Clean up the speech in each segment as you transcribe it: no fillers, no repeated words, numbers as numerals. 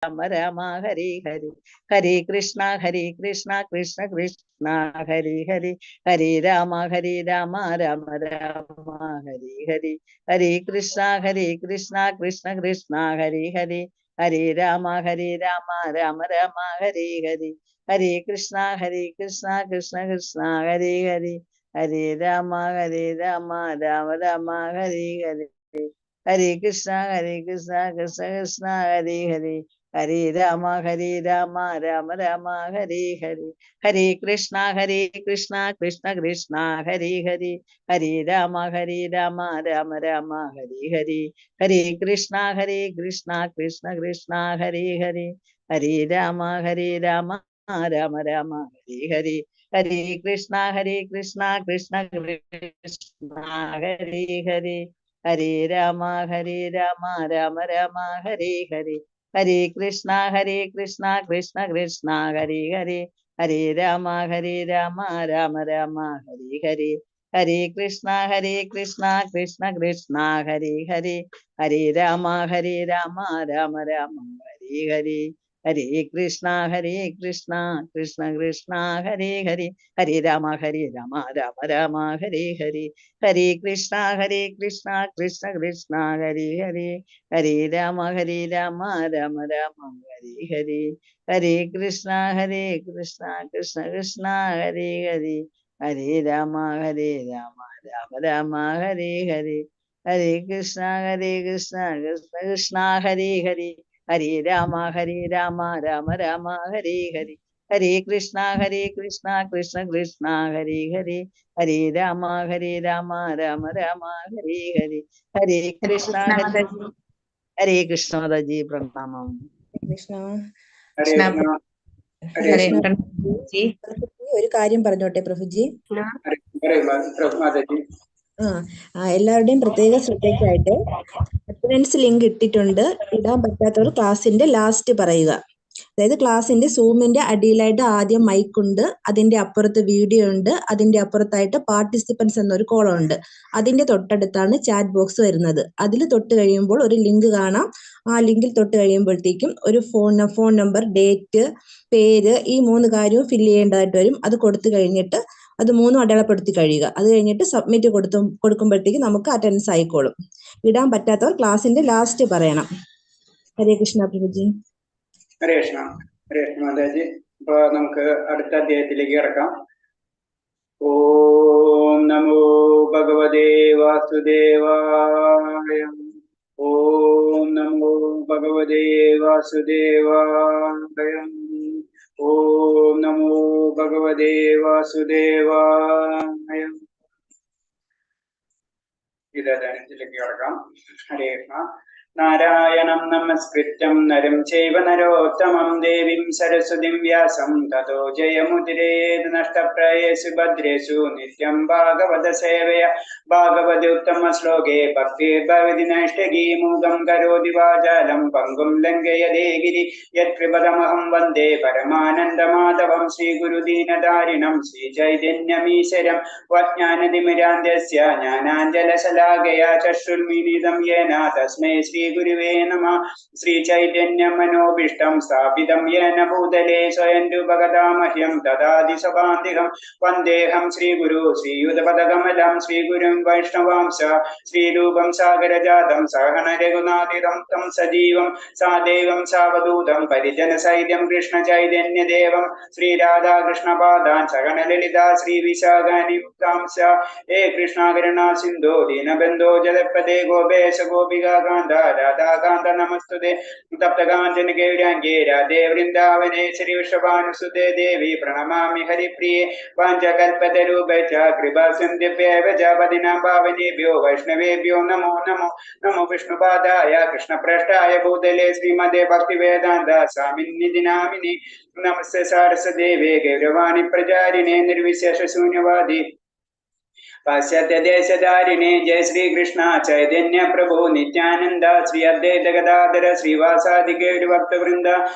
രാമ രാമ ഹരി ഹരി. ഹരേ കൃഷ്ണ കൃഷ്ണ കൃഷ്ണ ഹരി ഹരി. ഹരേ രാമ രാമ രാമ ഹരി ഹരി. ഹരേ കൃഷ്ണ കൃഷ്ണ കൃഷ്ണ ഹരി ഹരി. ഹരേ രാമ രാമ രാമ ഹരി ഹരി. ഹരേ കൃഷ്ണ കൃഷ്ണ കൃഷ്ണ ഹരി ഹരി. ഹരേ രാമ രാമ രാമ ഹരി ഹരി. ഹരേ കൃഷ്ണ കൃഷ്ണ കൃഷ്ണ ഹരി ഹരി. ഹരേ രാമ രാമ രാമ ഹരി ഹരി. ഹരേ കൃഷ്ണ കൃഷ്ണ കൃഷ്ണ ഹരി ഹരി. ഹരേ രാമ രാമ രാമ ഹരി ഹരി. ഹരേ കൃഷ്ണ കൃഷ്ണ കൃഷ്ണ ഹരി ഹരി. ഹരേ രാമ രാമ രാമ ഹരി ഹരി. ഹരേ കൃഷ്ണ കൃഷ്ണ കൃഷ്ണ ഹരി ഹരി. ഹരേ രാമ രാമ ഹരി ഹരി. ഹരേ കൃഷ്ണ കൃഷ്ണ കൃഷ്ണ ഹരി ഹരി. ഹരേ രാമ രാമ ഹരി ഹരി. ഹരേ കൃഷ്ണ കൃഷ്ണ കൃഷ്ണ ഹരി ഹരി. ഹരേ രാമ രാമ ഹരി ഹരി. ഹരേ കൃഷ്ണ കൃഷ്ണ കൃഷ്ണ ഹരി ഹരി. ഹരേ രാമ രാമ ഹരി ഹരി. ഹരേ കൃഷ്ണ കൃഷ്ണ കൃഷ്ണ ഹരി ഹരി. ഹരേ രാമ രാമ ഹരി ഹരി. ഹരേ കൃഷ്ണ കൃഷ്ണ കൃഷ്ണ ഹരി ഹരി. ഹരേ രാമ രാമ ഹരി ഹരി. ഹരേ കൃഷ്ണ കൃഷ്ണ ഹരി ഹരി. ഹരേ രാമ രാമ ഹരി ഹരി. ഹരേ കൃഷ്ണ കൃഷ്ണ കൃഷ്ണ ഹരി ഹരി. ഹരേ രാമ രാമ രാമ ഹരി ഹരി. ഹരേ കൃഷ്ണ ഹരേ കൃഷ്ണ മാതാജി പ്രണാമം. കൃഷ്ണ ഹരേ ഒരു കാര്യം പറഞ്ഞോട്ടെ പ്രഭുജി. എല്ലാവരുടെയും പ്രത്യേക ശ്രദ്ധയ്ക്കായിട്ട് അറ്റൻഡൻസ് ലിങ്ക് ഇട്ടിട്ടുണ്ട്. ഇടാൻ പറ്റാത്തവർ ക്ലാസ്സിന്റെ ലാസ്റ്റ് പറയുക. അതായത് ക്ലാസ്സിന്റെ സൂമിന്റെ അടിയിലായിട്ട് ആദ്യം മൈക്കുണ്ട്, അതിന്റെ അപ്പുറത്ത് വീഡിയോ ഉണ്ട്, അതിന്റെ അപ്പുറത്തായിട്ട് പാർട്ടിസിപ്പൻസ് എന്നൊരു കോളം ഉണ്ട്. അതിന്റെ തൊട്ടടുത്താണ് ചാറ്റ് ബോക്സ് വരുന്നത്. അതിൽ തൊട്ട് കഴിയുമ്പോൾ ഒരു ലിങ്ക് കാണാം. ആ ലിങ്കിൽ തൊട്ട് കഴിയുമ്പോഴത്തേക്കും ഒരു ഫോൺ നമ്പർ, ഡേറ്റ്, പേര്, ഈ 3 കാര്യവും ഫില്ല് ചെയ്യേണ്ടതായിട്ട് വരും. അത് കൊടുത്തു കഴിഞ്ഞിട്ട് അത് 3 അടയാളപ്പെടുത്തി കഴിയുക. അത് കഴിഞ്ഞിട്ട് സബ്മിറ്റ് കൊടുക്കുമ്പോഴത്തേക്ക് നമുക്ക് അറ്റൻഡൻസ് ആയിക്കോളും. ഇടാൻ പറ്റാത്തവർ ക്ലാസ്സിന്റെ ലാസ്റ്റ് പറയണം. ഹരേ കൃഷ്ണ പ്രഭുജി. ഹരേ കൃഷ്ണ മാതാജി. അപ്പൊ നമുക്ക് അടുത്ത അധ്യായത്തിലേക്ക് കിടക്കാം. ഓം നമോ ഭഗവതേ വാസുദേവായ. ഓം നമോ ഭഗവതേ വാസുദേവായ. ഓം നമോ ഭഗവതേ വാസുദേവായ. ഗീതാധ്യാനത്തിലേക്ക് കിടക്കാം. ഹരേ കൃഷ്ണ. നാരായണം നമസ്കൃത്യം നരം ചൈവ നരോത്തമം ദേവീം സരസ്വതീം വ്യാസം തതോ ജയമുദിരേത്. നഷ്ടപ്രായേഷു ഭദ്രേഷു നിത്യം ഭാഗവത സേവയ. ഭാഗവതി ഉത്തമ ശ്ലോകേ ഭക്തിർഭവതി നൈഷ്ടകീ. മൂകം കരോതി വാചാലം പങ്കും ലംഘയതേ ഗിരി. യത്കൃപതമഹം വന്ദേ പരമാനന്ദമാധവം. ശ്രീഗുരുദീനധാരിണം ശ്രീചൈതന്യമീശ്വരം. വജ്ഞാനതിമിരാന്ധ്യസ്യ ജ്ഞാനാഞ്ജലശലാകയാ ചക്ഷുർമീലിതം യേന തസ്മൈ ശ്രീ ഗുരുവേ നമഃ. ശ്രീചൈതന്യമനോഭീഷ്ടം സ്ഥാപിതം യേന ഭൂതലേ സ്വയം രൂപഗതാമഹ്യം ദദാതി സ്വഭാന്തികം. വന്ദേഹം ശ്രീഗുരു ശ്രീയുതപദകമലം. ശ്രീഗുരും വൈഷ്ണവാംശ ശ്രീരൂപം സാഗരജാതം സഹന രഘുനാഥിതം തം സജീവം സാദേവം സാവധൂതം പരിജനസൈര്യം കൃഷ്ണചൈതന്യദേവം. ശ്രീരാധാകൃഷ്ണപാദാൻ സഹനലളിതാ ശ്രീവിശാഖാനിയുക്താംശ. ഹേ കൃഷ്ണ കരുണാ സിന്ധോ ദീനബന്ധോ ജലപദേ ഗോപേശ ഗോപികാ കാന്ത രാധാകാന്ത നമസ്തുതേ. തപ്തകാഞ്ചന ഗൗരാംഗേ രാധേ വൃന്ദാവനേശ്വരി വൃഷഭാനുസുതേ ദേവി പ്രണമാമി ഹരിപ്രിയേ. പാഞ്ചകൽപതരൂപേച കൃപാ സിന്ധ്യഭ്യേവ ച പതിനാം പാവനേഭ്യോ വൈഷ്ണവേഭ്യോ നമോ നമോ. നമോ വിഷ്ണുപാദായ കൃഷ്ണപ്രേഷ്ഠായ ഭൂതലേ ശ്രീമതേ ഭക്തിവേദാന്ത സ്വാമിന്നിധി നാമിനി. നമസ്തേ സാരസ്വതദേവേ ഗൗരവാണി പ്രചാരിണേ നിർവിശേഷ ശൂന്യവാദി പാശ്ചാത്യദേശധാരിണേ. ജയ ശ്രീകൃഷ്ണ ചൈതന്യ പ്രഭു നിത്യാനന്ദ. ശ്രീ അദ്വൈത ഗദാധര ശ്രീവാസാദി ഗൗരഭക്തവൃന്ദ.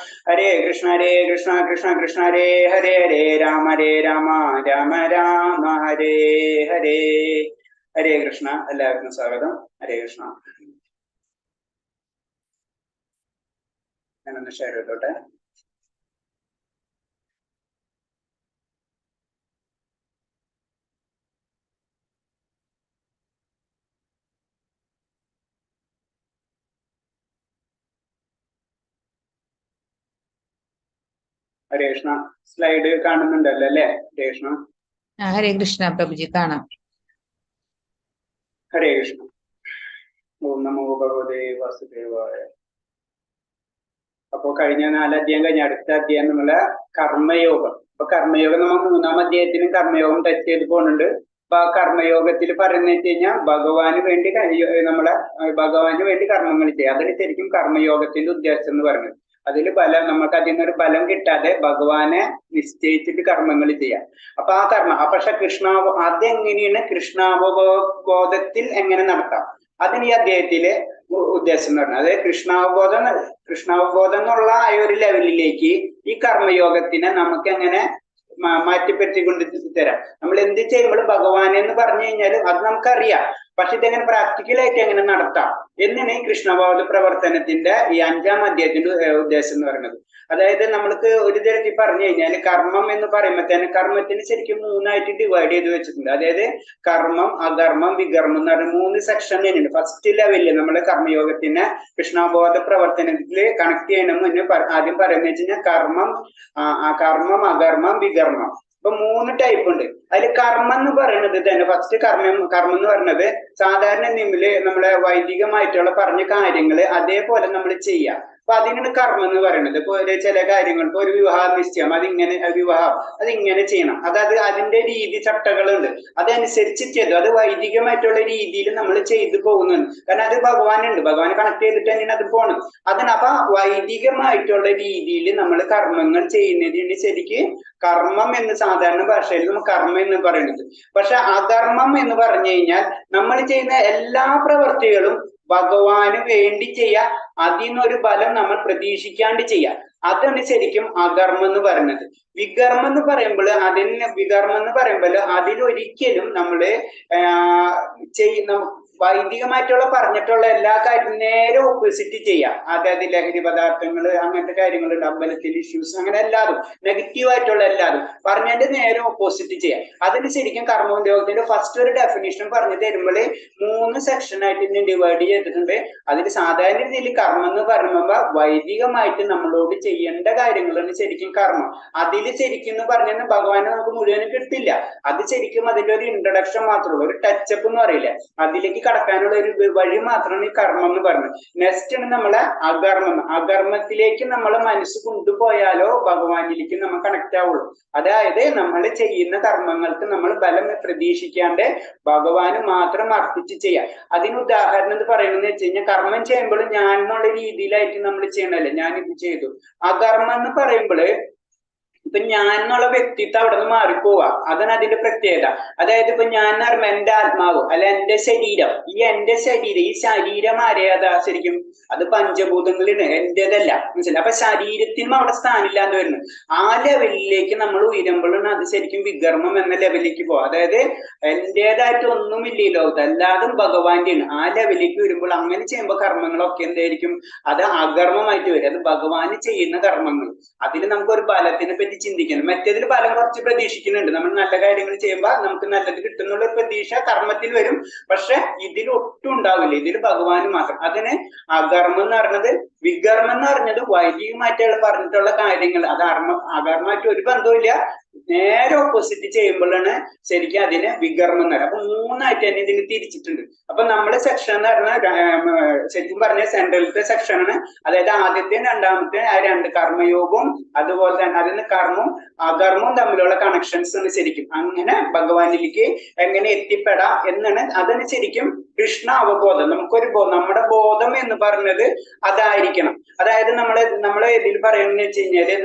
ഹരേ കൃഷ്ണ കൃഷ്ണ കൃഷ്ണ ഹരേ ഹരേ. ഹരേ രാമ രാമ രാമ ഹരേ ഹരേ. ഹരേ കൃഷ്ണ. എല്ലാവർക്കും സ്വാഗതം. ഹരേ കൃഷ്ണ. ഞാനൊന്ന് ഷെയർ ചെയ്തോട്ടെ. ഹരേ കൃഷ്ണ. സ്ലൈഡ് കാണുന്നുണ്ടല്ലോ അല്ലേ ഹരേ കൃഷ്ണ? ഹരേ കൃഷ്ണ പ്രഭുജി, കാണാം. ഹരേ കൃഷ്ണ. ഓം നമോ ഭഗവതേ വാസുദേവായ. അപ്പോ കഴിഞ്ഞ 4 അധ്യായം കഴിഞ്ഞ അടുത്ത അധ്യായം നമ്മളെ കർമ്മയോഗം. അപ്പൊ കർമ്മയോഗം നമ്മൾ 3-ാം അധ്യായത്തിനും കർമ്മയോഗം ടച്ച് ചെയ്ത് പോകുന്നുണ്ട്. അപ്പൊ ആ കർമ്മയോഗത്തിൽ പറയുന്നത് വെച്ച് കഴിഞ്ഞാൽ ഭഗവാന് വേണ്ടി ഭഗവാന് വേണ്ടി കർമ്മങ്ങൾ ചെയ്യുക. അതിന് ശരിക്കും കർമ്മയോഗത്തിന്റെ ഉദ്ദേശം എന്ന് പറയുന്നത്. അതിൽ നമുക്ക് അതിൽ നിന്നൊരു ബലം കിട്ടാതെ ഭഗവാനെ നിശ്ചയിച്ചിട്ട് കർമ്മങ്ങൾ ചെയ്യാം. അപ്പൊ ആ പക്ഷെ അതെങ്ങനെയാണ് കൃഷ്ണാവബോധത്തിൽ എങ്ങനെ നടത്താം, അതിന് ഈ അധ്യായത്തിലെ ഉദ്ദേശം എന്ന് പറഞ്ഞത്. അതായത് കൃഷ്ണാവബോധം എന്നുള്ള ആ ഒരു ലെവലിലേക്ക് ഈ കർമ്മയോഗത്തിനെ നമുക്ക് എങ്ങനെ മാറ്റിപ്പറ്റിക്കൊണ്ട് തരാം. നമ്മൾ എന്ത് ചെയ്യുമ്പോൾ ഭഗവാനെ എന്ന് പറഞ്ഞു കഴിഞ്ഞാൽ അത് നമുക്കറിയാം, പക്ഷെ ഇതെങ്ങനെ പ്രാക്ടിക്കലായിട്ട് എങ്ങനെ നടത്താം എന്നാണ് ഈ കൃഷ്ണബോധ പ്രവർത്തനത്തിന്റെ ഈ 5-ാം അധ്യായത്തിന്റെ ഉദ്ദേശം എന്ന് പറയുന്നത്. അതായത് നമ്മൾക്ക് ഒരു തരത്തിൽ പറഞ്ഞു കഴിഞ്ഞാൽ കർമ്മം എന്ന് പറയുമ്പോൾ തന്നെ കർമ്മത്തിന് ശരിക്കും 3ആയിട്ട് ഡിവൈഡ് ചെയ്ത് വെച്ചിട്ടുണ്ട്. അതായത് കർമ്മം, അകർമ്മം, വികർമ്മം എന്ന് പറഞ്ഞ 3 സെക്ഷൻ തന്നെയുണ്ട്. ഫസ്റ്റ് ലെവലില് നമ്മുടെ കർമ്മയോഗത്തിന് കൃഷ്ണബോധ പ്രവർത്തനത്തിൽ കണക്ട് ചെയ്യണം മുന്നേ ആദ്യം പറയുന്നത് വെച്ച് കഴിഞ്ഞാൽ കർമ്മം, അകർമ്മം, വികർമ്മം. ഇപ്പൊ 3 ടൈപ്പ് ഉണ്ട്. അതിൽ കർമ്മം എന്ന് പറയുന്നത് തന്നെ ഫസ്റ്റ് കർമ്മം എന്ന് പറയുന്നത് സാധാരണ നമ്മളെ വൈദികമായിട്ടുള്ള പറഞ്ഞ കാര്യങ്ങൾ അതേപോലെ നമ്മൾ ചെയ്യാം. അപ്പൊ അതിനാണ് കർമ്മം എന്ന് പറയുന്നത്. ഇപ്പൊ ചില കാര്യങ്ങൾ, ഇപ്പൊ ഒരു വിവാഹ നിശ്ചയം, അതിങ്ങനെ ചെയ്യണം. അതായത് അതിന്റെ രീതി ചട്ടകളുണ്ട്, അതനുസരിച്ച് ചെയ്തു അത് വൈദികമായിട്ടുള്ള രീതിയിൽ നമ്മൾ ചെയ്തു പോകുന്നുണ്ട്. കാരണം അത് ഭഗവാൻ കണക്ട് ചെയ്തിട്ട് തന്നെയാണ് അത് പോകണം. അപ്പൊ വൈദികമായിട്ടുള്ള രീതിയിൽ നമ്മൾ കർമ്മങ്ങൾ ചെയ്യുന്നതിന് ശരിക്ക് കർമ്മം എന്ന് സാധാരണ ഭാഷയിൽ നമ്മൾ കർമ്മം എന്ന് പറയുന്നത്. പക്ഷെ അകർമ്മം എന്ന് പറഞ്ഞു കഴിഞ്ഞാൽ നമ്മൾ ചെയ്യുന്ന എല്ലാ പ്രവൃത്തികളും ഭഗവാന് വേണ്ടി ചെയ്യാം, അതിനൊരു ബലം നമ്മൾ പ്രതീക്ഷിക്കാണ്ട് ചെയ്യാം. അതാണ് ശരിക്കും അകർമ്മം എന്ന് പറയുന്നത്. വികർമ്മം എന്ന് പറയുമ്പോൾ അതിലൊരിക്കലും നമ്മള് വൈദികമായിട്ടുള്ള പറഞ്ഞിട്ടുള്ള എല്ലാ കാര്യവും നേരെ ഓപ്പോസിറ്റ് ചെയ്യാം. അതായത് ലഹരി പദാർത്ഥങ്ങൾ, അങ്ങനത്തെ കാര്യങ്ങളുണ്ട്, അമ്പലത്തിൽ ഇഷ്യൂസ്, അങ്ങനെ എല്ലാതും നെഗറ്റീവായിട്ടുള്ള എല്ലാതും പറഞ്ഞതിന്റെ നേരെ ഓപ്പോസിറ്റ് ചെയ്യാം. അതിന് ശരിക്കും കർമ്മോദ്യോഗത്തിന്റെ ഫസ്റ്റ് ഒരു ഡെഫിനിഷൻ പറഞ്ഞു തരുമ്പോൾ 3 സെക്ഷനായിട്ട് ഡിവൈഡ് ചെയ്തിട്ടുണ്ട്. അതിൽ സാധാരണ രീതിയിൽ കർമ്മം എന്ന് പറയുമ്പോൾ വൈദികമായിട്ട് നമ്മളോട് ചെയ്യേണ്ട കാര്യങ്ങളാണ് ശരിക്കും കർമ്മം. അതിൽ ശരിക്കും എന്ന് പറഞ്ഞാൽ ഭഗവാനെ നമുക്ക് മുഴുവനും കിട്ടില്ല. അത് ശരിക്കും അതിന്റെ ഒരു ഇൻട്രൊഡക്ഷൻ മാത്രമേ ഉള്ളൂ, ഒരു ടച്ചപ്പ് എന്ന് പറയില്ല, അതിലേക്ക് കടക്കാനുള്ള ഒരു വഴി മാത്രമാണ് ഈ കർമ്മം എന്ന് പറയുന്നത്. നെക്സ്റ്റ് ആണ് നമ്മളെ അകർമ്മം. അകർമ്മത്തിലേക്ക് നമ്മളെ മനസ്സ് കൊണ്ടുപോയാലോ ഭഗവാനിലേക്ക് നമ്മൾ കണക്ട് ആവുള്ളൂ. അതായത് നമ്മൾ ചെയ്യുന്ന കർമ്മങ്ങൾക്ക് നമ്മൾ ബലം പ്രതീക്ഷിക്കാണ്ട് ഭഗവാന് മാത്രം അർപ്പിച്ച് ചെയ്യാം. അതിന് ഉദാഹരണം എന്ന് പറയുന്നത് വെച്ച് കഴിഞ്ഞാൽ കർമ്മം ചെയ്യുമ്പോൾ ഞാൻ എന്നുള്ള രീതിയിലായിട്ട് നമ്മൾ ചെയ്യണല്ലേ, ഞാൻ ഇത് ചെയ്തു. അകർമ്മം എന്ന് പറയുമ്പോൾ ഇപ്പൊ ഞാൻ എന്നുള്ള വ്യക്തിത്വം അവിടെ നിന്ന് മാറിപ്പോവാ. അതാണ് അതിന്റെ പ്രത്യേകത. അതായത് ഇപ്പൊ ഞാൻ എന്ന് പറയുമ്പോ എന്റെ ആത്മാവ് അല്ല എന്റെ ശരീരം, ഈ ശരീരം ആരെയാതാ ശരിക്കും? അത് പഞ്ചഭൂതങ്ങളിന് എന്റേതല്ല, മനസ്സിലായി? അപ്പൊ ശരീരത്തിനും അവിടെ സ്ഥാനമില്ലാന്ന് വരുന്നത്. ആ ലെവലിലേക്ക് നമ്മൾ ഉയരുമ്പോഴാണ് അത് ശരിക്കും വികർമ്മം എന്ന ലെവലിലേക്ക് പോവാ. അതായത് എന്റേതായിട്ട് ഒന്നുമില്ലല്ലോ, അല്ലാതും ഭഗവാന്റെയാണ്. ആ ലെവലിലേക്ക് വരുമ്പോൾ അങ്ങനെ ചെയ്യുമ്പോൾ കർമ്മങ്ങളൊക്കെ എന്തായിരിക്കും? അത് അകർമ്മമായിട്ട് വരും. അത് ഭഗവാന് ചെയ്യുന്ന കർമ്മങ്ങൾ. അതിൽ നമുക്കൊരു ബലത്തിനെ പറ്റി ചിന്തിക്കണം. മറ്റേതിൽ ഫലം കുറച്ച് പ്രതീക്ഷിക്കുന്നുണ്ട്. നമ്മൾ നല്ല കാര്യങ്ങൾ ചെയ്യുമ്പോൾ നമുക്ക് നല്ലത് കിട്ടുന്നുള്ള ഒരു പ്രതീക്ഷ കർമ്മത്തിൽ വരും. പക്ഷെ ഇതിൽ ഒട്ടും ഉണ്ടാവില്ല, ഇതിൽ ഭഗവാന് മാത്രം. അതിന് അകർമ്മം എന്ന് പറഞ്ഞത്. വികർമ്മം എന്ന് പറഞ്ഞത് വൈദികമായിട്ടുള്ള പറഞ്ഞിട്ടുള്ള കാര്യങ്ങൾ, അത് അകർമ്മമായിട്ട് ഒരു ബന്ധവുമില്ല, നേരെ ഓപ്പോസിറ്റ് ചെയ്യുമ്പോഴാണ് ശരിക്കും അതിന് വികർമ്മം എന്ന് പറയുന്നത്. അപ്പൊ 3ആയിട്ട് തന്നെ ഇതിന് തിരിച്ചിട്ടുണ്ട്. അപ്പൊ നമ്മുടെ സെക്ഷൻ എന്ന് പറഞ്ഞാൽ ശരിക്കും പറഞ്ഞ സെൻട്രലത്തെ സെക്ഷനാണ്. അതായത് ആദ്യത്തെയും രണ്ടാമത്തെയും ആ 2 കർമ്മയോഗവും അതുപോലെ തന്നെ അതിന് കർമ്മവും അകർമ്മവും തമ്മിലുള്ള കണക്ഷൻസ് ആണ് ശരിക്കും. അങ്ങനെ ഭഗവാനിലേക്ക് എങ്ങനെ എത്തിപ്പെടാം എന്നാണ്. അതിന് ശരിക്കും കൃഷ്ണ അവബോധം. നമ്മുടെ ബോധം എന്ന് പറഞ്ഞത് അതായിരിക്കണം. അതായത് നമ്മളെ ഇതിൽ പറയുന്നത് വെച്ച് കഴിഞ്ഞാല്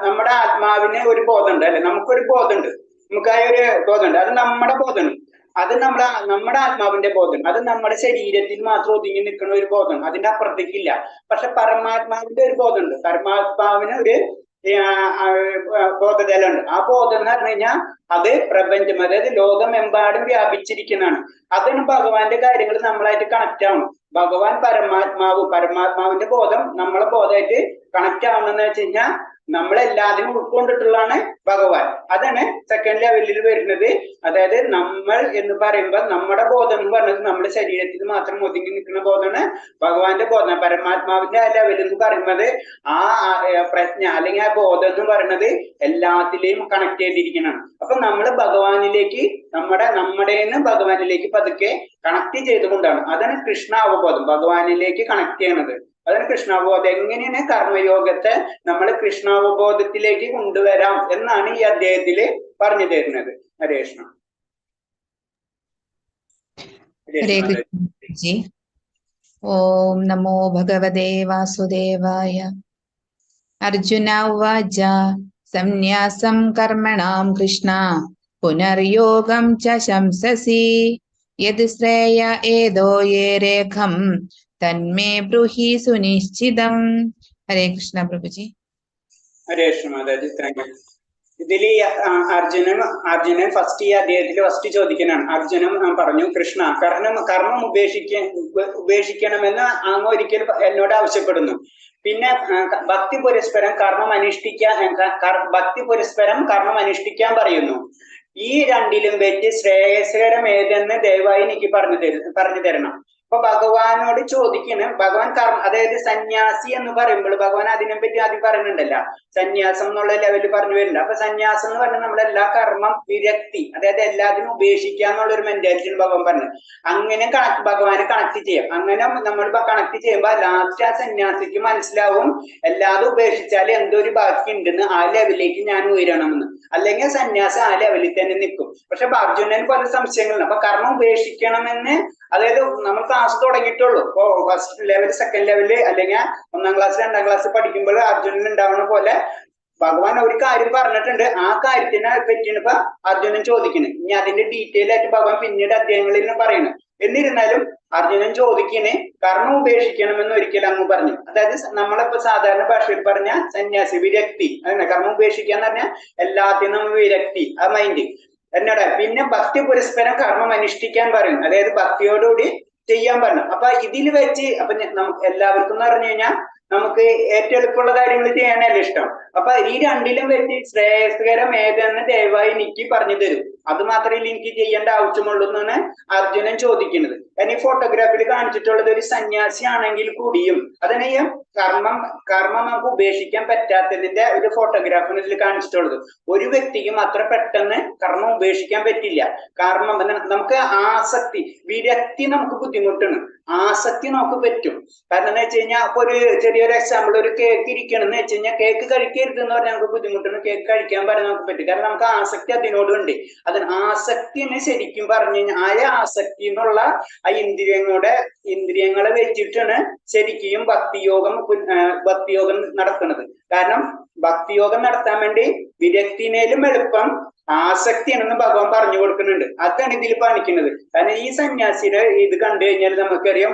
നമ്മുടെ ആത്മാവിന് ഒരു ബോധമുണ്ട് അല്ലെ, നമുക്കൊരു ബോധമുണ്ട്, നമുക്കായ ഒരു ബോധമുണ്ട്. അത് നമ്മുടെ ബോധമാണ്. അത് നമ്മുടെ ആത്മാവിന്റെ ബോധം. അത് നമ്മുടെ ശരീരത്തിൽ മാത്രം ഒതുങ്ങി നിൽക്കുന്ന ഒരു ബോധം, അതിന്റെ അപ്പുറത്തേക്കില്ല. പക്ഷെ പരമാത്മാവിന്റെ ഒരു ബോധമുണ്ട്. പരമാത്മാവിന് ഒരു ബോധതലുണ്ട്. ആ ബോധം എന്ന് പറഞ്ഞു കഴിഞ്ഞാൽ അത് പ്രപഞ്ചം, അതായത് ലോകമെമ്പാടും വ്യാപിച്ചിരിക്കുന്നതാണ്. അതാണ് ഭഗവാന്റെ കാര്യങ്ങൾ നമ്മളായിട്ട് കണക്ട് ആവണം. ഭഗവാൻ പരമാത്മാവിന്റെ ബോധം നമ്മളെ ബോധമായിട്ട് കണക്ട് ആവണമെന്ന് വെച്ച് കഴിഞ്ഞാൽ നമ്മളെല്ലാത്തിനും ഉൾക്കൊണ്ടിട്ടുള്ളതാണ് ഭഗവാൻ. അതാണ് സെക്കൻഡ് ലെവലിൽ വരുന്നത്. അതായത് നമ്മൾ എന്ന് പറയുമ്പോൾ നമ്മുടെ ബോധം എന്ന് പറയുന്നത് നമ്മുടെ ശരീരത്തിൽ മാത്രം ഒതുങ്ങി നിൽക്കുന്ന ബോധമാണ് ഭഗവാന്റെ ബോധം. പരമാത്മാവിന്റെ ആ ലെവൽ എന്ന് പറയുന്നത് ആ പ്രജ്ഞ അല്ലെങ്കിൽ ആ ബോധം എന്ന് പറയുന്നത് എല്ലാത്തിലെയും കണക്ട് ചെയ്തിരിക്കുന്നതാണ്. അപ്പൊ നമ്മൾ ഭഗവാനിലേക്ക് നമ്മുടേന്ന് ഭഗവാനിലേക്ക് പതുക്കെ കണക്ട് ചെയ്തുകൊണ്ടാണ്. അതാണ് കൃഷ്ണ അവബോധം, ഭഗവാനിലേക്ക് കണക്ട് ചെയ്യണത്. അതാണ് കൃഷ്ണാവബോധം. എങ്ങനെയാണ് കർമ്മയോഗത്തെ നമ്മൾ കൃഷ്ണാവബോധത്തിലേക്ക് കൊണ്ടുവരാം എന്നാണ് ഈ അധ്യായത്തില് പറഞ്ഞു തരുന്നത്. ഹരേ കൃഷ്ണ. ഹരേ കൃഷ്ണ. ഓം നമോ ഭഗവതേ വാസുദേവായ. അർജുന ഉവാച സംന്യാസം കർമ്മണാം കൃഷ്ണ പുനർയോഗം ച ശംസസി യത് ശ്രേയ ഏതോ യേ രേഖം തന്മേ ബ്രൂഹി സുനിശ്ചിതം. ഹരേ കൃഷ്ണ പ്രഭുജി. ഹരേ കൃഷ്ണ മാതാജി, താങ്ക് യു. ഇതിൽ അർജുനൻ ഫസ്റ്റ് ഈ അധ്യായത്തിൽ ഫസ്റ്റ് ചോദിക്കുന്നതാണ്. അർജുനൻ പറഞ്ഞു, കൃഷ്ണ കർമ്മം ഉപേക്ഷിക്കണമെന്ന് അങ്ങ് ഒരിക്കൽ എന്നോട് ആവശ്യപ്പെടുന്നു. പിന്നെ ഭക്തി പുരസ്പരം കർമ്മം അനുഷ്ഠിക്കാൻ പറയുന്നു. ഈ രണ്ടിലും വെച്ച് ശ്രേയസ്കരം ഏതെന്ന് ദയവായി എനിക്ക് പറഞ്ഞു തരണം. അപ്പൊ ഭഗവാനോട് ചോദിക്കണം. ഭഗവാൻ അതായത് സന്യാസി എന്ന് പറയുമ്പോൾ ഭഗവാൻ അതിനെപ്പറ്റി ആദ്യം പറയുന്നുണ്ടല്ല, സന്യാസം എന്നുള്ള ലെവലിൽ പറഞ്ഞു വരുന്നുണ്ട്. അപ്പൊ സന്യാസം എന്ന് പറഞ്ഞാൽ നമ്മളെല്ലാ കർമ്മം വിരക്തി, അതായത് എല്ലാത്തിനും ഉപേക്ഷിക്കുക എന്നുള്ള ഒരു മെന്റാലിറ്റിയാണ് ഭഗവാൻ പറഞ്ഞത്. അങ്ങനെ ഭഗവാനെ കണക്ട് ചെയ്യാം. അങ്ങനെ നമ്മൾ കണക്ട് ചെയ്യുമ്പോൾ ലാസ്റ്റ് ആ സന്യാസിക്ക് മനസ്സിലാവും എല്ലാതും ഉപേക്ഷിച്ചാൽ എന്തോ ഒരു ബാക്കി ഉണ്ടെന്ന്, ആ ലെവലിലേക്ക് ഞാൻ ഉയരണമെന്ന്. അല്ലെങ്കിൽ സന്യാസം ആ ലെവലിൽ തന്നെ നിൽക്കും. പക്ഷെ അർജുനന് പല സംശയങ്ങളുണ്ട്. അപ്പൊ കർമ്മം ഉപേക്ഷിക്കണമെന്ന്, അതായത് നമ്മൾ ക്ലാസ് തുടങ്ങിയിട്ടുള്ളൂ. ഇപ്പോ ഫസ്റ്റ് ലെവൽ, സെക്കൻഡ് ലെവല് അല്ലെങ്കിൽ 1ാം ക്ലാസ് 2ാം ക്ലാസ് പഠിക്കുമ്പോൾ അർജുനൻ ഉണ്ടാവുന്ന പോലെ ഭഗവാൻ ഒരു കാര്യം പറഞ്ഞിട്ടുണ്ട്. ആ കാര്യത്തിനെ പറ്റിയാണ് ഇപ്പൊ അർജുനൻ ചോദിക്കുന്നത്. ഇനി അതിന്റെ ഡീറ്റെയിൽ ആയിട്ട് ഭഗവാൻ പിന്നീട് അധ്യായങ്ങളിൽ പറയുന്നത്. എന്നിരുന്നാലും അർജുനൻ ചോദിക്കുന്നത് കർമ്മം ഉപേക്ഷിക്കണമെന്ന് ഒരിക്കലും അങ്ങ് പറഞ്ഞു. അതായത് നമ്മളിപ്പോ സാധാരണ ഭാഷയിൽ പറഞ്ഞ സന്യാസി വിരക്തി, അങ്ങനെ കർമ്മം ഉപേക്ഷിക്കുക എന്ന് പറഞ്ഞാൽ എല്ലാത്തിനും നമ്മൾ വിരക്തി, ആ മൈൻഡ് എന്നോട്. പിന്നെ ഭക്തി പുരസ്പരം കർമ്മം അനുഷ്ഠിക്കാൻ പറയും, അതായത് ഭക്തിയോടുകൂടി ചെയ്യാൻ പറഞ്ഞു. അപ്പൊ ഇതിൽ വെച്ച് നമുക്ക് എല്ലാവർക്കും എന്ന് പറഞ്ഞു കഴിഞ്ഞാൽ നമുക്ക് ഏറ്റവും എളുപ്പമുള്ള കാര്യങ്ങൾ ചെയ്യാനല്ലേ ഇഷ്ടം. അപ്പൊ ഈ രണ്ടിലും വെച്ച് ശ്രേയസ്കരം ഏതെന്ന് ദയവായി എനിക്ക് പറഞ്ഞു തരും. അത് മാത്രമേ എനിക്ക് ചെയ്യേണ്ട ആവശ്യമുള്ളൂ എന്നാണ് അർജുനൻ ചോദിക്കുന്നത്. കാരണം ഈ ഫോട്ടോഗ്രാഫിൽ കാണിച്ചിട്ടുള്ളത് ഒരു സന്യാസി ആണെങ്കിൽ കൂടിയും അതിനെ കർമ്മം നമുക്ക് ഉപേക്ഷിക്കാൻ പറ്റാത്തതിന്റെ ഒരു ഫോട്ടോഗ്രാഫാണ് ഇതിൽ കാണിച്ചിട്ടുള്ളത്. ഒരു വ്യക്തിക്കും അത്ര പെട്ടെന്ന് കർമ്മം ഉപേക്ഷിക്കാൻ പറ്റില്ല. കർമ്മം നമുക്ക് ആസക്തി, വിരക്തി നമുക്ക് ബുദ്ധിമുട്ടാണ്, ആസക്തി നമുക്ക് പറ്റും. കാരണം എന്ന് വെച്ച് കഴിഞ്ഞാൽ ഇപ്പൊ ഒരു ചെറിയൊരു എക്സാമ്പിൾ, ഒരു കേക്ക് ഇരിക്കണം എന്ന് വെച്ച് കഴിഞ്ഞാൽ കേക്ക് കഴിക്കരുത് എന്ന് പറഞ്ഞാൽ നമുക്ക് ബുദ്ധിമുട്ടാണ്. കേക്ക് കഴിക്കാൻ പറയാൻ നമുക്ക് പറ്റും, കാരണം നമുക്ക് ആസക്തി അതിനോടുണ്ട്. അതിന് ആസക്തിനെ ശരിക്കും പറഞ്ഞു കഴിഞ്ഞാൽ ആ ആസക്തി എന്നുള്ള ആ ഇന്ദ്രിയങ്ങളെ വെച്ചിട്ടാണ് ശരിക്കും ഭക്തിയോഗം നടക്കുന്നത്. കാരണം ഭക്തിയോഗം നടത്താൻ വേണ്ടി വിരക്തിനേലും എളുപ്പം ആസക്തിയാണെന്ന് ഭഗവാൻ പറഞ്ഞു കൊടുക്കുന്നുണ്ട്. അതാണ് ഇതിൽ കാണിക്കുന്നത്. കാരണം ഈ സന്യാസിയുടെ ഇത് കണ്ടു കഴിഞ്ഞാൽ നമുക്കറിയാം,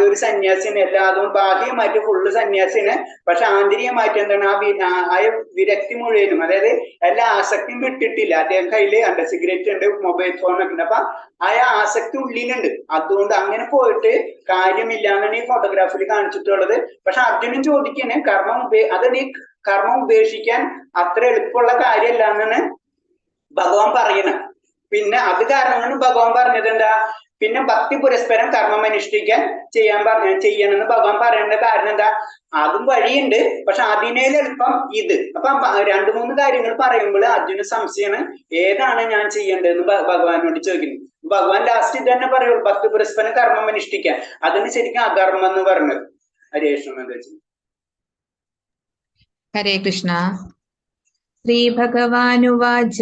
ഒരു സന്യാസിന് എല്ലാതും ബാഹ്യമായിട്ട് ഫുള്ള് സന്യാസിന്, പക്ഷെ ആന്തരികമായിട്ട് എന്താണ് ആ വിരക്തി മുഴുവനും, അതായത് എല്ലാ ആസക്തിയും വിട്ടിട്ടില്ല. അദ്ദേഹം കയ്യില് സിഗരറ്റ് ഉണ്ട്, മൊബൈൽ ഫോൺ ഒക്കെ ഉണ്ട്. അപ്പൊ ആ ആസക്തി ഉള്ളിലുണ്ട്. അതുകൊണ്ട് അങ്ങനെ പോയിട്ട് കാര്യമില്ല എന്നാണ് ഈ ഫോട്ടോഗ്രാഫിൽ കാണിച്ചിട്ടുള്ളത്. പക്ഷെ അർജുനൻ ചോദിക്കുന്നത് കർമ്മം ഉപേക്ഷിക്കാൻ അത്ര എളുപ്പമുള്ള കാര്യമല്ല എന്നാണ് ഭഗവാൻ പറയണം. പിന്നെ അത് കാരണമാണ് ഭഗവാൻ പറഞ്ഞത് എന്താ, പിന്നെ ഭക്തി പുരസ്പരം കർമ്മം അനുഷ്ഠിക്കാൻ ചെയ്യണമെന്ന് ഭഗവാൻ പറയേണ്ട കാരണം എന്താ, അതും വഴിയുണ്ട്, പക്ഷെ അതിനേലും എളുപ്പം ഇത്. അപ്പൊ 2-3 കാര്യങ്ങൾ പറയുമ്പോൾ അർജുന സംശയമാണ് ഏതാണ് ഞാൻ ചെയ്യേണ്ടതെന്ന് ഭഗവാനോട് ചോദിക്കുന്നു. ഭഗവാൻ ലാസ്റ്റ് ഇത് തന്നെ പറയുള്ളൂ, ഭക്തി പുരസ്പരം കർമ്മം അനുഷ്ഠിക്കാൻ. അതിന് ശരിക്കും അധർമ്മം എന്ന് പറഞ്ഞത്. ഹരേ കൃഷ്ണ. ഹരേ കൃഷ്ണ. ശ്രീ ഭഗവാനുവാച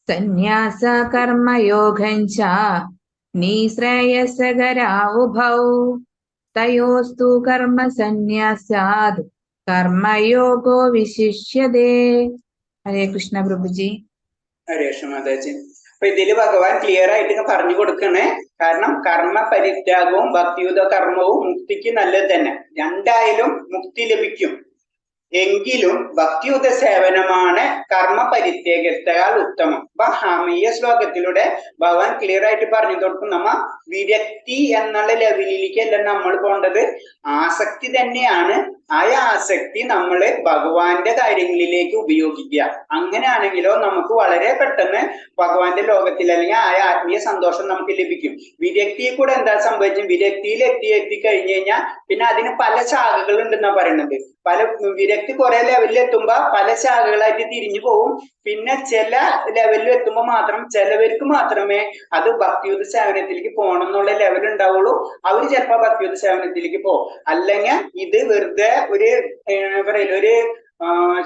സന്യാസ കർമ്മയോഗം ച നിശ്രേയസ്കരാ ഉഭൗ തയോസ്തു കർമ്മ സന്യാസാത് കർമ്മയോഗോ വിശിഷ്യതേ. ഹരേ കൃഷ്ണ പ്രഭുജി. ഹരേ കൃഷ്ണ മാതാജി. അപ്പൊ ഇതില് ഭഗവാൻ ക്ലിയർ ആയിട്ട് പറഞ്ഞു കൊടുക്കണേ. കാരണം കർമ്മ പരിത്യാഗവും ഭക്തിയുത കർമ്മവും മുക്തിക്ക് നല്ലത് തന്നെ. രണ്ടായാലും മുക്തി ലഭിക്കും. എങ്കിലും ഭക്തിയുത സേവനമാണ് കർമ്മ പരിത്യാഗത്താൽ ഉത്തമം. അപ്പൊ ഈ ശ്ലോകത്തിലൂടെ ഭഗവാൻ ക്ലിയർ ആയിട്ട് പറഞ്ഞു കൊടുക്കും, നമ്മ വിരക്തി എന്നുള്ള ലെവലിലേക്കല്ല നമ്മൾ പോണ്ടത്, ആസക്തി തന്നെയാണ്. ആ ആസക്തി നമ്മള് ഭഗവാന്റെ കാര്യങ്ങളിലേക്ക് ഉപയോഗിക്കുക. അങ്ങനെയാണെങ്കിലോ നമുക്ക് വളരെ പെട്ടെന്ന് ഭഗവാന്റെ ലോകത്തിൽ അല്ലെങ്കിൽ ആ ആത്മീയ സന്തോഷം നമുക്ക് ലഭിക്കും. വിരക്തിയിൽ കൂടെ എന്താ സംഭവിക്കും, വിരക്തിയിൽ എത്തിക്കഴിഞ്ഞു കഴിഞ്ഞാൽ പിന്നെ അതിന് പല ശാഖകൾ ഉണ്ടെന്നാ പറയുന്നത്. വിരക്തി കുറെ ലെവലിൽ എത്തുമ്പോ പല ശാഖകളായിട്ട് തിരിഞ്ഞു പോകും. പിന്നെ ചില ലെവലിൽ എത്തുമ്പോൾ മാത്രം ചിലവർക്ക് മാത്രമേ അത് ഭക്തിയുത സേവനത്തിലേക്ക് പോകണം എന്നുള്ള ലെവൽ ഉണ്ടാവുള്ളൂ. അവർ ചിലപ്പോ ഭക്തിയുത സേവനത്തിലേക്ക് പോകും. അല്ലെങ്കിൽ ഇത് വെറുതെ ഒരു പറയില്ല, ഒരു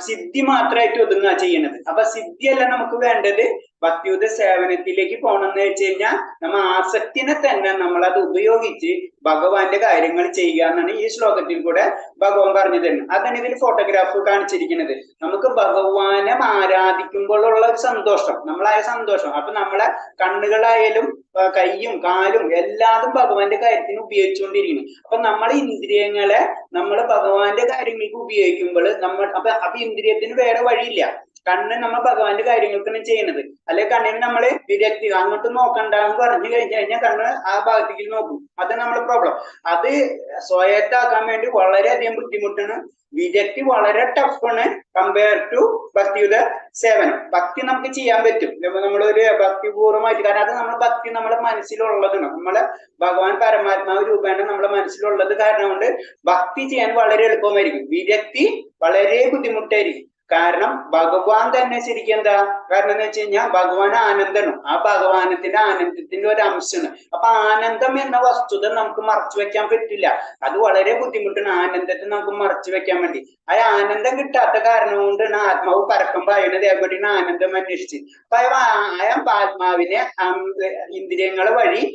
സിദ്ധി മാത്രമായിട്ട് ഒതുങ്ങുക ചെയ്യണത്. അപ്പൊ സിദ്ധിയല്ല നമുക്ക് വേണ്ടത്, ഭക്തിയുത സേവനത്തിലേക്ക് പോകണമെന്ന് വെച്ച് കഴിഞ്ഞാൽ നമ്മ ആസക്തിനെ തന്നെ നമ്മൾ അത് ഉപയോഗിച്ച് ഭഗവാന്റെ കാര്യങ്ങൾ ചെയ്യുക എന്നാണ് ഈ ശ്ലോകത്തിൽ കൂടെ ഭഗവാൻ പറഞ്ഞു തരുന്നത്. അതാണ് ഇതിൽ ഫോട്ടോഗ്രാഫ് കാണിച്ചിരിക്കുന്നത്. നമുക്ക് ഭഗവാനെ ആരാധിക്കുമ്പോഴുള്ള ഒരു സന്തോഷം, നമ്മളായ സന്തോഷം. അപ്പൊ നമ്മളെ കണ്ണുകളായാലും കൈയും കാലും എല്ലാതും ഭഗവാന്റെ കാര്യത്തിന് ഉപയോഗിച്ചുകൊണ്ടിരിക്കുന്നു. അപ്പൊ നമ്മളെ ഇന്ദ്രിയങ്ങളെ നമ്മൾ ഭഗവാന്റെ കാര്യങ്ങൾക്ക് ഉപയോഗിക്കുമ്പോൾ അപ്പൊ ഇന്ദ്രിയത്തിന് വേറെ വഴിയില്ല. കണ്ണ് നമ്മൾ ഭഗവാന്റെ കാര്യങ്ങൾക്കാണ് ചെയ്യുന്നത്. അല്ലെ കണ്ണിന് നമ്മള് വിരക്തി അങ്ങോട്ട് നോക്കണ്ടെന്ന് പറഞ്ഞു കഴിഞ്ഞാൽ കണ്ണ് ആ ഭാഗത്തേക്ക് നോക്കും. അത് നമ്മളെ പ്രോബ്ലം. അത് സ്വായത്താക്കാൻ വേണ്ടി വളരെയധികം ബുദ്ധിമുട്ടാണ്. വിരക്തി വളരെ ടഫാണ് കമ്പയർ ടു ഭക്തിയുത സേവനം. ഭക്തി നമുക്ക് ചെയ്യാൻ പറ്റും, നമ്മളൊരു ഭക്തിപൂർവ്വമായിട്ട്. കാരണം അത് നമ്മുടെ ഭക്തി നമ്മുടെ മനസ്സിലുള്ളതാണ്. നമ്മള് ഭഗവാൻ പരമാത്മാവ് രൂപേണ നമ്മുടെ മനസ്സിലുള്ളത് കാരണം കൊണ്ട് ഭക്തി ചെയ്യാൻ വളരെ എളുപ്പമായിരിക്കും. വിരക്തി വളരെ ബുദ്ധിമുട്ടായിരിക്കും. കാരണം ഭഗവാൻ തന്നെ ശരിക്കും എന്താ കാരണം എന്ന് വെച്ച് കഴിഞ്ഞാൽ ഭഗവാൻ ആനന്ദമാണ്. ആ ഭഗവാനത്തിന്റെ ആനന്ദത്തിന്റെ ഒരു അംശമാണ്. അപ്പൊ ആനന്ദം എന്ന വസ്തുത നമുക്ക് മറച്ചു വെക്കാൻ പറ്റില്ല. അത് വളരെ ബുദ്ധിമുട്ടാണ് ആനന്ദത്തെ നമുക്ക് മറച്ചു വെക്കാൻ വേണ്ടി. ആ ആനന്ദം കിട്ടാത്ത കാരണം കൊണ്ടാണ് ആത്മാവ് പരക്കുമ്പോ അതിനെ എവിടെയാണ് ആനന്ദം അന്വേഷിച്ച്. അപ്പൊ ആ ആത്മാവിനെ ഇന്ദ്രിയങ്ങളെ വഴി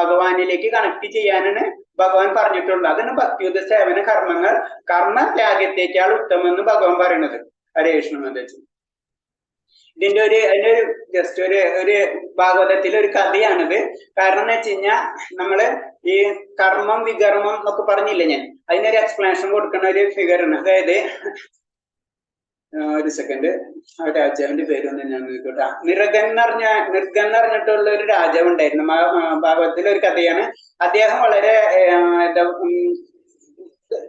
ഭഗവാനിലേക്ക് കണക്ട് ചെയ്യാനാണ് ഭഗവാൻ പറഞ്ഞിട്ടുള്ളത്. അതാണ് ഭക്തിയുത സേവന കർമ്മങ്ങൾ കർമ്മത്യാഗത്തേക്കാൾ ഉത്തമെന്ന് ഭഗവാൻ പറയുന്നത്. ഹരേ കൃഷ്ണ മാതാജി. അതിന്റെ ഒരു ജസ്റ്റ് ഒരു ഭാഗവതത്തിലെ ഒരു കഥയാണിത്. കാരണം എന്ന് വെച്ച് കഴിഞ്ഞാൽ നമ്മള് ഈ കർമ്മം വികർമ്മം എന്നൊക്കെ പറഞ്ഞില്ലേ, ഞാൻ അതിനൊരു എക്സ്പ്ലനേഷൻ കൊടുക്കുന്ന ഒരു ഫിഗറാണ്. അതായത് ഒരു സെക്കൻഡ്, ആ രാജാവിന്റെ പേരൊന്നും ഞാൻ നോക്കട്ടെ. നിർഗൻ എന്ന് പറഞ്ഞിട്ടുള്ള ഒരു രാജാവ് ഉണ്ടായിരുന്നു. ഭാഗവതത്തിലെ ഒരു കഥയാണ്. അദ്ദേഹം വളരെ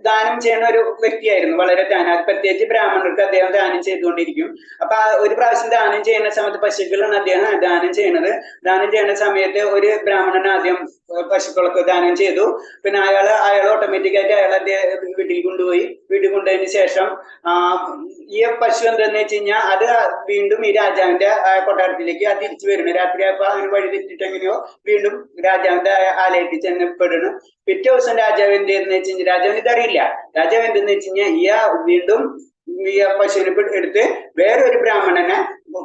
ദാനം ചെയ്യുന്ന ഒരു വ്യക്തിയായിരുന്നു. വളരെ പ്രത്യേകിച്ച് ബ്രാഹ്മണർക്ക് അദ്ദേഹം ദാനം ചെയ്തുകൊണ്ടിരിക്കും. അപ്പൊ ഒരു പ്രാവശ്യം ദാനം ചെയ്യുന്ന സമയത്ത് പശുക്കളാണ് അദ്ദേഹം ദാനം ചെയ്യുന്നത്. ദാനം ചെയ്യുന്ന സമയത്ത് ഒരു ബ്രാഹ്മണൻ ആദ്യം പശുക്കളൊക്കെ ദാനം ചെയ്തു. പിന്നെ അയാൾ ഓട്ടോമാറ്റിക്കായിട്ട് വീട്ടിൽ കൊണ്ടുപോയി. വീട്ടിൽ കൊണ്ടുപോയതിനു ശേഷം ഈ പശു എന്താന്ന് വെച്ച് കഴിഞ്ഞാൽ അത് വീണ്ടും ഈ രാജാവിന്റെ കൊട്ടാരത്തിലേക്ക് അത് തിരിച്ചു വരുന്നു. രാത്രിയായപ്പോ അങ്ങനെ വഴി തെറ്റിട്ട് എങ്ങനെയോ വീണ്ടും രാജാവിന്റെ ആലയത്തിൽ ചെന്നപ്പെടുന്നു. പിറ്റേ ദിവസം രാജാവ് എന്തെന്ന് വെച്ച് കഴിഞ്ഞാൽ രാജാവിന് ഇതറിയില്ല. രാജാവ് എന്തെന്ന് വെച്ച് കഴിഞ്ഞാൽ വീണ്ടും ഈ പശുവിനെ എടുത്ത് വേറൊരു ബ്രാഹ്മണനെ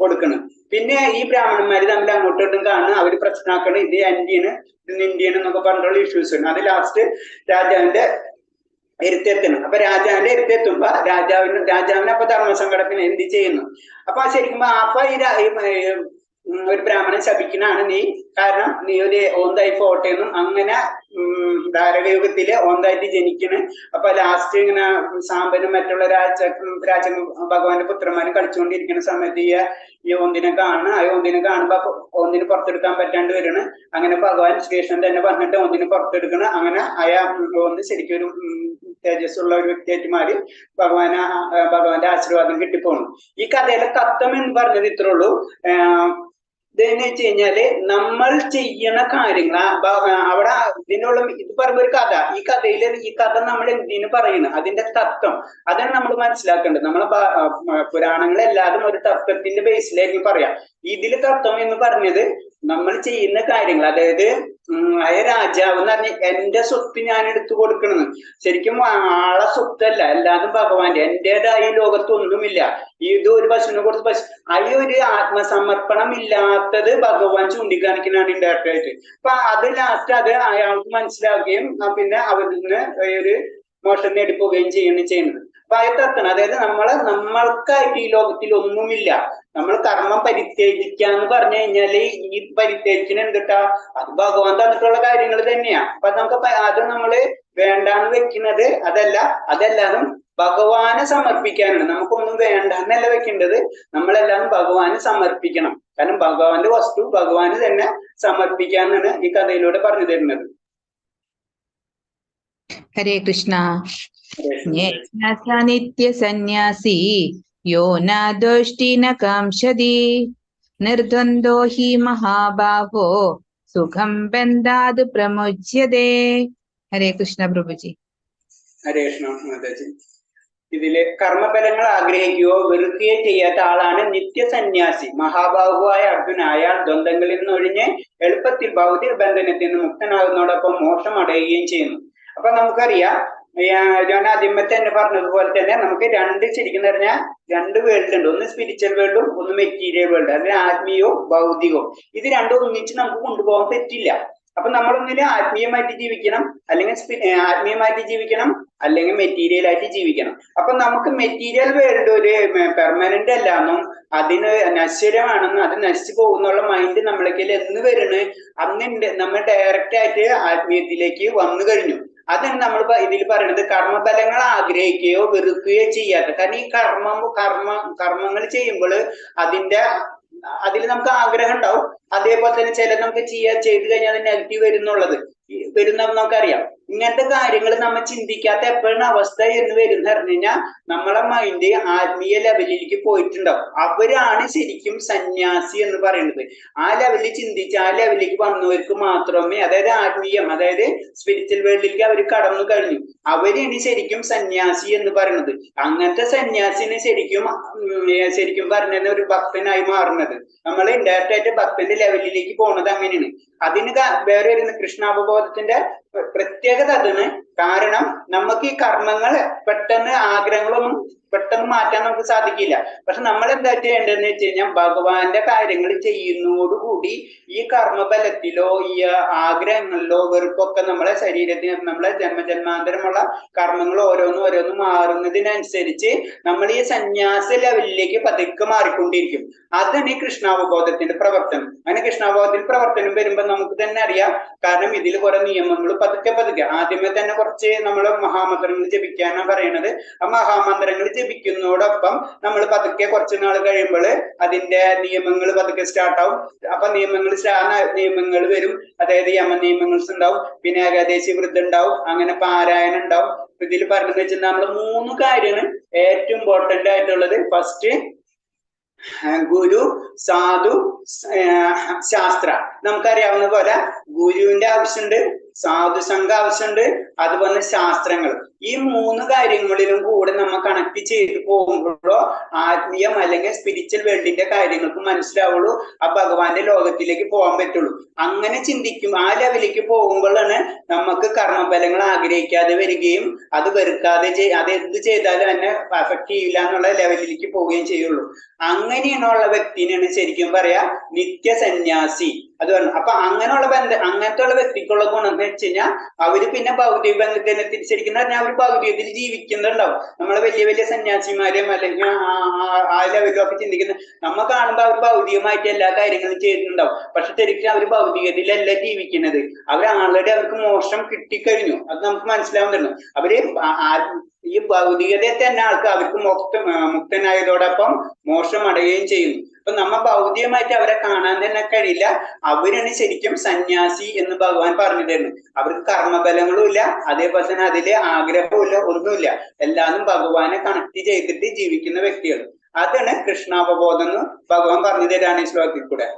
കൊടുക്കണം. പിന്നെ ഈ ബ്രാഹ്മണന്മാര് തമ്മിൽ അങ്ങോട്ടും കാണുന്ന അവര് പ്രശ്നമാക്കണം. ഇത് ഇന്ത്യയാണ്, ഇത് ഇന്ത്യയാണ് എന്നൊക്കെ പറഞ്ഞിട്ടുള്ള ഇഷ്യൂസ് ആണ്. അത് ലാസ്റ്റ് രാജാവിന്റെ എരുത്തെത്തണം. അപ്പൊ രാജാവിന്റെ എരുത്തെത്തുമ്പോ രാജാവിന് അപ്പൊ ധർമ്മസങ്കടത്തിന് എന്ത് ചെയ്യുന്നു? അപ്പൊ ശരിക്കും അപ്പൊ ഒരു ബ്രാഹ്മണൻ ശപിക്കണാണ് നീ, കാരണം നീ ഒരു ഓന്തായി പോട്ടെന്നും അങ്ങനെ ധാരകയുഗത്തില് ഓന്തായിട്ട് ജനിക്കണ്. അപ്പൊ ലാസ്റ്റ് ഇങ്ങനെ സാമ്പനും മറ്റുള്ള ഭഗവാന്റെ പുത്രന്മാരും കളിച്ചുകൊണ്ടിരിക്കുന്ന സമയത്ത് ഈ ഒന്നിനെ കാണുന്നു. ആ ഒന്നിനെ കാണുമ്പോ ഒന്നിന് പുറത്തെടുക്കാൻ പറ്റാണ്ട് വരണം. അങ്ങനെ ഭഗവാൻ ശ്രീകൃഷ്ണൻ തന്നെ പറഞ്ഞിട്ട് ഒന്നിന് പുറത്തെടുക്കണം. അങ്ങനെ ഒന്ന് ശരിക്കും ഒരു തേജസ്സുള്ള ഒരു വ്യക്തിയായിട്ട് മാറി ഭഗവാന്റെ ആശീർവാദം കിട്ടിപ്പോണം. ഈ കഥയിലെ തത്വം എന്ന് പറഞ്ഞത് ഇത്രേ ഉള്ളൂ. ഇതെന്ന് വെച്ച് കഴിഞ്ഞാല് നമ്മൾ ചെയ്യണ കാര്യങ്ങൾ അവിടെ ഇതിനുള്ള ഇത് പറയുമ്പോ ഒരു കഥ, ഈ കഥയില് ഈ കഥ നമ്മൾ എന്തിനു പറയുന്നത്, അതിന്റെ തത്വം അതാണ് നമ്മൾ മനസ്സിലാക്കേണ്ടത്. നമ്മളെ പുരാണങ്ങളെല്ലാതും ഒരു തത്വത്തിന്റെ ബേസിലായിരിക്കും പറയാം. ഇതില് തത്വം എന്ന് പറഞ്ഞത് നമ്മൾ ചെയ്യുന്ന കാര്യങ്ങൾ, അതായത് രാജാവ് എന്ന് പറഞ്ഞ എന്റെ സ്വത്ത് ഞാൻ എടുത്തു കൊടുക്കണമെന്ന്. ശരിക്കും ആളെ സ്വത്തല്ല, എല്ലാതും ഭഗവാന്റെ. എന്റേതായി ലോകത്തൊന്നുമില്ല. ഇത് ഒരു പശുവിനെ കൊടുത്ത് ഒരു ആത്മസമർപ്പണം ഇല്ലാത്തത് ഭഗവാൻ ചൂണ്ടിക്കാണിക്കുന്നതാണ് ഇൻഡയറക്റ്റ് ആയിട്ട്. അപ്പൊ അത് ലാസ്റ്റ് അത് അയാൾക്ക് മനസ്സിലാക്കുകയും പിന്നെ അവരിൽ നിന്ന് ഒരു മോഷം നേടിപ്പോവുകയും ചെയ്യുന്നത്. അപ്പൊ അയത്തത്താണ്, അതായത് നമ്മൾക്കായിട്ട് ഈ ലോകത്തിൽ ഒന്നുമില്ല. നമ്മൾ കർമ്മം പരിത്യജിക്കാന്ന് പറഞ്ഞു കഴിഞ്ഞാല് ഈ പരിത്യജിന് എന്തിട്ടാ അത് ഭഗവാൻ തന്നിട്ടുള്ള കാര്യങ്ങൾ തന്നെയാ. അപ്പൊ നമുക്ക് അത് നമ്മള് വേണ്ടാന്ന് വെക്കുന്നത് അതെല്ലാതും ഭഗവാനെ സമർപ്പിക്കാനാണ്. നമുക്കൊന്നും വേണ്ട എന്നല്ല വെക്കേണ്ടത്, നമ്മളെല്ലാം ഭഗവാന് സമർപ്പിക്കണം. കാരണം ഭഗവാന്റെ വസ്തു ഭഗവാന് തന്നെ സമർപ്പിക്കാനാണ് ഈ കഥയിലൂടെ പറഞ്ഞു തരുന്നത്. ഹരേ കൃഷ്ണ. നിത്യ സന്യാസി യോ നാദോഷ്ടി ന കാംക്ഷതി നിർദ്വന്ദ്വോ ഹി മഹാബാഹോ സുഖം ബന്ധാത് പ്രമുച്യതേ. ഹരേ കൃഷ്ണ പ്രഭുജി. ഹരേ കൃഷ്ണ മാതാജി. ഇതില് കർമ്മഫലങ്ങൾ ആഗ്രഹിക്കുകയോ വെറുക്കുകയോ ചെയ്യാത്ത ആളാണ് നിത്യസന്യാസി. മഹാബാഹുവായ അർജുന അയാൾ ദ്വന്ദ്ങ്ങളിൽ നിന്നൊഴിഞ്ഞ് എളുപ്പത്തിൽ ഭൗതിക ബന്ധനത്തിൽ നിന്ന് മുക്തനാകുന്നതോടൊപ്പം മോക്ഷം അടയുകയും ചെയ്യുന്നു. അപ്പൊ നമുക്കറിയാം, ഞാൻ ആദ്യമേ തന്നെ പറഞ്ഞതുപോലെ തന്നെ നമുക്ക് ശരിക്കും പറഞ്ഞാൽ രണ്ട് വേൾഡ് ഉണ്ട്. ഒന്ന് സ്പിരിച്വൽ വേൾഡും ഒന്ന് മെറ്റീരിയൽ വേൾഡ്. അതിന് ആത്മീയവും ഭൗതികവും. ഇത് രണ്ടും ഒന്നിച്ച് നമുക്ക് കൊണ്ടുപോകാൻ പറ്റില്ല. അപ്പൊ നമ്മളൊന്നില് ആത്മീയമായിട്ട് ജീവിക്കണം, അല്ലെങ്കിൽ ആത്മീയമായിട്ട് ജീവിക്കണം, അല്ലെങ്കിൽ മെറ്റീരിയൽ ആയിട്ട് ജീവിക്കണം. അപ്പൊ നമുക്ക് മെറ്റീരിയൽ വേൾഡ് ഒരു പെർമനന്റ് അല്ലാന്നും അതിന് നശ്വരമാണെന്നും അത് നശിച്ചു പോകുന്നുള്ള മൈൻഡ് നമ്മളേക്ക് എന്ന് വരുന്നു അന്ന് നമ്മൾ ഡയറക്റ്റ് ആയിട്ട് ആത്മീയത്തിലേക്ക് വന്നു കഴിഞ്ഞു. അതാണ് നമ്മൾ ഇതിൽ പറയുന്നത് കർമ്മഫലങ്ങൾ ആഗ്രഹിക്കുകയോ വെറുക്കുകയോ ചെയ്യാത്ത. കാരണം ഈ കർമ്മങ്ങൾ ചെയ്യുമ്പോൾ അതിൽ നമുക്ക് ആഗ്രഹം ഉണ്ടാവും. അതേപോലെ തന്നെ ചില നമുക്ക് ചെയ്ത് കഴിഞ്ഞാൽ അത് നെഗറ്റീവ് വരുന്ന നമുക്കറിയാം. ഇങ്ങനത്തെ കാര്യങ്ങൾ നമ്മൾ ചിന്തിക്കാത്ത എപ്പോഴാണ് അവസ്ഥ എന്ന് വരുന്ന പറഞ്ഞു കഴിഞ്ഞാൽ നമ്മളെ മൈൻഡ് ആത്മീയ ലെവലിലേക്ക് പോയിട്ടുണ്ടാവും. അവരാണ് ശരിക്കും സന്യാസി എന്ന് പറയുന്നത്. ആ ലെവലിൽ ചിന്തിച്ച് ആ ലെവലിലേക്ക് വന്നവർക്ക് മാത്രമേ, അതായത് ആത്മീയം, അതായത് സ്പിരിച്വൽ വേൾഡിലേക്ക് അവർ കടന്നു കഴിഞ്ഞു, അവരാണ് ശരിക്കും സന്യാസി എന്ന് പറയുന്നത്. അങ്ങനത്തെ സന്യാസിനെ ശരിക്കും പറഞ്ഞ ഒരു ഭക്തനായി മാറുന്നത്. നമ്മൾ ഇൻഡയറക്റ്റ് ആയിട്ട് ഭക്തന്റെ ലെവലിലേക്ക് പോകുന്നത് അങ്ങനെയാണ്. അതിന് വേറെ ഒരു കൃഷ്ണാവബോധത്തിന്റെ പ്രത്യേകത അതാണ്. കാരണം നമുക്ക് ഈ കർമ്മങ്ങൾ ആഗ്രഹങ്ങളൊന്നും പെട്ടെന്ന് മാറ്റാൻ നമുക്ക് സാധിക്കില്ല. പക്ഷെ നമ്മൾ എന്താ ചെയ്യേണ്ടതെന്ന് വെച്ച് കഴിഞ്ഞാൽ ഭഗവാന്റെ കാര്യങ്ങൾ ചെയ്യുന്നതോടുകൂടി ഈ കർമ്മബലത്തിലോ ഈ ആഗ്രഹങ്ങളിലോ വെറുപ്പൊക്കെ നമ്മളെ ശരീരത്തിന് നമ്മളെ ജന്മജന്മാന്തരമുള്ള കർമ്മങ്ങൾ ഓരോന്നും മാറുന്നതിനനുസരിച്ച് നമ്മൾ ഈ സന്യാസ ലെവലിലേക്ക് പതുക്കെ മാറിക്കൊണ്ടിരിക്കും. അതാണ് ഈ കൃഷ്ണാവബോധത്തിന്റെ പ്രവർത്തനം. അങ്ങനെ കൃഷ്ണാവബോധത്തിൽ പ്രവർത്തനം വരുമ്പോൾ നമുക്ക് തന്നെ അറിയാം. കാരണം ഇതിൽ കുറെ നിയമങ്ങൾ പതുക്കെ ആദ്യമേ തന്നെ കുറച്ച് നമ്മൾ മഹാമന്ത്രങ്ങൾ ജപിക്കാനാണ് പറയുന്നത്. ആ മഹാമന്ത്രങ്ങൾ ജപിക്കുന്നതോടൊപ്പം നമ്മൾ പതുക്കെ കുറച്ച് നാൾ കഴിയുമ്പോൾ അതിന്റെ നിയമങ്ങൾ പതുക്കെ സ്റ്റാർട്ടാവും. അപ്പൊ നിയമങ്ങൾ വരും. അതായത് യമ നിയമങ്ങൾ ഉണ്ടാവും, പിന്നെ ഏകാദശി വൃദ്ധം ഉണ്ടാവും, അങ്ങനെ പാരായണം ഉണ്ടാവും. ഇതിൽ പറഞ്ഞതെന്ന് വെച്ചാൽ നമ്മൾ 3 കാര്യമാണ് ഏറ്റവും ഇമ്പോർട്ടന്റ് ആയിട്ടുള്ളത്. ഫസ്റ്റ് ഗുരു, സാധു, ശാസ്ത്ര. നമുക്കറിയാവുന്ന പോലെ ഗുരുവിന്റെ ആവശ്യമുണ്ട്, സാധുസംഘ ആവശ്യമുണ്ട്, അതുപോലെ ശാസ്ത്രങ്ങൾ. ഈ 3 കാര്യങ്ങളിലും കൂടെ നമ്മൾ കണക്ട് ചെയ്ത് പോകുമ്പോഴോ ആത്മീയം അല്ലെങ്കിൽ സ്പിരിച്വൽ വേൾഡിന്റെ കാര്യങ്ങൾക്ക് മനസ്സിലാവുള്ളൂ. ആ ഭഗവാന്റെ ലോകത്തിലേക്ക് പോകാൻ പറ്റുള്ളൂ. അങ്ങനെ ചിന്തിക്കും. ആ ലെവലിലേക്ക് പോകുമ്പോഴാണ് നമുക്ക് കർമ്മഫലങ്ങൾ ആഗ്രഹിക്കാതെ വരികയും അത് വെറുക്കാതെ അത് എന്ത് ചെയ്താലും എന്നെ അഫക്ട് ചെയ്യില്ല എന്നുള്ള ലെവലിലേക്ക് പോവുകയും ചെയ്യുള്ളൂ. അങ്ങനെയുള്ള വ്യക്തിനെയാണ് ശരിക്കും പറയാ നിത്യസന്യാസി. അത് പറഞ്ഞു. അപ്പൊ അങ്ങനത്തെ ഉള്ള വ്യക്തിക്കുള്ള ഗുണം എന്ന് വെച്ച് കഴിഞ്ഞാൽ അവര് പിന്നെ ഭൗതിക ബന്ധത്തിനെ തിരിച്ചടിക്കുന്ന പറഞ്ഞാൽ അവർ ഭൗതികത്തിൽ ജീവിക്കുന്നുണ്ടാവും. നമ്മളെ വലിയ സന്യാസിമാരെയും അല്ലെങ്കിൽ ആ ലെവലൊക്കെ ചിന്തിക്കുന്ന നമ്മൾ കാണുമ്പോൾ അവർ ഭൗതികമായിട്ട് എല്ലാ കാര്യങ്ങളും ചെയ്യുന്നുണ്ടാവും. പക്ഷെ ശരിക്കും അവർ ഭൗതികതയിലല്ല ജീവിക്കുന്നത്. അവർക്ക് മോശം കിട്ടിക്കഴിഞ്ഞു. അത് നമുക്ക് മനസ്സിലാവുന്നുണ്ട്. അവര് ഈ ഭൗതികതയെ തന്നെ അവർക്ക് മുക്തനായതോടൊപ്പം മോശം അടയുകയും ചെയ്യുന്നു. അപ്പൊ നമ്മ ഭൗതികമായിട്ട് അവരെ കാണാൻ തന്നെ കഴിയില്ല. അവരാണ് ശരിക്കും സന്യാസി എന്ന് ഭഗവാൻ പറഞ്ഞു തരുന്നത്. അവർക്ക് കർമ്മഫലങ്ങളും ഇല്ല, അതേപോലെ തന്നെ അതില് ആഗ്രഹവും ഇല്ല, ഒന്നുമില്ല. എല്ലാതും ഭഗവാനെ കണക്ട് ചെയ്തിട്ട് ജീവിക്കുന്ന വ്യക്തികൾ. അതാണ് കൃഷ്ണാവബോധം എന്ന് ഭഗവാൻ പറഞ്ഞു തരാണ് ഈ ശ്ലോകത്തിൽ കൂടെ.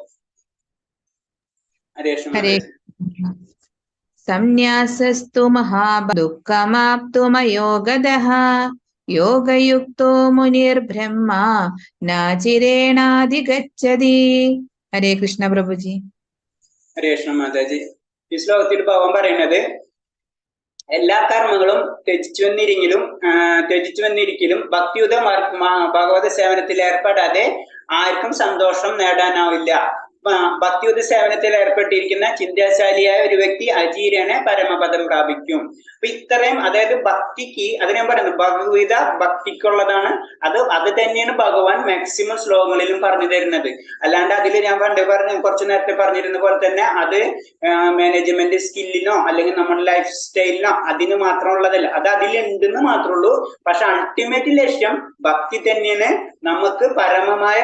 സംന്യാസസ്തു മഹാദുഃഖമാപ്തുമയോഗദഃ യോഗയുക്തോ മുനിർബ്രഹ്മ നാചിരേണാധിഗച്ഛതി. ഹരേ കൃഷ്ണ പ്രഭുജി. ഹരേ കൃഷ്ണ മാതാജി. ഈ ശ്ലോകത്തിൽ ഭഗവാൻ പറയുന്നത് എല്ലാ കർമ്മങ്ങളും ത്യജിച്ചു വന്നിരിക്കലും ഭക്തിയുത ഭഗവത സേവനത്തിൽ ഏർപ്പെടാതെ ആർക്കും സന്തോഷം നേടാനാവില്ല. ഭക്തിയുത സേവനത്തിൽ ഏർപ്പെട്ടിരിക്കുന്ന ചിന്താശാലിയായ ഒരു വ്യക്തി അജീരനെ പരമപദം പ്രാപിക്കും. അപ്പൊ ഇത്രയും, അതായത് ഭക്തിക്ക്, അത് ഞാൻ പറയുന്നത് ഭഗവത ഭക്തിക്കുള്ളതാണ്. അത് തന്നെയാണ് ഭഗവാൻ മാക്സിമം ശ്ലോകങ്ങളിലും പറഞ്ഞു തരുന്നത്. അല്ലാണ്ട് അതിൽ ഞാൻ കുറച്ചു നേരത്തെ പറഞ്ഞിരുന്ന പോലെ തന്നെ അത് മാനേജ്മെന്റ് സ്കില്ലിനോ അല്ലെങ്കിൽ നമ്മുടെ ലൈഫ് സ്റ്റൈലിനോ അതിന് മാത്രമുള്ളതല്ല. അത് അതിലുണ്ടെന്ന് മാത്രമേ ഉള്ളൂ. പക്ഷെ അൾട്ടിമേറ്റ് ലക്ഷ്യം ഭക്തി തന്നെയാണ്. നമുക്ക് പരമമായ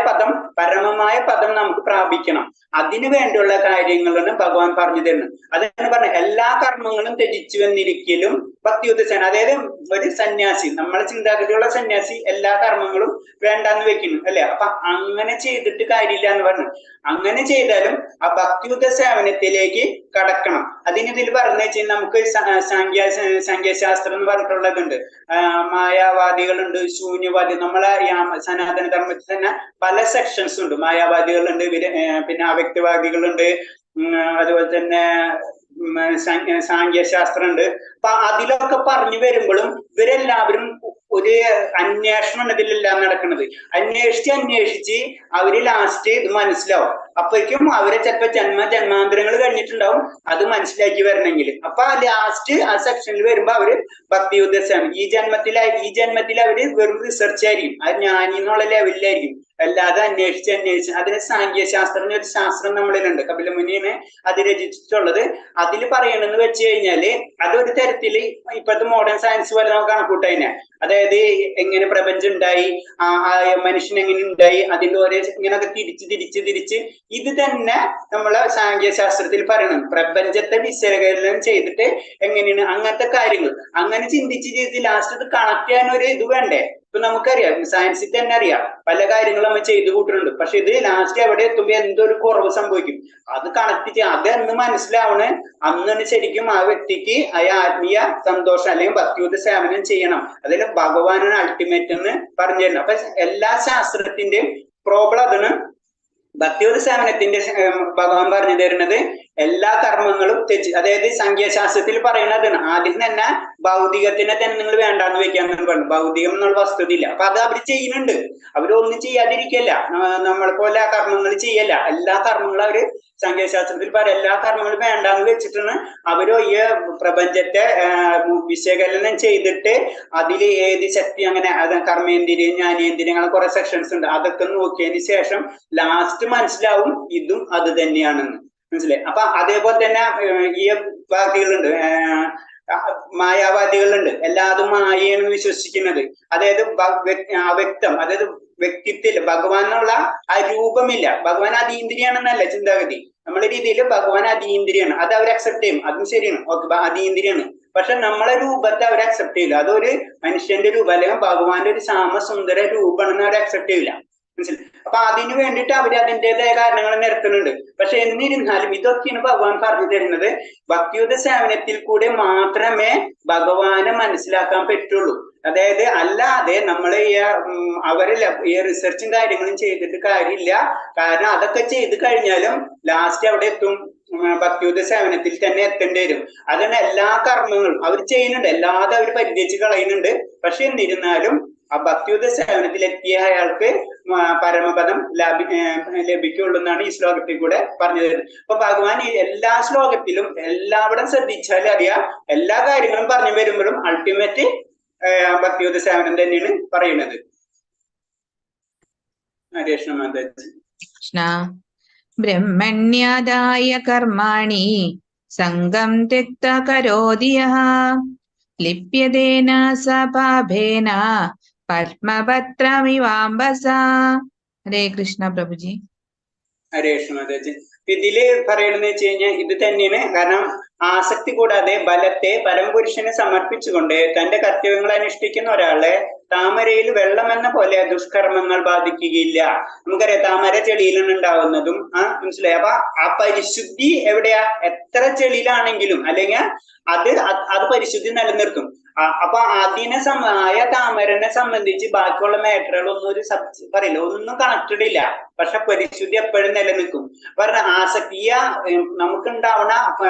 പദം നമുക്ക് പ്രാപിക്കണം. അതിനു വേണ്ടിയുള്ള കാര്യങ്ങളാണ് ഭഗവാൻ പറഞ്ഞു തരുന്നത്. അതാണ് പറഞ്ഞത്, എല്ലാ കർമ്മങ്ങളും ത്യജിച്ചു വന്നിരിക്കലും ഭക്തിയുത സേന. അതായത് ഒരു സന്യാസി, നമ്മളെ ചിന്താഗതിയുള്ള സന്യാസി എല്ലാ കർമ്മങ്ങളും വേണ്ടാന്ന് വെക്കുന്നു അല്ലെ. അപ്പൊ അങ്ങനെ ചെയ്തിട്ട് കാര്യമില്ല എന്ന് പറഞ്ഞു. അങ്ങനെ ചെയ്താലും ആ ഭക്തിയുത സേവനത്തിലേക്ക് കടക്കണം. അതിനിതിൽ പറഞ്ഞു വെച്ചാൽ നമുക്ക് സാങ്ക്യശാസ്ത്രം എന്ന് പറഞ്ഞിട്ടുള്ളതുണ്ട്, മായാവാദികളുണ്ട്, ശൂന്യവാദി. നമ്മളെ സനാതന ധർമ്മത്തിൽ തന്നെ പല സെക്ഷൻസ് ഉണ്ട്. മായാവാദികളുണ്ട്, പിന്നെ അവ്യക്തവാദികളുണ്ട്, അതുപോലെ തന്നെ സാങ്ക്യശാസ്ത്രം ഉണ്ട്. അപ്പൊ അതിലൊക്കെ പറഞ്ഞു വരുമ്പോഴും ഇവരെല്ലാവരും ഒരു അന്വേഷണം ഇതിലെല്ലാം നടക്കുന്നത്. അന്വേഷിച്ച് അവര് ലാസ്റ്റ് ഇത് മനസ്സിലാവും. അപ്പോഴേക്കും അവരെ ചിലപ്പോ ജന്മാന്തരങ്ങൾ കഴിഞ്ഞിട്ടുണ്ടാവും അത് മനസ്സിലാക്കി വരണമെങ്കിൽ. അപ്പൊ ആ ലാസ്റ്റ് ആ സെക്ഷനിൽ വരുമ്പോ അവര് ഭക്തിയുദ്ധമാണ്. ഈ ജന്മത്തിൽ അവര് വെറും റിസർച്ച് ആയിരിക്കും, അത് ജ്ഞാനി എന്നുള്ള ലെവലിലായിരിക്കും. അല്ലാതെ അന്വേഷിച്ച് അതിന് സാങ്ക്യശാസ്ത്രം എന്നൊരു ശാസ്ത്രം നമ്മളിലുണ്ട്, കപിലമുനിയാണ് അത് രചിച്ചിട്ടുള്ളത്. അതിൽ പറയണെന്ന് വെച്ച് കഴിഞ്ഞാല് അതൊരു തരത്തില് ഇപ്പോഴത്തെ മോഡേൺ സയൻസ് പോലെ നമുക്ക് കണക്കൂട്ടതിനെ. അതായത് എങ്ങനെ പ്രപഞ്ചം ഉണ്ടായി, മനുഷ്യൻ എങ്ങനെ ഉണ്ടായി, അതിന്റെ ഓരോ ഇങ്ങനെയൊക്കെ തിരിച്ച് ഇത് തന്നെ നമ്മളെ സാങ്ക്യശാസ്ത്രത്തിൽ പറയണം. പ്രപഞ്ചത്തെ വിശകലനം ചെയ്തിട്ട് എങ്ങനെയാണ് അങ്ങനത്തെ കാര്യങ്ങൾ അങ്ങനെ ചിന്തിച്ച് ലാസ്റ്റ് ഇത് കണക്ട് ചെയ്യാൻ ഒരു ഇത് വേണ്ടേ. ഇപ്പൊ നമുക്കറിയാം, സയൻസിൽ തന്നെ അറിയാം പല കാര്യങ്ങളും നമ്മൾ ചെയ്തു കൂട്ടുന്നുണ്ട്. പക്ഷെ ഇത് ലാസ്റ്റ് എവിടെ എത്തുമ്പോ എന്തൊരു കുറവ് സംഭവിക്കും. അത് കണക്ട് ചെയ്യാം. അതെന്ന് മനസ്സിലാവണേ അന്നാണ് ശരിക്കും ആ വ്യക്തിക്ക് ആത്മീയ സന്തോഷം അല്ലെങ്കിൽ ഭക്തിയുത സേവനം ചെയ്യണം. അതിൽ ഭഗവാനാണ് അൾട്ടിമേറ്റ് എന്ന് പറഞ്ഞു തരണം. അപ്പൊ എല്ലാ ശാസ്ത്രത്തിന്റെയും പ്രോബ്ലം അതാണ്. ഭക്തിയുത സേവനത്തിന്റെ ഭഗവാൻ പറഞ്ഞു തരുന്നത് എല്ലാ കർമ്മങ്ങളും അതായത് സംഖ്യാശാസ്ത്രത്തിൽ പറയുന്നതാണ്. ആദ്യം തന്നെ ഭൗതികത്തിനെ തന്നെ നിങ്ങൾ വേണ്ടാന്ന് വെക്കാന്ന് പറഞ്ഞു. ഭൗതികം എന്നുള്ള വസ്തുതയില്ല. അപ്പൊ അത് അവർ ചെയ്യുന്നുണ്ട്. അവരൊന്നും ചെയ്യാതിരിക്കല്ല, നമ്മളെ പോലെ ആ കർമ്മങ്ങൾ ചെയ്യല്ല. എല്ലാ കർമ്മങ്ങളും അവര് സംഖ്യാശാസ്ത്രത്തിൽ പറയും എല്ലാ കർമ്മങ്ങളും വേണ്ടാന്ന് വെച്ചിട്ടാണ് അവരോ ഈ പ്രപഞ്ചത്തെ വിശകലനം ചെയ്തിട്ട് അതിൽ ഏത് ശക്തി, അങ്ങനെ കർമ്മേന്ദ്രിയം, ജ്ഞാനേന്ദ്രിയം, അങ്ങനെ കുറെ സെക്ഷൻസ് ഉണ്ട്. അതൊക്കെ നോക്കിയതിന് ശേഷം ലാസ്റ്റ് മനസ്സിലാവും ഇതും അത് തന്നെയാണെന്ന്. മനസ്സിലായി? അപ്പൊ അതേപോലെ തന്നെ ഈ വാദികളുണ്ട്, മായാവാദികളുണ്ട്. എല്ലാതും മായയെന്ന് വിശ്വസിക്കുന്നത്. അതായത് അവ്യക്തം, അതായത് വ്യക്തിത്വത്തിൽ ഭഗവാനുള്ള ആ രൂപമില്ല. ഭഗവാൻ അതീന്ദ്രിയാണെന്നല്ല ചിന്താഗതി. നമ്മുടെ രീതിയിൽ ഭഗവാൻ അതീന്ദ്രിയാണ്. അത് അവർ അക്സെപ്റ്റ് ചെയ്യും. അതും ശരിയാണ്, ഓക്കെ അതീന്ദ്രിയാണ്. പക്ഷെ നമ്മളെ രൂപത്തെ അവർ അക്സെപ്റ്റ് ചെയ്യില്ല. അതൊരു മനുഷ്യന്റെ രൂപം അല്ലെങ്കിൽ ഭഗവാന്റെ ഒരു സാമസുന്ദര രൂപമാണെന്ന് അവർ അക്സെപ്റ്റ് ചെയ്യില്ല. മനസ്സിലായി? അപ്പൊ അതിനു വേണ്ടിയിട്ട് അവർ അതിൻ്റെതായ കാരണങ്ങൾ നിരത്തുന്നുണ്ട്. പക്ഷെ എന്നിരുന്നാലും ഇതൊക്കെയാണ് ഭഗവാൻ പറഞ്ഞു തരുന്നത്. ഭക്തിയുത സേവനത്തിൽ കൂടെ മാത്രമേ ഭഗവാനെ മനസ്സിലാക്കാൻ പറ്റുള്ളൂ. അതായത് അല്ലാതെ നമ്മൾ ഈ റിസർച്ചും കാര്യങ്ങളും ചെയ്തിട്ട് കാര്യമില്ല. കാരണം അതൊക്കെ ചെയ്ത് കഴിഞ്ഞാലും ലാസ്റ്റ് അവിടെ എത്തും, ഭക്തിയുത സേവനത്തിൽ തന്നെ എത്തേണ്ടി വരും. അതാണ് എല്ലാ കർമ്മങ്ങളും അവർ ചെയ്യുന്നുണ്ട്, അല്ലാതെ അവർ പരിധിച്ച് കളയുന്നുണ്ട്. പക്ഷെ എന്നിരുന്നാലും ആ ഭക്തിയുത സേവനത്തിലെത്തിയ അയാൾക്ക് പരമപദം ലഭിക്കുള്ളൂ എന്നാണ് ഈ ശ്ലോകത്തിൽ കൂടെ പറഞ്ഞു തരുന്നത്. അപ്പൊ ഭഗവാൻ എല്ലാ ശ്ലോകത്തിലും എല്ലാവിടം ശ്രദ്ധിച്ചാൽ അറിയാം, എല്ലാ കാര്യങ്ങളും പറഞ്ഞു വരുമ്പോഴും അൾട്ടിമേറ്റ് ഭക്തിയുത സേവനം തന്നെയാണ് പറയുന്നത്. കൃഷ്ണ ബ്രഹ്മണ്യാദായ കർമാണി സംഗം ത്യക്ത കരോതി യഃ ലിപ്യതേന സ പാപേന പത്മപത്രമിവാംബസാ. ഹരേ കൃഷ്ണ പ്രഭുജി. ഹരേ കൃഷ്ണ മാതാജി. ഇതില് പറയണെന്ന് വെച്ച് കഴിഞ്ഞാൽ ഇത് തന്നെയാണ്. കാരണം ആസക്തി കൂടാതെ ബലത്തെ പരമപുരുഷന് സമർപ്പിച്ചുകൊണ്ട് തന്റെ കർത്തവ്യങ്ങൾ അനുഷ്ഠിക്കുന്ന ഒരാളെ താമരയിൽ വെള്ളം എന്ന പോലെ ദുഷ്കർമ്മങ്ങൾ ബാധിക്കുകയില്ല. നമുക്കറിയാം താമര ചെളിയിലാണ് ഉണ്ടാവുന്നതും. മനസ്സിലായി? അപ്പൊ ആ പരിശുദ്ധി എവിടെയാ? എത്ര ചെളിയിലാണെങ്കിലും അല്ലെങ്കിൽ അത് പരിശുദ്ധി നിലനിർത്തും. അപ്പൊ താമരനെ സംബന്ധിച്ച് ബാക്കിയുള്ള മാറ്ററുകളൊന്നും ഒരു പറയില്ല, ഒന്നും കണക്റ്റഡ് ഇല്ല. പക്ഷെ പരിശുദ്ധി എപ്പോഴും നിലനിൽക്കും. പറഞ്ഞ ആസക്തിയ നമുക്കുണ്ടാവുന്ന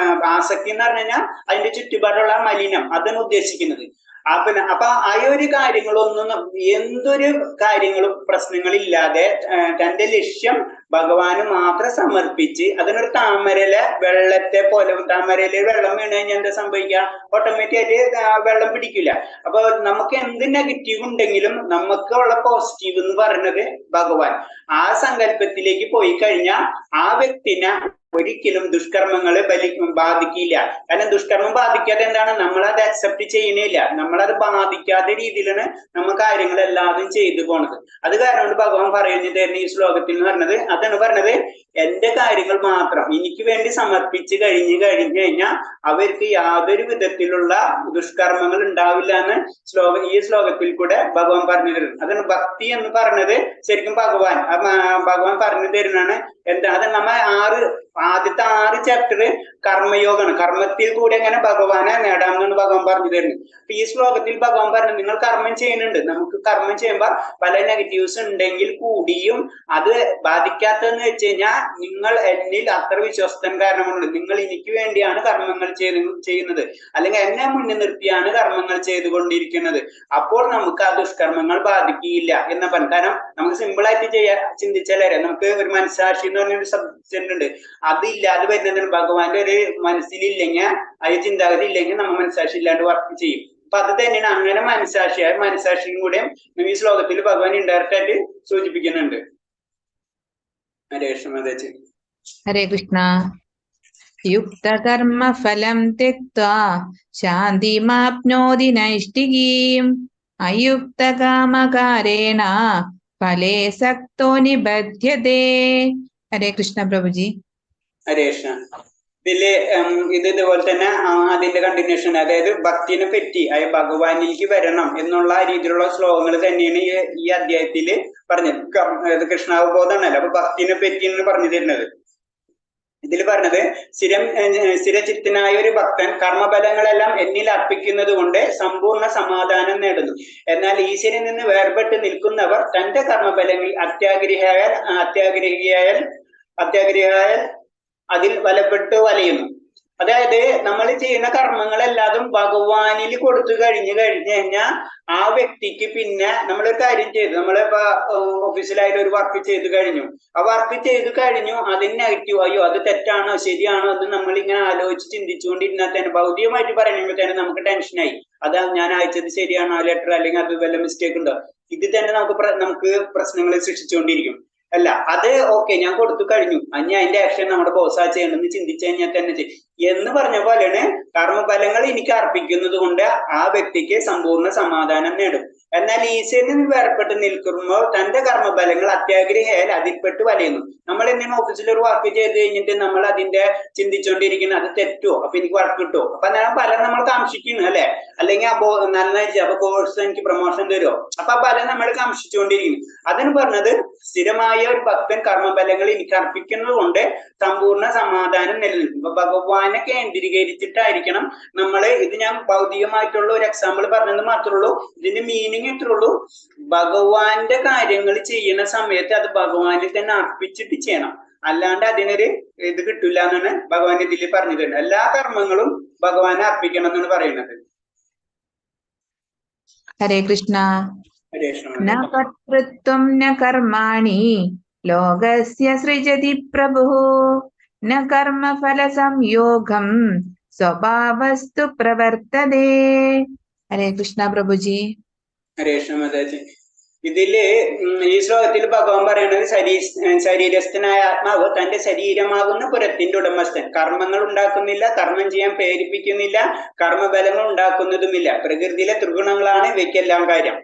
ആസക്തി എന്ന് പറഞ്ഞു കഴിഞ്ഞാൽ അതിന്റെ ചുറ്റുപാടുള്ള മലിനം, അതാണ് ഉദ്ദേശിക്കുന്നത്. അപ്പൊ ആ ഒരു കാര്യങ്ങളൊന്നും എന്തൊരു കാര്യങ്ങളും പ്രശ്നങ്ങളില്ലാതെ തന്റെ ലക്ഷ്യം ഭഗവാന് മാത്രം സമർപ്പിച്ച് അതിനൊരു താമരയിലെ വെള്ളത്തെ പോലെ, താമരയില് വെള്ളം വീണ് കഴിഞ്ഞാൽ എന്താ സംഭവിക്കുക? ഓട്ടോമാറ്റിക്കായിട്ട് വെള്ളം പിടിക്കില്ല. അപ്പൊ നമുക്ക് എന്ത് നെഗറ്റീവ് ഉണ്ടെങ്കിലും നമുക്കുള്ള പോസിറ്റീവ് എന്ന് പറയുന്നത് ഭഗവാൻ. ആ സങ്കല്പത്തിലേക്ക് പോയി കഴിഞ്ഞാൽ ആ വ്യക്തിനെ ഒരിക്കലും ദുഷ്കർമ്മങ്ങൾ ബാധിക്കില്ല. കാരണം ദുഷ്കർമ്മം ബാധിക്കാതെ എന്താണ്, നമ്മളത് അക്സെപ്റ്റ് ചെയ്യണില്ല, നമ്മളത് ബാധിക്കാത്ത രീതിയിലാണ് നമ്മൾ കാര്യങ്ങളെല്ലാതും ചെയ്തു പോണത്. അത് കാരണം ഭഗവാൻ പറയുന്നത് ഈ ശ്ലോകത്തിൽ എന്ന് പറഞ്ഞത് അതാണ് പറഞ്ഞത്, എന്റെ കാര്യങ്ങൾ മാത്രം എനിക്ക് വേണ്ടി സമർപ്പിച്ച് കഴിഞ്ഞു കഴിഞ്ഞാൽ അവർക്ക് യാതൊരു വിധത്തിലുള്ള ദുഷ്കർമ്മങ്ങൾ ഉണ്ടാവില്ല എന്ന് ഈ ശ്ലോകത്തിൽ കൂടെ ഭഗവാൻ പറഞ്ഞു തരുന്നു. അതാണ് ഭക്തി എന്ന് പറഞ്ഞത്. ശരിക്കും ഭഗവാൻ പറഞ്ഞു തരുന്നതാണ്. എന്താ അത് നമ്മ ആദ്യത്തെ 6 ചാപ്റ്റർ കർമ്മയോഗമാണ്. കർമ്മത്തിൽ കൂടെ എങ്ങനെ ഭഗവാനെ നേടാമെന്നാണ് ഭഗവാൻ പറഞ്ഞു തരുന്നത്. അപ്പൊ ഈ ശ്ലോകത്തിൽ ഭഗവാൻ പറഞ്ഞു, നിങ്ങൾ കർമ്മം ചെയ്യുന്നുണ്ട്. നമുക്ക് കർമ്മം ചെയ്യുമ്പോൾ പല നെഗറ്റീവ്സ് ഉണ്ടെങ്കിൽ കൂടിയും അത് ബാധിക്കാത്തതെന്ന് വെച്ച് കഴിഞ്ഞാൽ നിങ്ങൾ എന്നിൽ അത്ര വിശ്വസ്തൻ കാരണമുണ്ട്. നിങ്ങൾ എനിക്ക് വേണ്ടിയാണ് കർമ്മങ്ങൾ ചെയ്യുന്നത്, അല്ലെങ്കിൽ എന്നെ മുന്നിൽ നിർത്തിയാണ് കർമ്മങ്ങൾ ചെയ്തുകൊണ്ടിരിക്കുന്നത്. അപ്പോൾ നമുക്ക് ആ ദുഷ്കർമ്മങ്ങൾ ബാധിക്കില്ല എന്ന പറഞ്ഞു. കാരണം നമുക്ക് സിമ്പിൾ ആയിട്ട് ചിന്തിച്ചാലേ നമുക്ക് ഒരു മനസാക്ഷി എന്ന് പറഞ്ഞൊരു സബ്ജക്ട് ഉണ്ട്. അതില്ലാതെ വരുന്നതിന് ഭഗവാന്റെ ഒരു മനസ്സിലില്ലെങ്കിൽ, അത് ചിന്താഗതി ഇല്ലെങ്കിൽ നമ്മൾ മനസാക്ഷി ഇല്ലാണ്ട് വർക്ക് ചെയ്യും. അപ്പൊ അത് തന്നെയാണ്. അങ്ങനെ മനസാക്ഷിയും കൂടെ ഈ ശ്ലോകത്തിൽ ഭഗവാൻ ഇൻഡയറക്റ്റ് ആയിട്ട് സൂചിപ്പിക്കുന്നുണ്ട്. ഹരേ കൃഷ്ണ. യുക്തകർമ്മ ഫലം ത്യക്ത്വാ ശാന്തിമാപ്നോതി നൈഷ്ഠികീം അയുക്തകാമകാരേണ ഫലേ സക്തോ നിബധ്യതേ. ഹരേ കൃഷ്ണ പ്രഭുജി. ഹരേ കൃഷ്ണ. ഇതുപോലെ തന്നെ അതിന്റെ കണ്ടിന്യൂഷൻ, അതായത് ഭക്തിനെ പറ്റി ഭഗവാനിലേക്ക് വരണം എന്നുള്ള രീതിയിലുള്ള ശ്ലോകങ്ങൾ തന്നെയാണ് ഈ അധ്യായത്തില് പറഞ്ഞത്. കൃഷ്ണാവബോധമാണല്ലോ. അപ്പൊ ഭക്തിനെ പറ്റിയാണ് പറഞ്ഞു തരുന്നത്. ഇതിൽ പറഞ്ഞത്, സ്ഥിരചിത്തനായ ഒരു ഭക്തൻ കർമ്മഫലങ്ങളെല്ലാം എന്നിൽ അർപ്പിക്കുന്നത് കൊണ്ട് സമ്പൂർണ്ണ സമാധാനം നേടുന്നു. എന്നാൽ ഈശ്വരനിൽ നിന്ന് വേർപെട്ട് നിൽക്കുന്നവർ തന്റെ കർമ്മഫലങ്ങൾ അത്യാഗ്രഹിയാൽ അതിൽ വലപ്പെട്ട് വലയുന്നു. അതായത് നമ്മൾ ചെയ്യുന്ന കർമ്മങ്ങളെല്ലാതും ഭഗവാനിൽ കൊടുത്തു കഴിഞ്ഞു കഴിഞ്ഞാൽ ആ വ്യക്തിക്ക് പിന്നെ നമ്മളൊരു കാര്യം ചെയ്തു, നമ്മളിപ്പോ ഓഫീസിലായാലും ഒരു വർക്ക് ചെയ്തു കഴിഞ്ഞു, ആ വർക്ക് ചെയ്തു കഴിഞ്ഞു, അതിന് നെഗറ്റീവ്, അയ്യോ അത് തെറ്റാണോ ശരിയാണോ എന്ന് നമ്മൾ ഇങ്ങനെ ആലോചിച്ച് ചിന്തിച്ചുകൊണ്ടിരുന്നാൽ തന്നെ, ഭൗതികമായിട്ട് പറയുമ്പോൾ തന്നെ നമുക്ക് ടെൻഷനായി, അതാ ഞാൻ അയച്ചത് ശരിയാണോ ലെറ്റർ, അല്ലെങ്കിൽ അത് വല്ല മിസ്റ്റേക്ക് ഉണ്ടോ, ഇത് തന്നെ നമുക്ക് പ്രശ്നങ്ങൾ സൃഷ്ടിച്ചുകൊണ്ടിരിക്കും. അല്ല, അത് ഓക്കെ ഞാൻ കൊടുത്തു കഴിഞ്ഞു, അഞ്ഞ അതിന്റെ ആക്ഷൻ നമ്മുടെ ബോസാ ചെയ്യണമെന്ന് ചിന്തിച്ചു കഴിഞ്ഞാൽ തന്നെ ചെയ്യും എന്ന് പറഞ്ഞ പോലെയാണ് കർമ്മഫലങ്ങൾ എനിക്ക് അർപ്പിക്കുന്നത് കൊണ്ട് ആ വ്യക്തിക്ക് സമ്പൂർണ്ണ സമാധാനം നേടും. എന്നാൽ ഈശ്വരനിൽ വേർപെട്ട് നിൽക്കുമ്പോൾ തന്റെ കർമ്മഫലങ്ങൾ അത്യാഗ്രഹിയാൽ അതിൽപ്പെട്ട് വലയുന്നു. നമ്മൾ എന്തിനാ ഓഫീസിൽ ഒരു വർക്ക് ചെയ്ത് കഴിഞ്ഞിട്ട് നമ്മൾ അതിന്റെ ചിന്തിച്ചുകൊണ്ടിരിക്കുന്നത്, അത് തെറ്റുമോ, അപ്പൊ എനിക്ക് വർക്ക് കിട്ടുമോ, അപ്പൊ പലരും നമ്മൾ കാംക്ഷിക്കുന്നു അല്ലെ, അല്ലെങ്കിൽ നന്നായിട്ട് അപ്പൊ കോഴ്സ് എനിക്ക് പ്രൊമോഷൻ തരുമോ, അപ്പൊ പലരും നമ്മൾ കാംക്ഷിച്ചുകൊണ്ടിരിക്കുന്നു. അതിന് പറഞ്ഞത്, സ്ഥിരമായ ഒരു ഭക്തൻ കർമ്മഫലങ്ങൾ എനിക്ക് അർപ്പിക്കുന്നത് കൊണ്ട് സമ്പൂർണ്ണ സമാധാനം നിലനിൽക്കും. അപ്പൊ ഭഗവാനെ കേന്ദ്രീകരിച്ചിട്ടായിരിക്കണം നമ്മള്, ഇത് ഞാൻ ഭൗതികമായിട്ടുള്ള ഒരു എക്സാമ്പിൾ പറഞ്ഞത് മാത്രമേ ഉള്ളൂ, ഇതിന്റെ മീനിങ് എത്ര ഉള്ളൂ, ഭഗവാന്റെ കാര്യങ്ങൾ ചെയ്യുന്ന സമയത്ത് അത് ഭഗവാനിൽ തന്നെ അർപ്പിച്ചിട്ട് ചെയ്യണം, അല്ലാണ്ട് അതിനൊരു ഇത് കിട്ടില്ല എന്നാണ് ഭഗവാൻ ഇതിൽ പറഞ്ഞിട്ടുണ്ട്. എല്ലാ കർമ്മങ്ങളും ഭഗവാനെ അർപ്പിക്കണം എന്നാണ് പറയുന്നത്. ഹരേ കൃഷ്ണ. ന കർത്തൃത്വം ന കർമാണി ലോകസ്യ സൃജതി പ്രഭുഃ ന കർമ്മഫല സംയോഗം സ്വഭാവസ്തു പ്രവർത്തതേ. ഹരേ കൃഷ്ണ പ്രഭുജി. ഹരേ കൃഷ്ണ മാതാജി. ഇതില് ഈ ശ്ലോകത്തിൽ ഭഗവാൻ പറയുന്നത്, ശരീരസ്ഥനായ ആത്മാവ് തന്റെ ശരീരമാകുന്ന പുരത്തിന്റെ ഉടമസ്ഥൻ, കർമ്മങ്ങൾ ഉണ്ടാക്കുന്നില്ല, കർമ്മം ചെയ്യാൻ പ്രേരിപ്പിക്കുന്നില്ല, കർമ്മഫലങ്ങൾ ഉണ്ടാക്കുന്നതുമില്ല, പ്രകൃതിയിലെ ത്രിഗുണങ്ങളാണ് ഇവയ്ക്കെല്ലാം കാര്യം.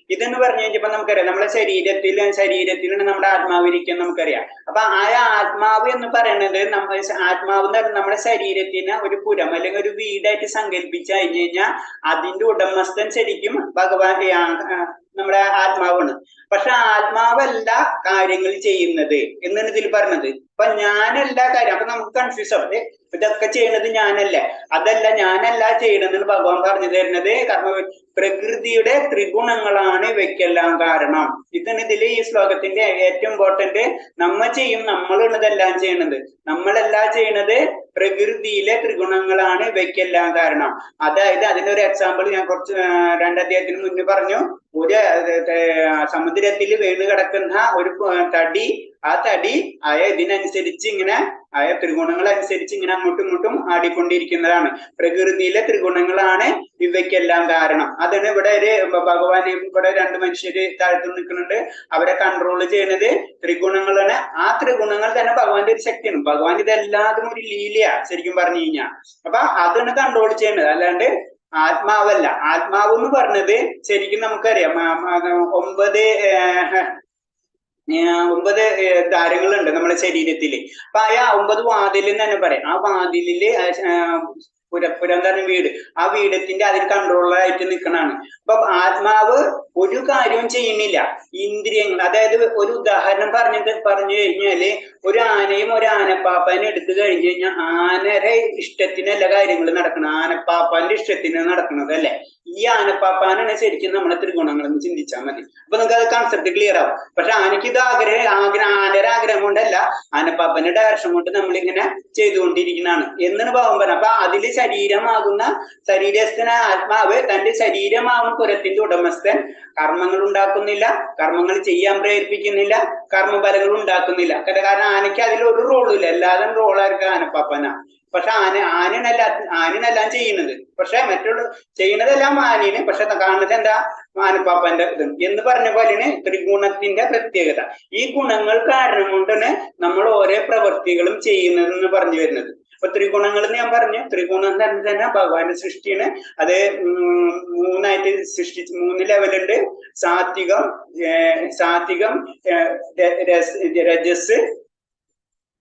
ഇതെന്ന് പറഞ്ഞു കഴിഞ്ഞപ്പോ നമുക്കറിയാം, നമ്മുടെ ശരീരത്തിലാണ് നമ്മുടെ ആത്മാവ് ഇരിക്കുന്നത് നമുക്കറിയാം. അപ്പൊ ആ ആത്മാവ് എന്ന് പറയുന്നത്, ആത്മാവ് എന്ന് പറയുന്നത് നമ്മുടെ ശരീരത്തിന് ഒരു പുരം അല്ലെങ്കിൽ ഒരു വീടായിട്ട് സങ്കല്പിച്ചു കഴിഞ്ഞു കഴിഞ്ഞാൽ അതിന്റെ ഉടമസ്ഥൻ ശരിക്കും ഭഗവാൻ നമ്മുടെ ആത്മാവാണ്. പക്ഷെ ആത്മാവല്ല കാര്യങ്ങൾ ചെയ്യുന്നത് എന്നാണ് ഇതിൽ പറഞ്ഞത്. അപ്പൊ ഞാനല്ല കാര്യം. അപ്പൊ നമുക്ക് കൺഫ്യൂസ് ആവും, ഇതൊക്കെ ചെയ്യണത് ഞാനല്ല, അതല്ല ഞാനല്ല ചെയ്യണമെന്ന് ഭഗവാൻ പറഞ്ഞു തരുന്നത്. പ്രകൃതിയുടെ ത്രിഗുണങ്ങളാണ് ഇവയ്ക്കെല്ലാം കാരണം. ഇതാണ് ഇതിൽ ഈ ശ്ലോകത്തിന്റെ ഏറ്റവും ഇമ്പോർട്ടന്റ്. നമ്മളാണ് ഇതെല്ലാം ചെയ്യണത്, നമ്മളെല്ലാം ചെയ്യണത് പ്രകൃതിയിലെ ത്രിഗുണങ്ങളാണ് ഇവയ്ക്കെല്ലാം കാരണം. അതായത് അതിനൊരു എക്സാമ്പിൾ ഞാൻ കുറച്ച് 2 അധ്യായത്തിന് മുന്നേ പറഞ്ഞു. ഒരു സമുദ്രത്തിൽ വീണ് കിടക്കുന്ന ഒരു തടി, ആ തടി ഇതിനനുസരിച്ച് ഇങ്ങനെ ത്രിഗുണങ്ങൾ അനുസരിച്ച് ഇങ്ങനെ അങ്ങോട്ടും ഇങ്ങോട്ടും ആടിക്കൊണ്ടിരിക്കുന്നതാണ്. പ്രകൃതിയിലെ ത്രിഗുണങ്ങളാണ് ഇവയ്ക്കെല്ലാം കാരണം. അതാണ് ഇവിടെ ഭഗവാൻ ഇവിടെ 2 മനുഷ്യര് താഴ്ത്തു നിൽക്കുന്നുണ്ട്, അവരെ കൺട്രോൾ ചെയ്യുന്നത് ത്രിഗുണങ്ങളാണ്. ആ ത്രിഗുണങ്ങൾ തന്നെ ഭഗവാന്റെ ഒരു ശക്തിയാണ്. ഭഗവാൻ ഇതെല്ലാതും ഒരു ലീലയാ ശരിക്കും പറഞ്ഞു കഴിഞ്ഞാൽ. അപ്പൊ അതാണ് കൺട്രോൾ ചെയ്യുന്നത്, അല്ലാണ്ട് ആത്മാവല്ല. ആത്മാവ് എന്ന് പറഞ്ഞത് ശരിക്കും നമുക്കറിയാം 9 ദ്വാരങ്ങളുണ്ട് നമ്മുടെ ശരീരത്തില്. അപ്പൊ ആ 9 വാതിൽ എന്ന് തന്നെ പറയാം. ആ വാതിലില് പുരം വീട്, ആ വീടത്തിന്റെ അതിൽ കൺട്രോളറായിട്ട് നിൽക്കണാണ്. അപ്പൊ ആത്മാവ് ഒരു കാര്യവും ചെയ്യുന്നില്ല. ഇന്ദ്രിയങ്ങൾ, അതായത് ഒരു ഉദാഹരണം പറഞ്ഞു കഴിഞ്ഞാല് ഒരു ആനയും ഒരു ആനപ്പാപ്പാനും എടുത്തു കഴിഞ്ഞു കഴിഞ്ഞാൽ ആനയുടെ ഇഷ്ടത്തിനല്ല കാര്യങ്ങൾ നടക്കണം, ആനപ്പാപ്പാന്റെ ഇഷ്ടത്തിന് നടക്കുന്നത് അല്ലെ. ഈ ആനപ്പാപ്പാനാണ് ശരിക്കും നമ്മളെ ത്രിഗുണങ്ങളെന്ന് ചിന്തിച്ചാൽ മതി. അപ്പൊ നമുക്ക് അത് കൺസെപ്റ്റ് ക്ലിയർ ആവും. പക്ഷെ ആനയ്ക്ക് ഇത് ആനയുടെ ആഗ്രഹം കൊണ്ടല്ല, ആനപ്പാപ്പന്റെ ഡയറക്ഷൻ കൊണ്ട് നമ്മളിങ്ങനെ ചെയ്തുകൊണ്ടിരിക്കുന്നതാണ് എന്നാണ് ഭാവം പറഞ്ഞത്. അപ്പൊ അതില് ശരീരസ്ഥനായ ആത്മാവ് തന്റെ ശരീരമാവും പുരത്തിന്റെ ഉടമസ്ഥൻ. കർമ്മങ്ങൾ ഉണ്ടാക്കുന്നില്ല, കർമ്മങ്ങൾ ചെയ്യാൻ പ്രേരിപ്പിക്കുന്നില്ല, കർമ്മഫലങ്ങൾ ഉണ്ടാക്കുന്നില്ല. കാരണം ആനയ്ക്ക് അതിലൊരു റോളും ഇല്ല, എല്ലാവരും റോളായിരിക്കും ആനപ്പാപ്പന. പക്ഷെ ആനനെല്ലാം ചെയ്യുന്നത്, പക്ഷെ മറ്റുള്ള ചെയ്യുന്നതെല്ലാം ആനയാണ്, പക്ഷെ കാണുന്നത് എന്താ ആനപ്പാപ്പന്റെ ഇത് എന്ന് പറഞ്ഞ പോലെയാണ് ത്രിഗുണത്തിന്റെ പ്രത്യേകത. ഈ ഗുണങ്ങൾ കാരണം കൊണ്ടാണ് നമ്മൾ ഓരോ പ്രവൃത്തികളും ചെയ്യുന്നതെന്ന് പറഞ്ഞു വരുന്നത്. അപ്പൊ ത്രിഗുണങ്ങൾ എന്ന് ഞാൻ പറഞ്ഞു, ത്രിഗുണം തന്നെ ഭഗവാന്റെ സൃഷ്ടിയാണ്. അത് 3 സൃഷ്ടിച്ച് 3 ലെവലുണ്ട്. സാത്വികം, രജസ്,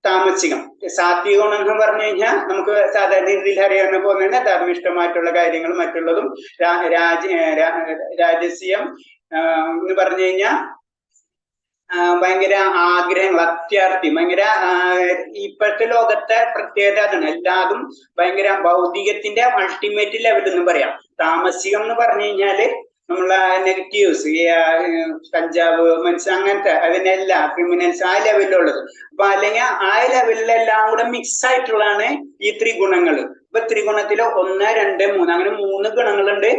താമസികം. സാത്വിക ഗുണം എന്ന് പറഞ്ഞു കഴിഞ്ഞാൽ നമുക്ക് സാധാരണ രീതിയിൽ അറിയാവുന്ന പോലെ തന്നെ ധർമ്മിഷ്ടമായിട്ടുള്ള കാര്യങ്ങൾ മറ്റുള്ളതും. രാജസ്യം എന്ന് പറഞ്ഞു കഴിഞ്ഞാൽ ഭയങ്കര ആഗ്രഹങ്ങൾ, അത്യാർത്ഥി, ഭയങ്കര ഇപ്പോഴത്തെ ലോകത്തെ പ്രത്യേകത അതാണ്. എല്ലാതും ഭയങ്കര ഭൗതികത്തിന്റെ അൾട്ടിമേറ്റ് ലെവൽ എന്ന് പറയാം. താമസികം എന്ന് പറഞ്ഞു കഴിഞ്ഞാല് നമ്മളെ നെഗറ്റീവ്സ്, കഞ്ചാവ്, മനുഷ്യ, അങ്ങനത്തെ അതിനെല്ലാം ക്രിമിനൽസ്, ആ ലെവലിലുള്ളത്. അപ്പൊ അല്ലെങ്കിൽ ആ ലെവലിലെല്ലാം കൂടെ മിക്സ് ആയിട്ടുള്ളതാണ് ഈ ത്രിഗുണങ്ങൾ. ഇപ്പൊ ത്രിഗുണത്തില് 1, 2, 3 അങ്ങനെ 3 ഗുണങ്ങളുണ്ട്.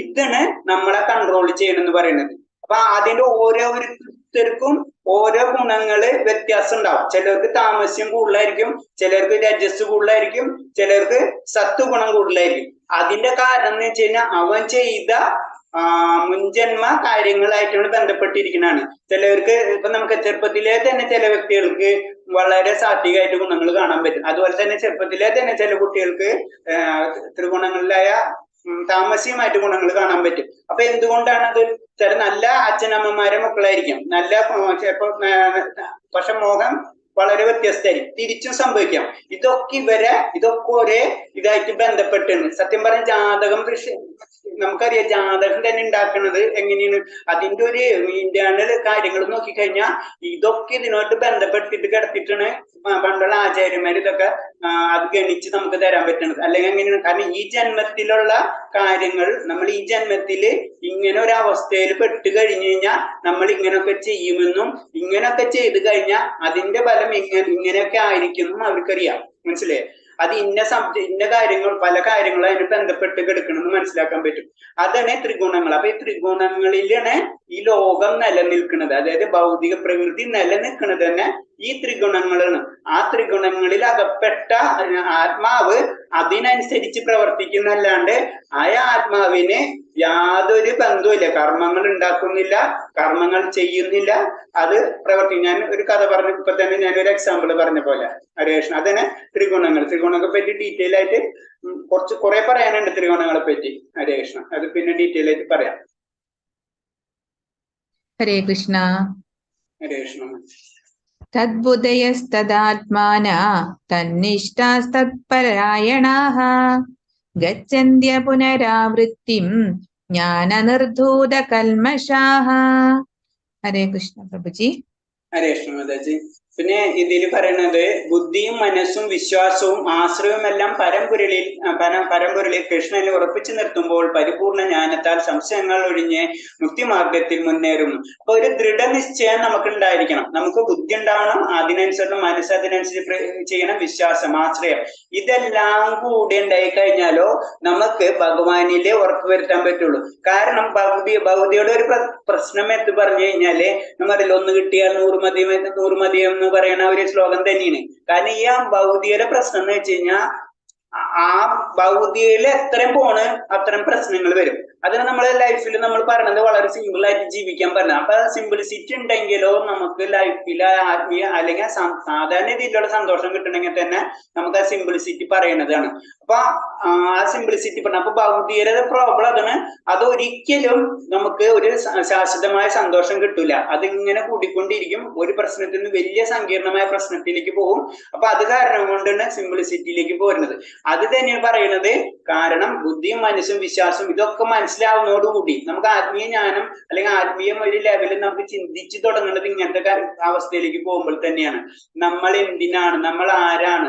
ഇതാണ് നമ്മളെ കൺട്രോൾ ചെയ്യണമെന്ന് പറയുന്നത്. അപ്പൊ അതിന്റെ ഓരോരുത്തർക്കും ഓരോ ഗുണങ്ങള് വ്യത്യാസം ഉണ്ടാവും. ചിലർക്ക് താമസ്യം കൂടുതലായിരിക്കും, ചിലർക്ക് രജസ് കൂടുതലായിരിക്കും, ചിലർക്ക് സത്വഗുണം കൂടുതലായിരിക്കും. അതിന്റെ കാരണം എന്ന് വെച്ച് കഴിഞ്ഞാൽ അവൻ ചെയ്ത മുൻജന്മ കാര്യങ്ങളായിട്ടാണ് ബന്ധപ്പെട്ടിരിക്കുന്നതാണ്. ചിലവർക്ക് ഇപ്പൊ നമുക്ക് ചെറുപ്പത്തിലെ തന്നെ ചില വ്യക്തികൾക്ക് വളരെ സാത്വികമായിട്ട് ഗുണങ്ങൾ കാണാൻ പറ്റും. അതുപോലെ തന്നെ ചെറുപ്പത്തിലെ തന്നെ ചില കുട്ടികൾക്ക് ത്രിഗുണങ്ങളിലായ താമസികമായിട്ട് ഗുണങ്ങൾ കാണാൻ പറ്റും. അപ്പൊ എന്തുകൊണ്ടാണ് അത്? ചില നല്ല അച്ഛനമ്മമാരെ മക്കളായിരിക്കും, നല്ല പക്ഷെ മോഹം വളരെ വ്യത്യസ്തമായിരിക്കും. തിരിച്ചും സംഭവിക്കാം. ഇതൊക്കെ ഒരേ ഇതായിട്ട് ബന്ധപ്പെട്ടാണ്. സത്യം പറഞ്ഞ ജാതകം നമുക്കറിയാം, ജാതകം തന്നെ ഉണ്ടാക്കുന്നത് എങ്ങനെയാണ്, അതിന്റെ ഒരു ഇന്റേണൽ കാര്യങ്ങൾ നോക്കിക്കഴിഞ്ഞാൽ ഇതൊക്കെ ഇതിനോട്ട് ബന്ധപ്പെട്ടിട്ട് കിടത്തിയിട്ടാണ് പണ്ടുള്ള ആചാര്യന്മാർ ഇതൊക്കെ അത് ഗണിച്ച് നമുക്ക് തരാൻ പറ്റുന്നത്. അല്ലെങ്കിൽ എങ്ങനെയാണ്? കാരണം ഈ ജന്മത്തിലുള്ള കാര്യങ്ങൾ നമ്മൾ ഈ ജന്മത്തില് ഇങ്ങനെ ഒരു അവസ്ഥയിൽ പെട്ട് കഴിഞ്ഞു കഴിഞ്ഞാൽ നമ്മൾ ഇങ്ങനെയൊക്കെ ചെയ്യുമെന്നും ഇങ്ങനെയൊക്കെ ചെയ്തു കഴിഞ്ഞാൽ അതിന്റെ ഫലം ഇങ്ങനെയൊക്കെ ആയിരിക്കും അവർക്കറിയാം. മനസ്സിലായേ? അത് ഇന്ന കാര്യങ്ങൾ, പല കാര്യങ്ങളും അതിന് ബന്ധപ്പെട്ട് കിടക്കണമെന്ന് മനസ്സിലാക്കാൻ പറ്റും. അതാണ് ത്രിഗുണങ്ങൾ. അപ്പൊ ഈ ത്രിഗുണങ്ങളിലാണ് ഈ ലോകം നിലനിൽക്കുന്നത്. അതായത് ഭൗതിക പ്രകൃതി നിലനിൽക്കുന്നത് തന്നെ ഈ ത്രിഗുണങ്ങളാണ്. ആ ത്രിഗുണങ്ങളിൽ അകപ്പെട്ട ആത്മാവ് അതിനനുസരിച്ച് പ്രവർത്തിക്കുന്നല്ലാണ്ട് ആ ആത്മാവിന് യാതൊരു ബന്ധവുമില്ല. കർമ്മങ്ങൾ ഉണ്ടാക്കുന്നില്ല, കർമ്മങ്ങൾ ചെയ്യുന്നില്ല, അത് പ്രവർത്തിക്കും. ഞാൻ ഒരു കഥ പറഞ്ഞു, ഇപ്പൊ തന്നെ ഞാനൊരു എക്സാമ്പിൾ പറഞ്ഞ പോലെ ഹരേകൃഷ്ണ. അതന്നെ ത്രിഗുണങ്ങളെ പറ്റി ഡീറ്റെയിൽ ആയിട്ട് കുറെ പറയാനുണ്ട് ത്രിഗുണങ്ങളെ പറ്റി ഹരേകൃഷ്ണ. അത് പിന്നെ ഡീറ്റെയിൽ ആയിട്ട് പറയാം. ഹരേ കൃഷ്ണ. ഹരേ കൃഷ്ണ. തദ്ബുദ്ധയസ്തദാത്മാന തന്നിഷ്ടാസ്തത്പരായണാഃ ഗച്ഛന്ത്യ പുനരാവൃത്തിം ജ്ഞാനനിർധൂതകൽമഷാഃ ഹരേ കൃഷ്ണ പ്രഭുജി. ഹരേ കൃഷ്ണ മാതാജി. പിന്നെ ഇതിൽ പറയണത് ബുദ്ധിയും മനസ്സും വിശ്വാസവും ആശ്രയവും എല്ലാം പരമ്പൊരുളിൽ കൃഷ്ണനിൽ ഉറപ്പിച്ചു നിർത്തുമ്പോൾ പരിപൂർണ ജ്ഞാനത്താൽ സംശയങ്ങൾ ഒഴിഞ്ഞ് മുക്തിമാർഗത്തിൽ മുന്നേറുന്നു. അപ്പൊ ഒരു ദൃഢനിശ്ചയം നമുക്ക് ഉണ്ടായിരിക്കണം. നമുക്ക് ബുദ്ധി ഉണ്ടാവണം, അതിനനുസരിച്ച് മനസ്സ് അതിനനുസരിച്ച് ചെയ്യണം, വിശ്വാസം, ആശ്രയം, ഇതെല്ലാം കൂടി ഉണ്ടായി കഴിഞ്ഞാലോ നമുക്ക് ഭഗവാനിലെ ഉറപ്പ് വരുത്താൻ പറ്റുള്ളൂ. കാരണം ഭൗതിയുടെ ഒരു പ്രശ്നം എന്ന് പറഞ്ഞു കഴിഞ്ഞാല് നമ്മളിൽ ഒന്ന് കിട്ടിയാൽ 100 മതിയം എന്ന് പറയുന്ന ഒരു ശ്ലോകം തന്നെയാണ്. കാരണം ഈ ഭൗതികയുടെ പ്രശ്നം എന്ന് വെച്ച് കഴിഞ്ഞാൽ ആ ഭൗതികയിൽ എത്രയും പോണ് അത്രയും പ്രശ്നങ്ങൾ വരും. അതിന് നമ്മളെ ലൈഫിൽ നമ്മൾ പറഞ്ഞത് വളരെ സിമ്പിൾ ആയിട്ട് ജീവിക്കാൻ പറഞ്ഞത്. അപ്പൊ സിംപ്ലിസിറ്റി ഉണ്ടെങ്കിലോ നമുക്ക് ലൈഫിൽ ആത്മീയ അല്ലെങ്കിൽ സാധാരണ രീതിയിലുള്ള സന്തോഷം കിട്ടണമെങ്കിൽ തന്നെ നമുക്ക് ആ സിംപ്ലിസിറ്റി പറയുന്നതാണ്. അപ്പൊ ആ സിംപ്ലിസിറ്റി പറഞ്ഞ അപ്പൊ ഭൗതികരുടെ പ്രോബ്ലം അതാണ്. അതൊരിക്കലും നമുക്ക് ഒരു ശാശ്വതമായ സന്തോഷം കിട്ടൂല. അതിങ്ങനെ കൂടിക്കൊണ്ടിരിക്കും. ഒരു പ്രശ്നത്തിൽ നിന്ന് വലിയ സങ്കീർണമായ പ്രശ്നത്തിലേക്ക് പോകും. അപ്പൊ അത് കാരണം കൊണ്ടാണ് സിംപ്ലിസിറ്റിയിലേക്ക് പോരുന്നത്. അത് തന്നെയാണ് പറയുന്നത്. കാരണം ബുദ്ധിയും മനസ്സും വിശ്വാസവും ഇതൊക്കെ മനസ്സിലാവുന്നതോടുകൂടി നമുക്ക് ആത്മീയ ജ്ഞാനം അല്ലെങ്കിൽ ആത്മീയം ഒരു ലെവലിൽ നമുക്ക് ചിന്തിച്ചു തുടങ്ങുന്നത് ഇങ്ങനത്തെ അവസ്ഥയിലേക്ക് പോകുമ്പോൾ തന്നെയാണ്. നമ്മൾ എന്തിനാണ്, നമ്മൾ ആരാണ്,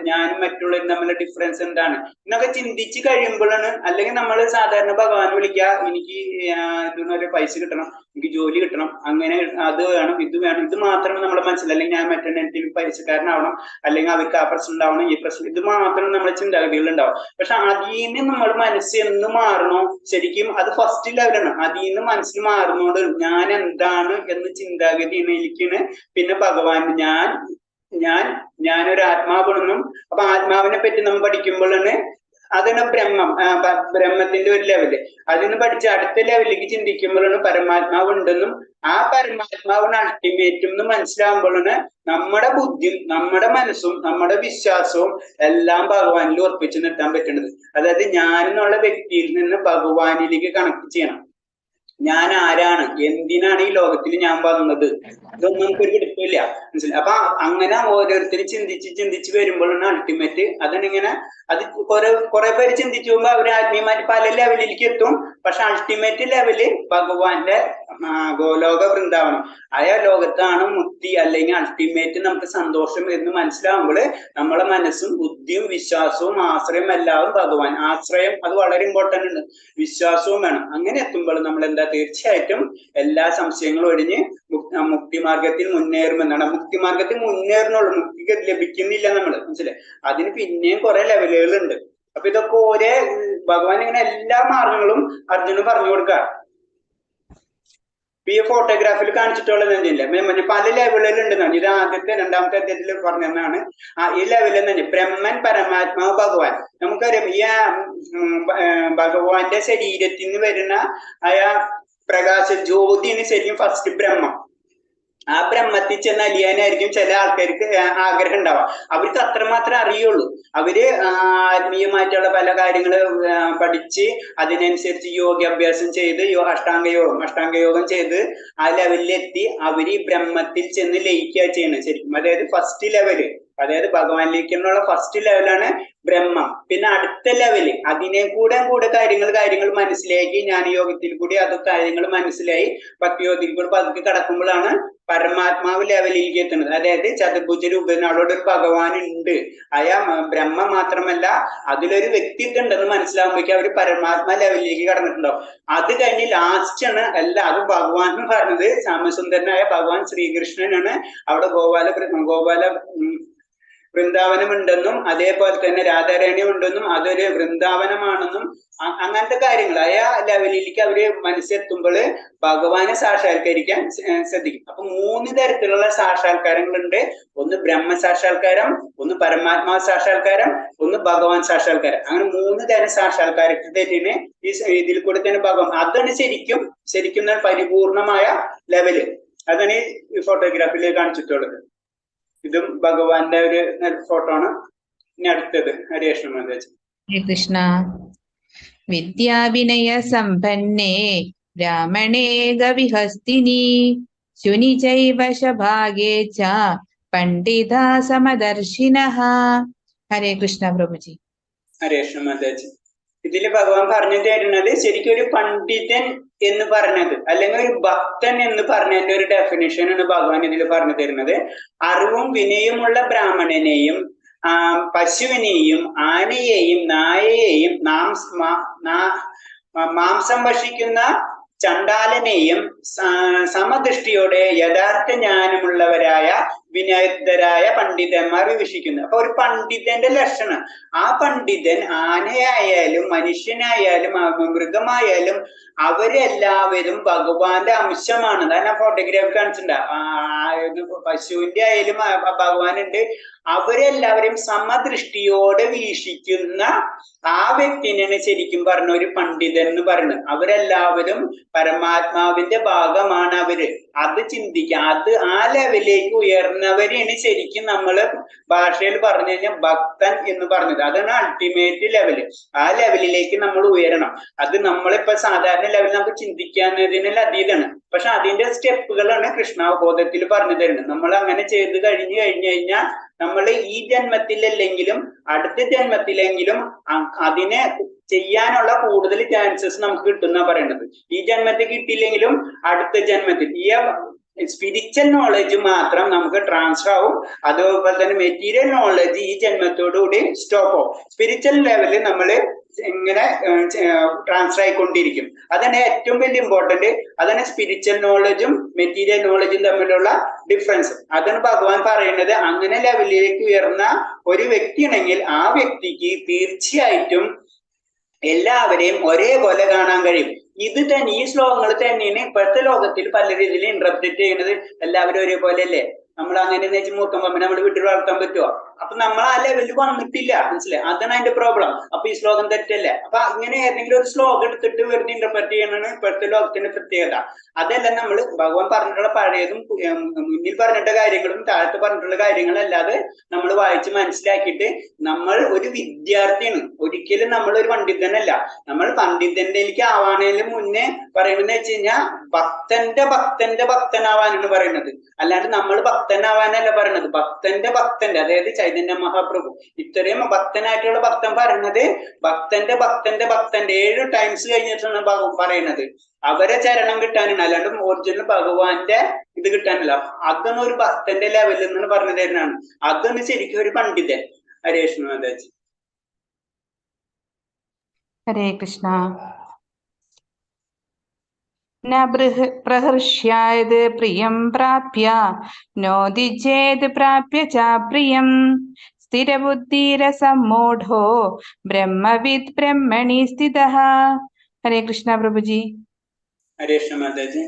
ഞാനും മറ്റുള്ളവരും തമ്മിലുള്ള ഡിഫറൻസ് എന്താണ് എന്നൊക്കെ ചിന്തിച്ച് കഴിയുമ്പോഴാണ്. അല്ലെങ്കിൽ നമ്മൾ സാധാരണ ഭഗവാൻ വിളിക്കുക, എനിക്ക് എന്തെന്നൊരു പൈസ കിട്ടണം, എനിക്ക് ജോലി കിട്ടണം, അങ്ങനെ അത് വേണം, ഇത് വേണം, ഇത് മാത്രമേ നമ്മുടെ മനസ്സിൽ, അല്ലെങ്കിൽ ഞാൻ മറ്റെന്തെങ്കിലും പൈസക്കാരനാവണം, അല്ലെങ്കിൽ അവർക്ക് ആ പ്രശ്നം ഉണ്ടാവണം, ഈ പ്രശ്നം, ഇത് മാത്രം നമ്മുടെ ചിന്താഗതികൾ ഉണ്ടാവും. പക്ഷെ അതിന് നമ്മൾ മനസ്സ് എന്ന് മാറണോ, ശരിക്കും അത് ഫസ്റ്റ് ലെവലാണ്. അതിന്ന് മനസ്സിൽ മാറുന്നോണ്ട് ഞാൻ എന്താണ് എന്ന് ചിന്താഗതിയിലേക്കാണ് പിന്നെ ഭഗവാൻ ഞാനൊരു ആത്മാവാണെന്നും. അപ്പൊ ആത്മാവിനെ പറ്റി നമ്മൾ പഠിക്കുമ്പോഴാണ് അതാണ് ബ്രഹ്മത്തിന്റെ ഒരു ലെവല്. അതിന് പഠിച്ച് അടുത്ത ലെവലിലേക്ക് ചിന്തിക്കുമ്പോഴാണ് പരമാത്മാവ് ഉണ്ടെന്നും ആ പരമാത്മാവിന് അൾട്ടിമേറ്റും എന്ന് മനസ്സിലാകുമ്പോഴാണ് നമ്മുടെ ബുദ്ധിയും നമ്മുടെ മനസ്സും നമ്മുടെ വിശ്വാസവും എല്ലാം ഭഗവാനിൽ ഉറപ്പിച്ചു നിർത്താൻ പറ്റുന്നത്. അതായത് ഞാൻ എന്നുള്ള വ്യക്തിയിൽ നിന്ന് ഭഗവാനിലേക്ക് കണക്ട് ചെയ്യണം. ഞാൻ ആരാണ്, എന്തിനാണ് ഈ ലോകത്തിൽ ഞാൻ വന്നത്, ഇതൊന്നും നമുക്കൊരു പിടിപ്പില്ല, മനസ്സിലായി. അപ്പൊ അങ്ങനെ ഓരോരുത്തരും ചിന്തിച്ച് വരുമ്പോഴാണ് അൾട്ടിമേറ്റ്. അതിനിങ്ങനെ അത് കുറെ പേര് ചിന്തിച്ചു പോകുമ്പോ അവർ ആത്മീയമായിട്ട് പല ലെവലിലേക്ക് എത്തും. പക്ഷെ അൾട്ടിമേറ്റ് ലെവല് ഭഗവാന്റെ ഗോലോക വൃന്ദാവനം ആയ ലോകത്താണ് മുക്തി, അല്ലെങ്കിൽ അൾട്ടിമേറ്റ് നമുക്ക് സന്തോഷം എന്ന് മനസ്സിലാവുമ്പോൾ നമ്മളെ മനസ്സും ബുദ്ധിയും വിശ്വാസവും ആശ്രയം എല്ലാവരും ഭഗവാൻ. ആശ്രയം അത് വളരെ ഇമ്പോർട്ടന്റ് ഉണ്ട്, വിശ്വാസവും വേണം. അങ്ങനെ എത്തുമ്പോൾ നമ്മൾ എന്താ തീർച്ചയായിട്ടും എല്ലാ സംശയങ്ങളും ഒഴിഞ്ഞ് മുക്തിമാർഗത്തിൽ മുന്നേറുമെന്നാണ്. മുക്തിമാർഗത്തിൽ മുന്നേറുന്നുള്ളൂ, മുക്തി ലഭിക്കുന്നില്ല നമ്മൾ, മനസ്സിലായി. അതിന് പിന്നെയും കുറെ ലെവലുകളുണ്ട്. അപ്പൊ ഇതൊക്കെ ഒരേ ഭഗവാൻ ഇങ്ങനെ എല്ലാ മാർഗങ്ങളും അർജുന് പറഞ്ഞു കൊടുക്കുക. ഈ ഫോട്ടോഗ്രാഫിൽ കാണിച്ചിട്ടുള്ളത് തന്നെയില്ല, പല ലെവലുകൾ ഉണ്ടെന്നാണ്. ഇത് ആദ്യത്തെ രണ്ടാമത്തെ അധ്യായത്തിൽ പറഞ്ഞതാണ്. ഈ ലെവലിൽ തന്നെ ബ്രഹ്മൻ, പരമാത്മാവ്, ഭഗവാൻ. നമുക്കറിയാം ഈ ഭഗവാന്റെ ശരീരത്തിൽ നിന്ന് വരുന്ന പ്രകാശ ജ്യോതിയാണ് ശരിക്കും ഫസ്റ്റ് ബ്രഹ്മം. ആ ബ്രഹ്മത്തിൽ ചെന്ന് അലിയാനായിരിക്കും ചില ആൾക്കാർക്ക് ആഗ്രഹം ഉണ്ടാവാം. അവർക്ക് അത്രമാത്രം അറിയുള്ളൂ. അവര് ആത്മീയമായിട്ടുള്ള പല കാര്യങ്ങള് പഠിച്ച് അതിനനുസരിച്ച് യോഗാഭ്യാസം ചെയ്ത് അഷ്ടാംഗയോഗം ചെയ്ത് ആ ലെവലിലെത്തി അവര് ഈ ബ്രഹ്മത്തിൽ ചെന്ന് ലയിക്കുക ചെയ്യണം ശരിക്കും. അതായത് ഫസ്റ്റ് ലെവല്, അതായത് ഭഗവാനിലേക്കുള്ള ഫസ്റ്റ് ലെവലാണ് ബ്രഹ്മം. പിന്നെ അടുത്ത ലെവല് അതിനെ കൂടെ കാര്യങ്ങൾ മനസ്സിലാക്കി ജ്ഞാനയോഗത്തിൽ കൂടി അത് കാര്യങ്ങൾ മനസ്സിലായി ഭക്തിയോഗത്തിൽ കൂടി പതുക്കെ കടക്കുമ്പോഴാണ് പരമാത്മാവ് ലെവലിലേക്ക് എത്തുന്നത്. അതായത് ചതുർഭുജ രൂപനോട് ഒരു ഭഗവാൻ ഉണ്ട്. ബ്രഹ്മ മാത്രമല്ല അതിലൊരു വ്യക്തിത്വം ഉണ്ടെന്ന് മനസ്സിലാകുമ്പോഴേക്കും അവര് പരമാത്മാ ലെവലിലേക്ക് കടന്നിട്ടുണ്ടാവും. അത് കഴിഞ്ഞ് ലാസ്റ്റ് ആണ് അത് ഭഗവാൻ എന്ന് പറഞ്ഞത് ശ്യാമസുന്ദരനായ ഭഗവാൻ ശ്രീകൃഷ്ണനാണ്. അവിടെ ഗോപാല വൃന്ദാവനം ഉണ്ടെന്നും അതേപോലെ തന്നെ രാധാരാണി ഉണ്ടെന്നും അതൊരു വൃന്ദാവനമാണെന്നും അങ്ങനത്തെ കാര്യങ്ങൾ ലെവലിലേക്ക് അവര് മനസ്സെത്തുമ്പോൾ ഭഗവാനെ സാക്ഷാത്കരിക്കാൻ ശ്രദ്ധിക്കും. അപ്പൊ 3 തരത്തിലുള്ള സാക്ഷാത്കാരങ്ങളുണ്ട്. ഒന്ന് ബ്രഹ്മ സാക്ഷാത്കാരം, ഒന്ന് പരമാത്മാ സാക്ഷാത്കാരം, ഒന്ന് ഭഗവാൻ സാക്ഷാത്കാരം. അങ്ങനെ 3 തരം സാക്ഷാത്കാരത്തിന് ഈ ഇതിൽ കൂടെ തന്നെ ഭഗവാൻ. അതാണ് ശരിക്കും പരിപൂർണമായ ലെവല്. അതാണ് ഈ ഫോട്ടോഗ്രാഫിയിൽ കാണിച്ചിട്ടുള്ളത്. ഇതും ഭഗവാന്റെ ഒരു ഫോട്ടോ ആണ്. ഇനി അടുത്തത് ഹരേ കൃഷ്ണ മാതാജി. ഹരേ കൃഷ്ണ. വിദ്യാവിനയ സമ്പന്നേ ബ്രാഹ്മണേ ഗവിഹസ്തിനി ശുനി ചൈവ ശഭാഗേ ച പണ്ഡിത സമദർശിനഃ. ഹരേ കൃഷ്ണ പ്രഭുജി. ഹരേ കൃഷ്ണ മാതാജി. ഇതില് ഭഗവാൻ പറഞ്ഞു തരുന്നത് ശരിക്കും ഒരു പണ്ഡിതൻ എന്ന് പറഞ്ഞത്, അല്ലെങ്കിൽ ഒരു ഭക്തൻ എന്ന് പറഞ്ഞതിന്റെ ഒരു ഡെഫിനിഷനാണ് ഭഗവാൻ ഇതിൽ പറഞ്ഞു തരുന്നത്. അറിവും വിനയമുള്ള ബ്രാഹ്മണനെയും പശുവിനെയും ആനയെയും നായയെയും മാംസം ഭക്ഷിക്കുന്ന ചണ്ടാലനെയും സമദൃഷ്ടിയോടെ യഥാർത്ഥ ജ്ഞാനമുള്ളവരായ വിനയതരായ പണ്ഡിതന്മാർ വിവക്ഷിക്കുന്നു. അപ്പൊ ഒരു പണ്ഡിതന്റെ ലക്ഷണം, ആ പണ്ഡിതൻ ആനയായാലും മനുഷ്യനായാലും മൃഗമായാലും അവരെല്ലാവരും ഭഗവാന്റെ അംശമാണ്. അതാണ് ഫോട്ടോഗ്രാഫ് കാണിച്ചിട്ടുണ്ട്. പശുവിന്റെ ആയാലും ഭഗവാനുണ്ട്. അവരെല്ലാവരും സമദൃഷ്ടിയോടെ വീക്ഷിക്കുന്ന ആ വ്യക്തിനാണ് ശരിക്കും പറഞ്ഞ ഒരു പണ്ഡിതൻ എന്ന് പറയുന്നത്. അവരെല്ലാവരും പരമാത്മാവിന്റെ ഭാഗമാണ് അവര്. അത് ചിന്തിക്കുക, അത് ആ ലെവലിലേക്ക് ഉയർന്നവരെയാണ് ശരിക്കും നമ്മള് ഭാഷയിൽ പറഞ്ഞു കഴിഞ്ഞാൽ ഭക്തൻ എന്ന് പറഞ്ഞത്. അതാണ് അൾട്ടിമേറ്റ് ലെവല്. ആ ലെവലിലേക്ക് നമ്മൾ ഉയരണം. അത് നമ്മളിപ്പോ സാധാരണ ലെവലിൽ നമുക്ക് ചിന്തിക്കാവുന്നതിനുള്ള അതീതാണ്. പക്ഷെ അതിന്റെ സ്റ്റെപ്പുകളാണ് കൃഷ്ണാവബോധത്തിൽ പറഞ്ഞു തരുന്നത്. നമ്മൾ അങ്ങനെ ചെയ്ത് കഴിഞ്ഞു കഴിഞ്ഞാൽ നമ്മൾ ഈ ജന്മത്തിലല്ലെങ്കിലും അടുത്ത ജന്മത്തിലെങ്കിലും അതിനെ ചെയ്യാനുള്ള കൂടുതൽ ചാൻസസ് നമുക്ക് കിട്ടുന്ന പറയുന്നത്. ഈ ജന്മത്തിൽ കിട്ടിയില്ലെങ്കിലും അടുത്ത ജന്മത്തിൽ ഈ സ്പിരിച്വൽ നോളജ് മാത്രം നമുക്ക് ട്രാൻസ്ഫർ ആവും. അതുപോലെ തന്നെ മെറ്റീരിയൽ നോളജ് ഈ ജന്മത്തോടുകൂടി സ്റ്റോപ്പ് ആവും. സ്പിരിച്വൽ ലെവലിൽ നമ്മൾ ഇങ്ങനെ ട്രാൻസ്ഫർ ആയിക്കൊണ്ടിരിക്കും. അതാണ് ഏറ്റവും വലിയ ഇമ്പോർട്ടന്റ്. അതാണ് സ്പിരിച്വൽ നോളജും മെറ്റീരിയൽ നോളജും തമ്മിലുള്ള ഡിഫറൻസ്. അതാണ് ഭഗവാൻ പറയുന്നത്. അങ്ങനെ ലെവലിലേക്ക് ഉയർന്ന ഒരു വ്യക്തിയാണെങ്കിൽ ആ വ്യക്തിക്ക് തീർച്ചയായിട്ടും എല്ലാവരെയും ഒരേപോലെ കാണാൻ കഴിയും. ഇത് തന്നെ, ഈ ശ്ലോകങ്ങൾ തന്നെയാണ് ഇപ്പോഴത്തെ ലോകത്തിൽ പല രീതിയിൽ ഇന്റർപ്രറ്റ് ചെയ്യുന്നത്. എല്ലാവരും ഒരേപോലെ അല്ലേ? നമ്മൾ അങ്ങനെ വെച്ച് മൂത്തമ്മ നമ്മൾ വീട്ടിൽ വളർത്താൻ പറ്റുമോ? അപ്പൊ നമ്മൾ ആ ലെവലിൽ വന്നിട്ടില്ല, മനസ്സിലായി? അതാണ് അതിന്റെ പ്രോബ്ലം. അപ്പൊ ഈ ശ്ലോകം തെറ്റല്ലേ? അപ്പൊ ഇങ്ങനെ ഏതെങ്കിലും ഒരു ശ്ലോകം എടുത്തിട്ട് വെറുതെ ഇന്റർപ്രറ്റ് ചെയ്യണതാണ് ഇപ്പോഴത്തെ ലോകത്തിന്റെ പ്രത്യേകത. അതല്ല, നമ്മൾ ഭഗവാൻ പറഞ്ഞിട്ടുള്ള പഴയതും മുന്നിൽ പറഞ്ഞിട്ട കാര്യങ്ങളും താഴത്ത് പറഞ്ഞിട്ടുള്ള കാര്യങ്ങളല്ലാതെ നമ്മൾ വായിച്ച് മനസ്സിലാക്കിയിട്ട് നമ്മൾ ഒരു വിദ്യാർത്ഥിയാണ്. ഒരിക്കലും നമ്മൾ ഒരു പണ്ഡിതനല്ല. നമ്മൾ പണ്ഡിതനിലേക്ക് ആവാനേലും മുന്നേ പറയുന്നത് വെച്ച് കഴിഞ്ഞാൽ ഭക്തന്റെ ഭക്തനാവാനാണ് പറയുന്നത്. അല്ലാണ്ട് നമ്മൾ ഭക്തനാവാനല്ല പറയുന്നത്. ഭക്തന്റെ അതായത് ചൈതന്യ മഹാപ്രഭു ഇത്രയും ഭക്തനായിട്ടുള്ള ഭക്തൻ പറയുന്നത് ഭക്തന്റെ 7 ടൈംസ് കഴിഞ്ഞിട്ടാണ് പറയുന്നത്. അവരെ ചരണം കിട്ടാനാണ്, അല്ലാണ്ട് ഒറിജിനൽ ഭഗവാന്റെ ഇത് കിട്ടാനല്ല. അതൊന്നും ഒരു ഭക്തന്റെ ലെവലിൽ നിന്ന് പറഞ്ഞു തരുന്നതാണ്. അതൊന്ന് ശരിക്കും ഒരു പണ്ഡിതൻ. ഹരേ കൃഷ്ണ മാതാജി. ഹരേ കൃഷ്ണ. ന പ്രഹൃഷ്യായത് പ്രിയം പ്രാപ്യ നോദിജേത് പ്രാപ്യ ച പ്രിയം സ്ഥിരബുദ്ധിരസമ്മൂഢോ ബ്രഹ്മവിദ് ബ്രഹ്മണി സ്ഥിതഃ. ഹരേ കൃഷ്ണ പ്രഭുജി. ഹരേ കൃഷ്ണ മാതാജി.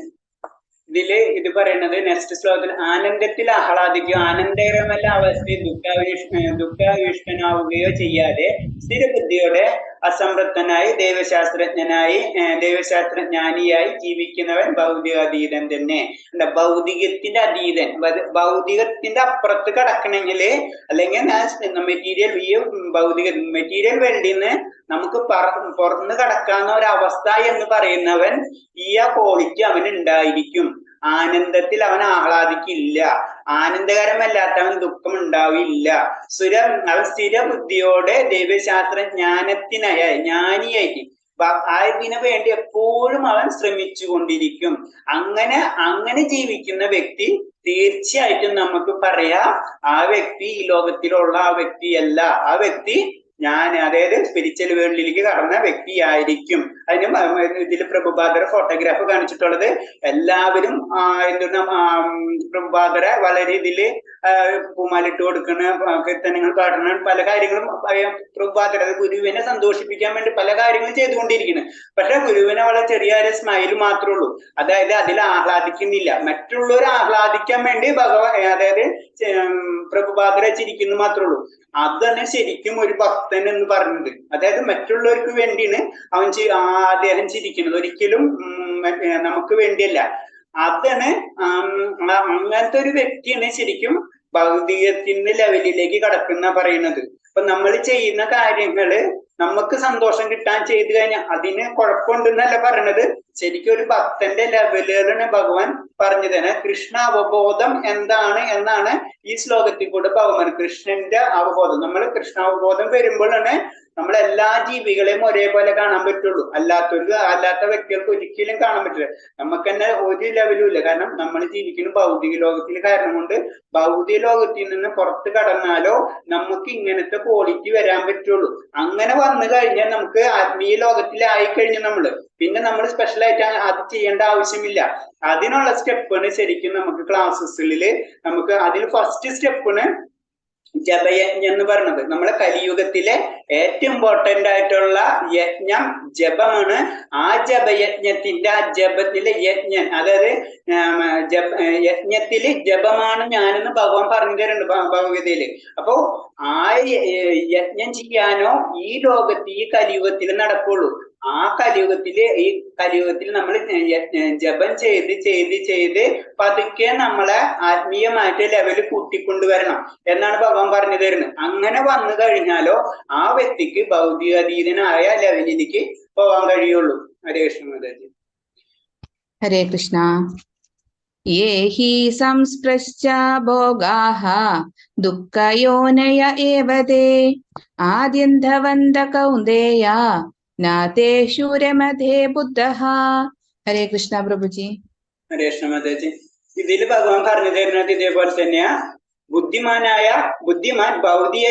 ഇത് പറയുന്നത് നെക്സ്റ്റ് ശ്ലോകത്തിൽ ആനന്ദത്തിൽ ആഹ്ലാദിക്കുകയോ ആനന്ദകരമല്ല അവസ്ഥയിൽ ദുഃഖാവിഷ്ടനാവുകയോ ചെയ്യാതെ സ്ഥിരബുദ്ധിയോടെ അസംതൃപ്തനായി ദൈവശാസ്ത്രജ്ഞാനിയായി ജീവിക്കുന്നവൻ ഭൗതികാതീതൻ തന്നെ. ഭൗതികത്തിന്റെ അതീതൻ, ഭൗതികത്തിന്റെ അപ്പുറത്ത് കടക്കണമെങ്കിൽ, അല്ലെങ്കിൽ മെറ്റീരിയൽ വേൾഡിൽ നിന്ന് നമുക്ക് പുറന്ന് കടക്കാവുന്ന ഒരവസ്ഥ എന്ന് പറയുന്നവൻ ഈ ക്വാളിറ്റി അവന് ഉണ്ടായിരിക്കും. ആനന്ദത്തിൽ അവൻ ആഹ്ലാദിക്കില്ല, ആനന്ദകരമല്ലാത്തവൻ ദുഃഖം ഉണ്ടാവില്ല. അവൻ സ്ഥിരബുദ്ധിയോടെ ജ്ഞാനിയായിട്ട് അതിനു വേണ്ടി എപ്പോഴും അവൻ ശ്രമിച്ചു കൊണ്ടിരിക്കും. അങ്ങനെ ജീവിക്കുന്ന വ്യക്തി തീർച്ചയായിട്ടും നമുക്ക് പറയാം ആ വ്യക്തി ഈ ലോകത്തിലുള്ള ആ വ്യക്തിയല്ല. ആ വ്യക്തി അതായത് സ്പിരിച്വൽ വേൾഡിലേക്ക് കടന്ന വ്യക്തിയായിരിക്കും. അതിന് ഇതിൽ പ്രഭുപാദര ഫോട്ടോഗ്രാഫ് കാണിച്ചിട്ടുള്ളത്. എല്ലാവരും പ്രഭുപാദര വളരെ ഇതില് പൂമാലിട്ട് കൊടുക്കുന്ന കീർത്തനങ്ങൾ പാടുന്ന പല കാര്യങ്ങളും പ്രഭുപാദര ഗുരുവിനെ സന്തോഷിപ്പിക്കാൻ വേണ്ടി പല കാര്യങ്ങളും ചെയ്തുകൊണ്ടിരിക്കുന്നു. പക്ഷെ ഗുരുവിനെ വളരെ ചെറിയ സ്മൈൽ മാത്രമേ ഉള്ളൂ. അതായത് അതിൽ ആഹ്ലാദിക്കുന്നില്ല. മറ്റുള്ളവർ ആഹ്ലാദിക്കാൻ വേണ്ടി അതായത് പ്രഭുപാദര ചിരിക്കുന്നു മാത്രമേ ഉള്ളൂ. അതാണ് ശരിക്കും ഒരു ഭക്തൻ എന്ന് പറഞ്ഞത്. അതായത് മറ്റുള്ളവർക്ക് വേണ്ടിയാണ് അദ്ദേഹം ചിരിക്കുന്നത്, ഒരിക്കലും നമുക്ക് വേണ്ടിയല്ല. അതാണ് അങ്ങനത്തെ ഒരു വ്യക്തിയാണ് ശരിക്കും ഭൗതികത്തിന്റെ ലെവലിലേക്ക് കടക്കുന്ന പറയുന്നത്. അപ്പൊ നമ്മൾ ചെയ്യുന്ന കാര്യങ്ങള് നമുക്ക് സന്തോഷം കിട്ടാൻ ചെയ്തു കഴിഞ്ഞാൽ അതിന് കുഴപ്പമുണ്ടെന്നല്ല പറയണത്. ശരിക്കും ഒരു ഭക്തന്റെ ലെവലുകളാണ് ഭഗവാൻ പറഞ്ഞു തന്നെ. കൃഷ്ണ അവബോധം എന്താണ് എന്നാണ് ഈ ശ്ലോകത്തിൽ കൂടെ ഭഗവാൻ കൃഷ്ണന്റെ അവബോധം. നമ്മൾ കൃഷ്ണാവബോധം വരുമ്പോഴാണ് നമ്മളെല്ലാ ജീവികളെയും ഒരേപോലെ കാണാൻ പറ്റുള്ളൂ. അല്ലാത്ത വ്യക്തികൾക്ക് ഒരിക്കലും കാണാൻ പറ്റില്ല. നമുക്ക് തന്നെ ഒരു ലെവലും ഇല്ല. കാരണം നമ്മൾ ജീവിക്കുന്ന ഭൗതിക ലോകത്തിൽ കാരണം കൊണ്ട് ഭൗതിക ലോകത്തിൽ നിന്ന് പുറത്ത് കടന്നാലോ നമുക്ക് ഇങ്ങനത്തെ ക്വാളിറ്റി വരാൻ പറ്റുള്ളൂ. അങ്ങനെ വന്നു കഴിഞ്ഞാൽ നമുക്ക് ആത്മീയ ലോകത്തിലായി കഴിഞ്ഞു നമ്മള്, പിന്നെ നമ്മൾ സ്പെഷ്യൽ ആയിട്ട് അത് ചെയ്യേണ്ട ആവശ്യമില്ല. അതിനുള്ള സ്റ്റെപ്പാണ് ശരിക്കും നമുക്ക് ക്ലാസ്സസിൽ നമുക്ക് അതിൽ ഫസ്റ്റ് സ്റ്റെപ്പാണ് ജപയജ്ഞം എന്ന് പറയുന്നത്. നമ്മളെ കലിയുഗത്തിലെ ഏറ്റവും ഇമ്പോർട്ടന്റ് ആയിട്ടുള്ള യജ്ഞം ജപമാണ്. ആ ജപയജ്ഞത്തിന്റെ ആ ജപത്തിലെ യജ്ഞം, അതായത് യജ്ഞത്തില് ജപമാണ് ഞാനെന്ന് ഭഗവാൻ പറഞ്ഞു തരുന്നുണ്ട് ഭഗവത്ഗീതയില്. അപ്പോ ആ യജ്ഞം ചെയ്യാനോ ഈ ലോകത്തിൽ ഈ കലിയുഗത്തിൽ നടക്കുള്ളൂ. ആ കലിയുഗത്തിൽ നമ്മൾ ജപം ചെയ്ത് പതുക്കെ നമ്മളെ ആത്മീയമായിട്ട് ലെവല് കൂട്ടിക്കൊണ്ടുവരണം എന്നാണ് ഭഗവാൻ പറഞ്ഞു തരുന്നത്. അങ്ങനെ വന്നു കഴിഞ്ഞാലോ ആ വ്യക്തിക്ക് ഭൗതികാതീതനായ ലെവലിലേക്ക് പോവാൻ കഴിയുള്ളൂ. ഹരേ കൃഷ്ണ മാതാജി. ഹരേ കൃഷ്ണ. യേ ഹി സംസ്പൃശ്ച ഭോഗാഃ ദുഃഖയോനയ ഏവ തേ ആദ്യന്തവന്ത കൗന്ദേയ നാതേഷു രമതേ ബുദ്ധഃ. ഹരേ കൃഷ്ണ പ്രഭുജി. ഹരേ കൃഷ്ണ മാതാജി. ഇതിൽ ഭഗവാൻ പറഞ്ഞു തരുന്നത് ഇതേപോലെ തന്നെയാ. ബുദ്ധിമാൻ ഭൗതിക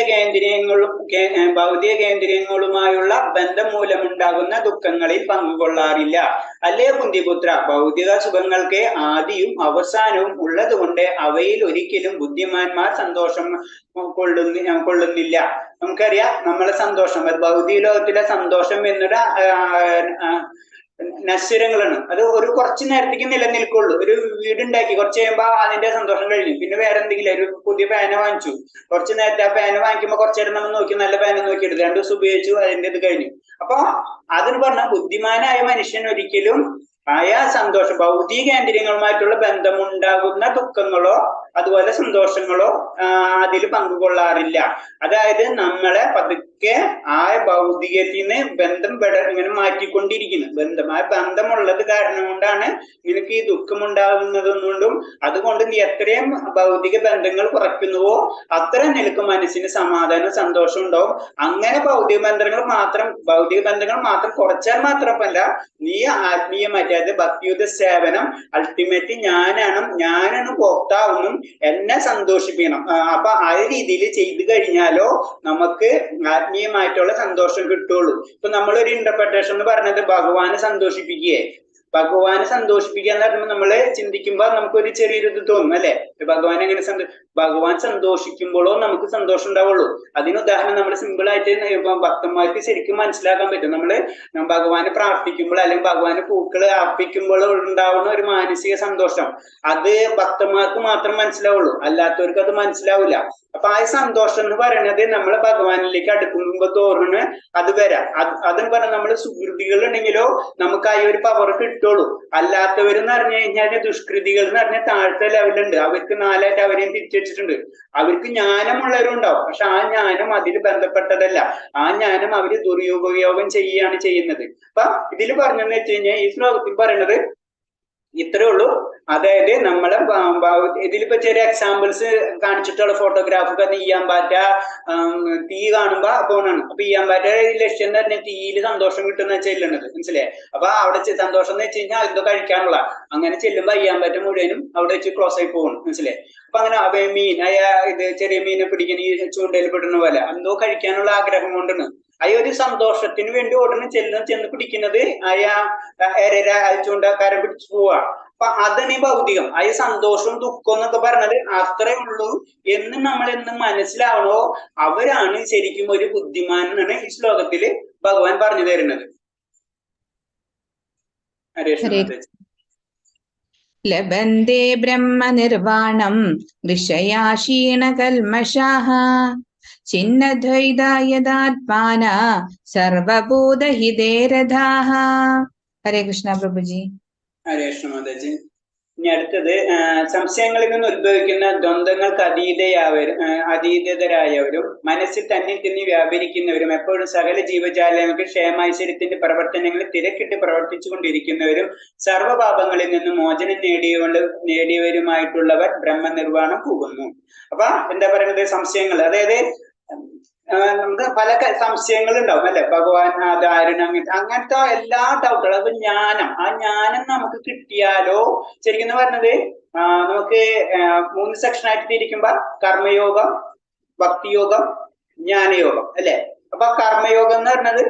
കേന്ദ്രീയങ്ങളുമായുള്ള ബന്ധം മൂലമുണ്ടാകുന്ന ദുഃഖങ്ങളിൽ പങ്കുകൊള്ളാറില്ല. അല്ലേ കുന്തിപുത്ര, ഭൗതിക സുഖങ്ങൾക്ക് ആദിയും അവസാനവും ഉള്ളത് കൊണ്ട് അവയിൽ ഒരിക്കലും ബുദ്ധിമാന്മാർ സന്തോഷം കൊള്ളുന്നില്ല. നമുക്കറിയാം നമ്മളെ സന്തോഷം, അത് ഭൗതിക ലോകത്തിലെ സന്തോഷം എന്നൊരു നശ്വരങ്ങളാണ്. അത് ഒരു കുറച്ചു നേരത്തേക്ക് നിലനിൽക്കുള്ളൂ. ഒരു വീടുണ്ടാക്കി കുറച്ച് കഴിയുമ്പോ അതിന്റെ സന്തോഷം കഴിഞ്ഞു. പിന്നെ വേറെ എന്തെങ്കിലും ഒരു പുതിയ പേന വാങ്ങിച്ചു, കുറച്ചു നേരത്തെ ആ പേന വാങ്ങിക്കുമ്പോ കുറച്ചു നേരം നമ്മൾ നോക്കി നല്ല പേന നോക്കിയെടുത്ത് 2 ദിവസം ഉപയോഗിച്ചു, അതിന്റെ ഇത് കഴിഞ്ഞു. അപ്പൊ അതിന് പറഞ്ഞ ബുദ്ധിമാനായ മനുഷ്യൻ ഒരിക്കലും ആയ സന്തോഷം ഭൗതിക കേന്ദ്രങ്ങളുമായിട്ടുള്ള ബന്ധമുണ്ടാകുന്ന ദുഃഖങ്ങളോ അതുപോലെ സന്തോഷങ്ങളോ അതിൽ പങ്കുകൊള്ളാറില്ല. അതായത് നമ്മളെ പതുക്കെ ആ ഭൗതികത്തിൽ നിന്ന് ബന്ധം ഇങ്ങനെ മാറ്റിക്കൊണ്ടിരിക്കുന്നു. ആ ബന്ധമുള്ളത് കാരണം കൊണ്ടാണ് നിനക്ക് ഈ ദുഃഖം ഉണ്ടാകുന്നതുകൊണ്ടും. അതുകൊണ്ട് നീ എത്രയും ഭൗതിക ബന്ധങ്ങൾ കുറയ്ക്കുന്നുവോ അത്ര നിനക്ക് മനസ്സിന് സമാധാനം സന്തോഷം ഉണ്ടാവും. അങ്ങനെ ഭൗതിക ബന്ധങ്ങൾ മാത്രം കുറച്ചാൽ മാത്രമല്ല, നീ ആത്മീയമായിട്ട്, അതായത് ഭക്തിയുത സേവനം അൾട്ടിമേറ്റ് ഞാനാണ് ഭോക്താവെന്നും എന്നെ സന്തോഷിപ്പിക്കണം. അപ്പൊ ആ രീതിയിൽ ചെയ്തു കഴിഞ്ഞാലോ നമുക്ക് ആത്മീയമായിട്ടുള്ള സന്തോഷം കിട്ടുള്ളൂ. ഇപ്പൊ നമ്മളൊരു ഇന്റർപ്രിട്ടേഷൻ എന്ന് പറഞ്ഞത് ഭഗവാനെ സന്തോഷിപ്പിക്കുക എന്ന് പറയുമ്പോൾ നമ്മള് ചിന്തിക്കുമ്പോ നമുക്കൊരു ചെറിയൊരു ഇത് തോന്നും അല്ലെ. ഭഗവാൻ എങ്ങനെ ഭഗവാൻ സന്തോഷിക്കുമ്പോഴോ നമുക്ക് സന്തോഷം ഉണ്ടാവുള്ളൂ. അതിന് ഉദാഹരണം നമ്മൾ സിമ്പിൾ ആയിട്ട് ഭക്തന്മാർക്ക് ശരിക്കും മനസ്സിലാക്കാൻ പറ്റും. നമ്മള് ഭഗവാനെ പ്രാർത്ഥിക്കുമ്പോൾ അല്ലെങ്കിൽ ഭഗവാന് പൂക്കൾ അർപ്പിക്കുമ്പോൾ ഉണ്ടാവുന്ന ഒരു മാനസിക സന്തോഷം, അത് ഭക്തന്മാർക്ക് മാത്രം മനസ്സിലാവുള്ളൂ, അല്ലാത്തവർക്ക് അത് മനസ്സിലാവില്ല. അപ്പൊ ആ സന്തോഷം എന്ന് പറയുന്നത് നമ്മളെ ഭഗവാനിലേക്ക് അടുക്കുമ്പോ തോന്നുന്നു അത് വരാം. അതെന്ന് പറഞ്ഞാൽ നമ്മള് സുഹൃതികൾ ഉണ്ടെങ്കിലോ നമുക്ക് ആ ഒരു പവർ കിട്ടുള്ളൂ. അല്ലാത്തവരെന്ന് പറഞ്ഞു കഴിഞ്ഞാൽ ദുഷ്കൃതികൾ എന്ന് പറഞ്ഞാൽ താഴത്തെ ലെവലുണ്ട്. അവർക്ക് 4ആയിട്ട് അവരെയും തിരിച്ചുവെച്ചിട്ടുണ്ട്. അവർക്ക് ജ്ഞാനമുള്ളവരും ഉണ്ടാവും, പക്ഷെ ആ ജ്ഞാനം അതിൽ ബന്ധപ്പെട്ടതല്ല. ആ ജ്ഞാനം അവര് ദുരുപയോഗം ചെയ്യുന്നത്. അപ്പൊ ഇതിൽ പറഞ്ഞെന്ന് വെച്ച് കഴിഞ്ഞാൽ ഈ ശ്ലോകത്തിൽ പറയുന്നത് ഇത്രേ ഉള്ളൂ. അതായത് നമ്മളെ ഇതിലിപ്പോ ചെറിയ എക്സാമ്പിൾസ് കാണിച്ചിട്ടുള്ള ഫോട്ടോഗ്രാഫ് ഈയാമ്പാറ്റ തീ കാണുമ്പോ പോണാണ്. അപ്പൊ ഈയാമ്പാറ്റ ലക്ഷ്യം എന്ന് പറഞ്ഞാൽ തീയില് സന്തോഷം കിട്ടുന്ന ചെല്ലുന്നത്, മനസ്സിലായേ? അപ്പൊ അവിടെ സന്തോഷം എന്ന് വെച്ച് കഴിഞ്ഞാൽ എന്തോ കഴിക്കാനുള്ള, അങ്ങനെ ചെല്ലുമ്പോ ഈയാമ്പാറ്റ മുഴുവനും അവിടെ വെച്ച് ക്ലോസ് ആയി പോകണം, മനസ്സിലായി? അപ്പൊ അങ്ങനെ മീൻ ഇത് ചെറിയ മീനെ പിടിക്കുന്ന ഈ ചൂണ്ടയിൽ പെടുന്ന പോലെ എന്തോ കഴിക്കാനുള്ള ആഗ്രഹം കൊണ്ടാണ് ഒരു സന്തോഷത്തിന് വേണ്ടി ഉടനെ ചെന്ന് പിടിക്കുന്നത് ചൂണ്ടക്കാരൻ പിടിച്ചു പോവാ. അപ്പൊ അതാണ് ഈ ഭൗതികം. സന്തോഷവും ദുഃഖവും എന്നൊക്കെ പറഞ്ഞത് അത്രേ ഉള്ളൂ എന്ന് നമ്മൾ എന്ന് മനസ്സിലാവണോ അവരാണ് ശരിക്കും ഒരു ബുദ്ധിമാൻ എന്നാണ് ഈ ശ്ലോകത്തില് ഭഗവാൻ പറഞ്ഞു തരുന്നത്. ലഭന്തേ ബ്രഹ്മ നിർവാണം ഋഷയാ കൽമഷാഃ ചിന്നദ്വൈതായതാത്മാന സർവഭൂതഹിതേ രഥാഃ. ഹരേ കൃഷ്ണ പ്രഭുജി. ഹരേ കൃഷ്ണ മാതാജി. ഇനി അടുത്തത് സംശയങ്ങളിൽ നിന്ന് ഉത്ഭവിക്കുന്ന ദ്വന്ദ്ങ്ങൾക്ക് അതീതരായവരും മനസ്സിൽ തന്നെ വ്യാപരിക്കുന്നവരും എപ്പോഴും സകല ജീവജാലങ്ങൾക്ക് ക്ഷേമൈശ്വര്യത്തിന്റെ പ്രവർത്തനങ്ങളിൽ തിരക്കിട്ട് പ്രവർത്തിച്ചു കൊണ്ടിരിക്കുന്നവരും സർവ്വപാപങ്ങളിൽ നിന്ന് മോചനം നേടിയവരുമായിട്ടുള്ളവർ ബ്രഹ്മനിർവാണം പോകുന്നു. അപ്പൊ എന്താ പറയുന്നത്? സംശയങ്ങൾ, അതായത് നമുക്ക് പല സംശയങ്ങൾ ഉണ്ടാവും അല്ലെ, ഭഗവാൻ ആധാരൻ അങ്ങനത്തെ എല്ലാ ഡൗട്ടുകളും. അപ്പൊ ജ്ഞാനം, ആ ജ്ഞാനം നമുക്ക് കിട്ടിയാലോ, ശരിക്കും പറഞ്ഞത് നമുക്ക് 3 സെക്ഷനായിട്ട് തിരിക്കുമ്പോ കർമ്മയോഗം, ഭക്തിയോഗം, ജ്ഞാനയോഗം അല്ലെ. അപ്പൊ കർമ്മയോഗം എന്ന് പറഞ്ഞത്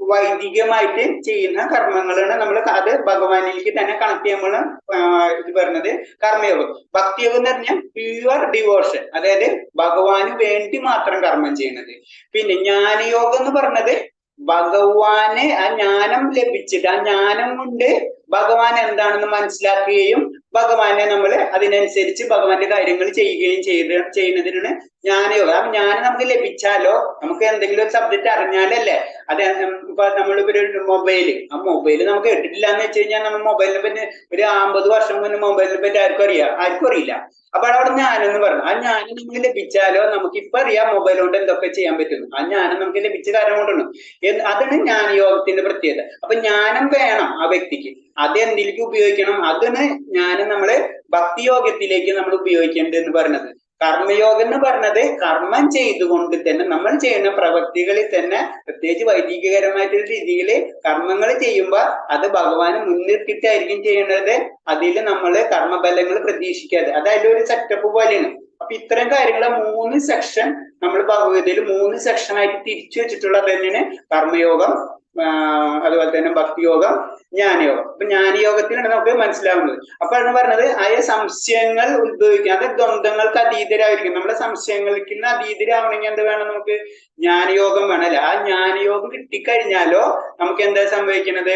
വൈദികമായിട്ട് ചെയ്യുന്ന കർമ്മങ്ങളാണ്. നമ്മൾ അത് ഭഗവാനിലേക്ക് തന്നെ കണക്ട് ചെയ്യുമ്പോൾ ഇത് പറഞ്ഞത് കർമ്മയോഗം. ഭക്തിയോഗം എന്ന് പറഞ്ഞാൽ പ്യുവർ ഡിവോഷൻ, അതായത് ഭഗവാന് വേണ്ടി മാത്രം കർമ്മം ചെയ്യുന്നത്. പിന്നെ ജ്ഞാനയോഗം എന്ന് പറഞ്ഞത് ഭഗവാന് ആ ജ്ഞാനം ലഭിച്ചിട്ട് ആ ജ്ഞാനം കൊണ്ട് ഭഗവാൻ എന്താണെന്ന് മനസ്സിലാക്കുകയും ഭഗവാനെ നമ്മൾ അതിനനുസരിച്ച് ഭഗവാന്റെ കാര്യങ്ങൾ ചെയ്യുകയും ചെയ്യുന്നതിനാണ് ജ്ഞാനയോഗം. ആ ജ്ഞാനം നമുക്ക് ലഭിച്ചാലോ, നമുക്ക് എന്തെങ്കിലും ഒരു സബ്ജക്ട് അറിഞ്ഞാലല്ലേ, അത് ഇപ്പൊ നമ്മളിപ്പോ ഒരു ആ മൊബൈല് നമുക്ക് കേട്ടിട്ടില്ല എന്ന് വെച്ച് കഴിഞ്ഞാൽ നമ്മൾ മൊബൈലിനെ പറ്റി ഒരു 50 വർഷം മുന്നേ മൊബൈലിനെ പറ്റി ആർക്കും അറിയില്ല. അപ്പൊ അവിടെ ജ്ഞാനം എന്ന് പറഞ്ഞു, ആ ജ്ഞാനം നമുക്ക് ലഭിച്ചാലോ നമുക്കിപ്പൊ അറിയാം മൊബൈൽ കൊണ്ട് എന്തൊക്കെ ചെയ്യാൻ പറ്റുന്നു. ആ ജ്ഞാനം നമുക്ക് ലഭിച്ച കാര്യം കൊണ്ടാണ്. അതാണ് ജ്ഞാനയോഗത്തിന്റെ പ്രത്യേകത. അപ്പൊ ജ്ഞാനം വേണം ആ വ്യക്തിക്ക്, അത് എന്തിലേക്ക് ഉപയോഗിക്കണം, അതിന് ജ്ഞാനം നമ്മള് ഭക്തിയോഗത്തിലേക്ക് നമ്മൾ ഉപയോഗിക്കേണ്ടതെന്ന് പറയുന്നത്. കർമ്മയോഗം എന്ന് പറഞ്ഞത് കർമ്മം ചെയ്തുകൊണ്ട് തന്നെ നമ്മൾ ചെയ്യുന്ന പ്രവൃത്തികളിൽ തന്നെ, പ്രത്യേകിച്ച് വൈദികപരമായിട്ടുള്ള രീതിയിൽ കർമ്മങ്ങൾ ചെയ്യുമ്പോൾ അത് ഭഗവാന് മുൻനിർത്തിയിട്ടായിരിക്കും ചെയ്യേണ്ടത്. അതിൽ നമ്മൾ കർമ്മഫലങ്ങൾ പ്രതീക്ഷിക്കാതെ, അതായത് ഒരു സെറ്റപ്പ് പോലെയാണ്. അപ്പൊ ഇത്തരം കാര്യങ്ങൾ 3 സെക്ഷൻ നമ്മൾ ഭഗവത്ഗീതയിൽ 3 സെക്ഷനായിട്ട് തിരിച്ചു വെച്ചിട്ടുള്ളത് തന്നെയാണ് കർമ്മയോഗം, അതുപോലെ തന്നെ ഭക്തിയോഗം, ജ്ഞാനയോഗം. അപ്പൊ ജ്ഞാനയോഗത്തിലാണ് നമുക്ക് മനസ്സിലാവുന്നത്. അപ്പോഴാണ് പറഞ്ഞത് ആയ സംശയങ്ങൾ ഉത്ഭവിക്കുക, അത് ദ്വന്ദ്ങ്ങൾക്ക് അതീതരായിരിക്കും. നമ്മുടെ സംശയങ്ങൾക്ക് അതീതരാവണമെങ്കിൽ എന്ത് വേണം, നമുക്ക് ജ്ഞാനയോഗം വേണമല്ലോ. ആ ജ്ഞാനയോഗം കിട്ടിക്കഴിഞ്ഞാലോ നമുക്ക് എന്താ സംഭവിക്കുന്നത്,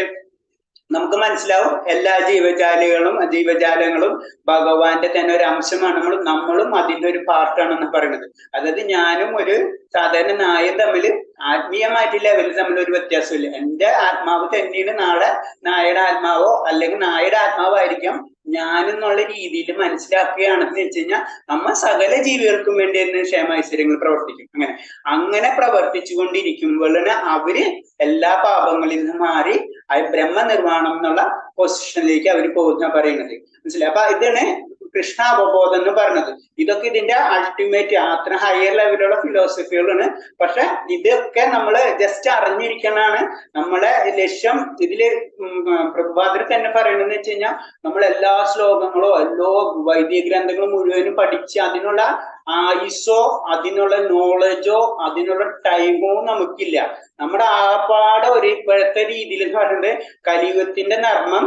നമുക്ക് മനസ്സിലാവും എല്ലാ ജീവജാലങ്ങളും ഭഗവാന്റെ തന്നെ ഒരു അംശമാണ്, നമ്മളും അതിന്റെ ഒരു പാർട്ടാണെന്ന് പറയുന്നത്. അതായത് ഞാനും ഒരു സാധാരണ നായും തമ്മിൽ ആത്മീയമായിട്ട് ലെവലിൽ തമ്മിൽ ഒരു വ്യത്യാസമില്ല. എന്റെ ആത്മാവ് തന്നെയാണ് നാളെ നായയുടെ ആത്മാവോ അല്ലെങ്കിൽ നായയുടെ ആത്മാവായിരിക്കാം ഞാനെന്നുള്ള രീതിയിൽ മനസ്സിലാക്കുകയാണെന്ന് വെച്ച് കഴിഞ്ഞാൽ നമ്മ സകല ജീവികൾക്കും വേണ്ടി തന്നെ ക്ഷേമൈശ്വര്യങ്ങൾ പ്രവർത്തിക്കും. അങ്ങനെ പ്രവർത്തിച്ചു കൊണ്ടിരിക്കുമ്പോഴാണ് അവര് എല്ലാ പാപങ്ങളിൽ നിന്ന് മാറി ബ്രഹ്മനിർവാണം എന്നുള്ള പൊസിഷനിലേക്ക് അവർ പോകുന്ന പറയുന്നത്. മനസ്സിലായി? അപ്പൊ ഇതാണ് കൃഷ്ണാവബോധം എന്ന് പറഞ്ഞത്. ഇതൊക്കെ ഇതിന്റെ അൾട്ടിമേറ്റ് അത്ര ഹയർ ലെവലുള്ള ഫിലോസഫികളാണ്. പക്ഷെ ഇതൊക്കെ നമ്മൾ ജസ്റ്റ് അറിഞ്ഞിരിക്കണാണ് നമ്മളെ ലക്ഷ്യം. ഇതില് പ്രഭുപാദർ തന്നെ പറയണെന്ന് വെച്ച് കഴിഞ്ഞാൽ നമ്മൾ എല്ലാ ശ്ലോകങ്ങളോ എല്ലാ വൈദിക ഗ്രന്ഥങ്ങളും മുഴുവനും പഠിച്ച് അതിനുള്ള ആയുസോ അതിനുള്ള നോളജോ അതിനുള്ള ടൈമോ നമുക്കില്ല. നമ്മുടെ ആപ്പാടെ ഒരു ഇപ്പോഴത്തെ രീതിയിൽ എന്ന് പറയുന്നത് കലിയുഗത്തിന്റെ നർമ്മം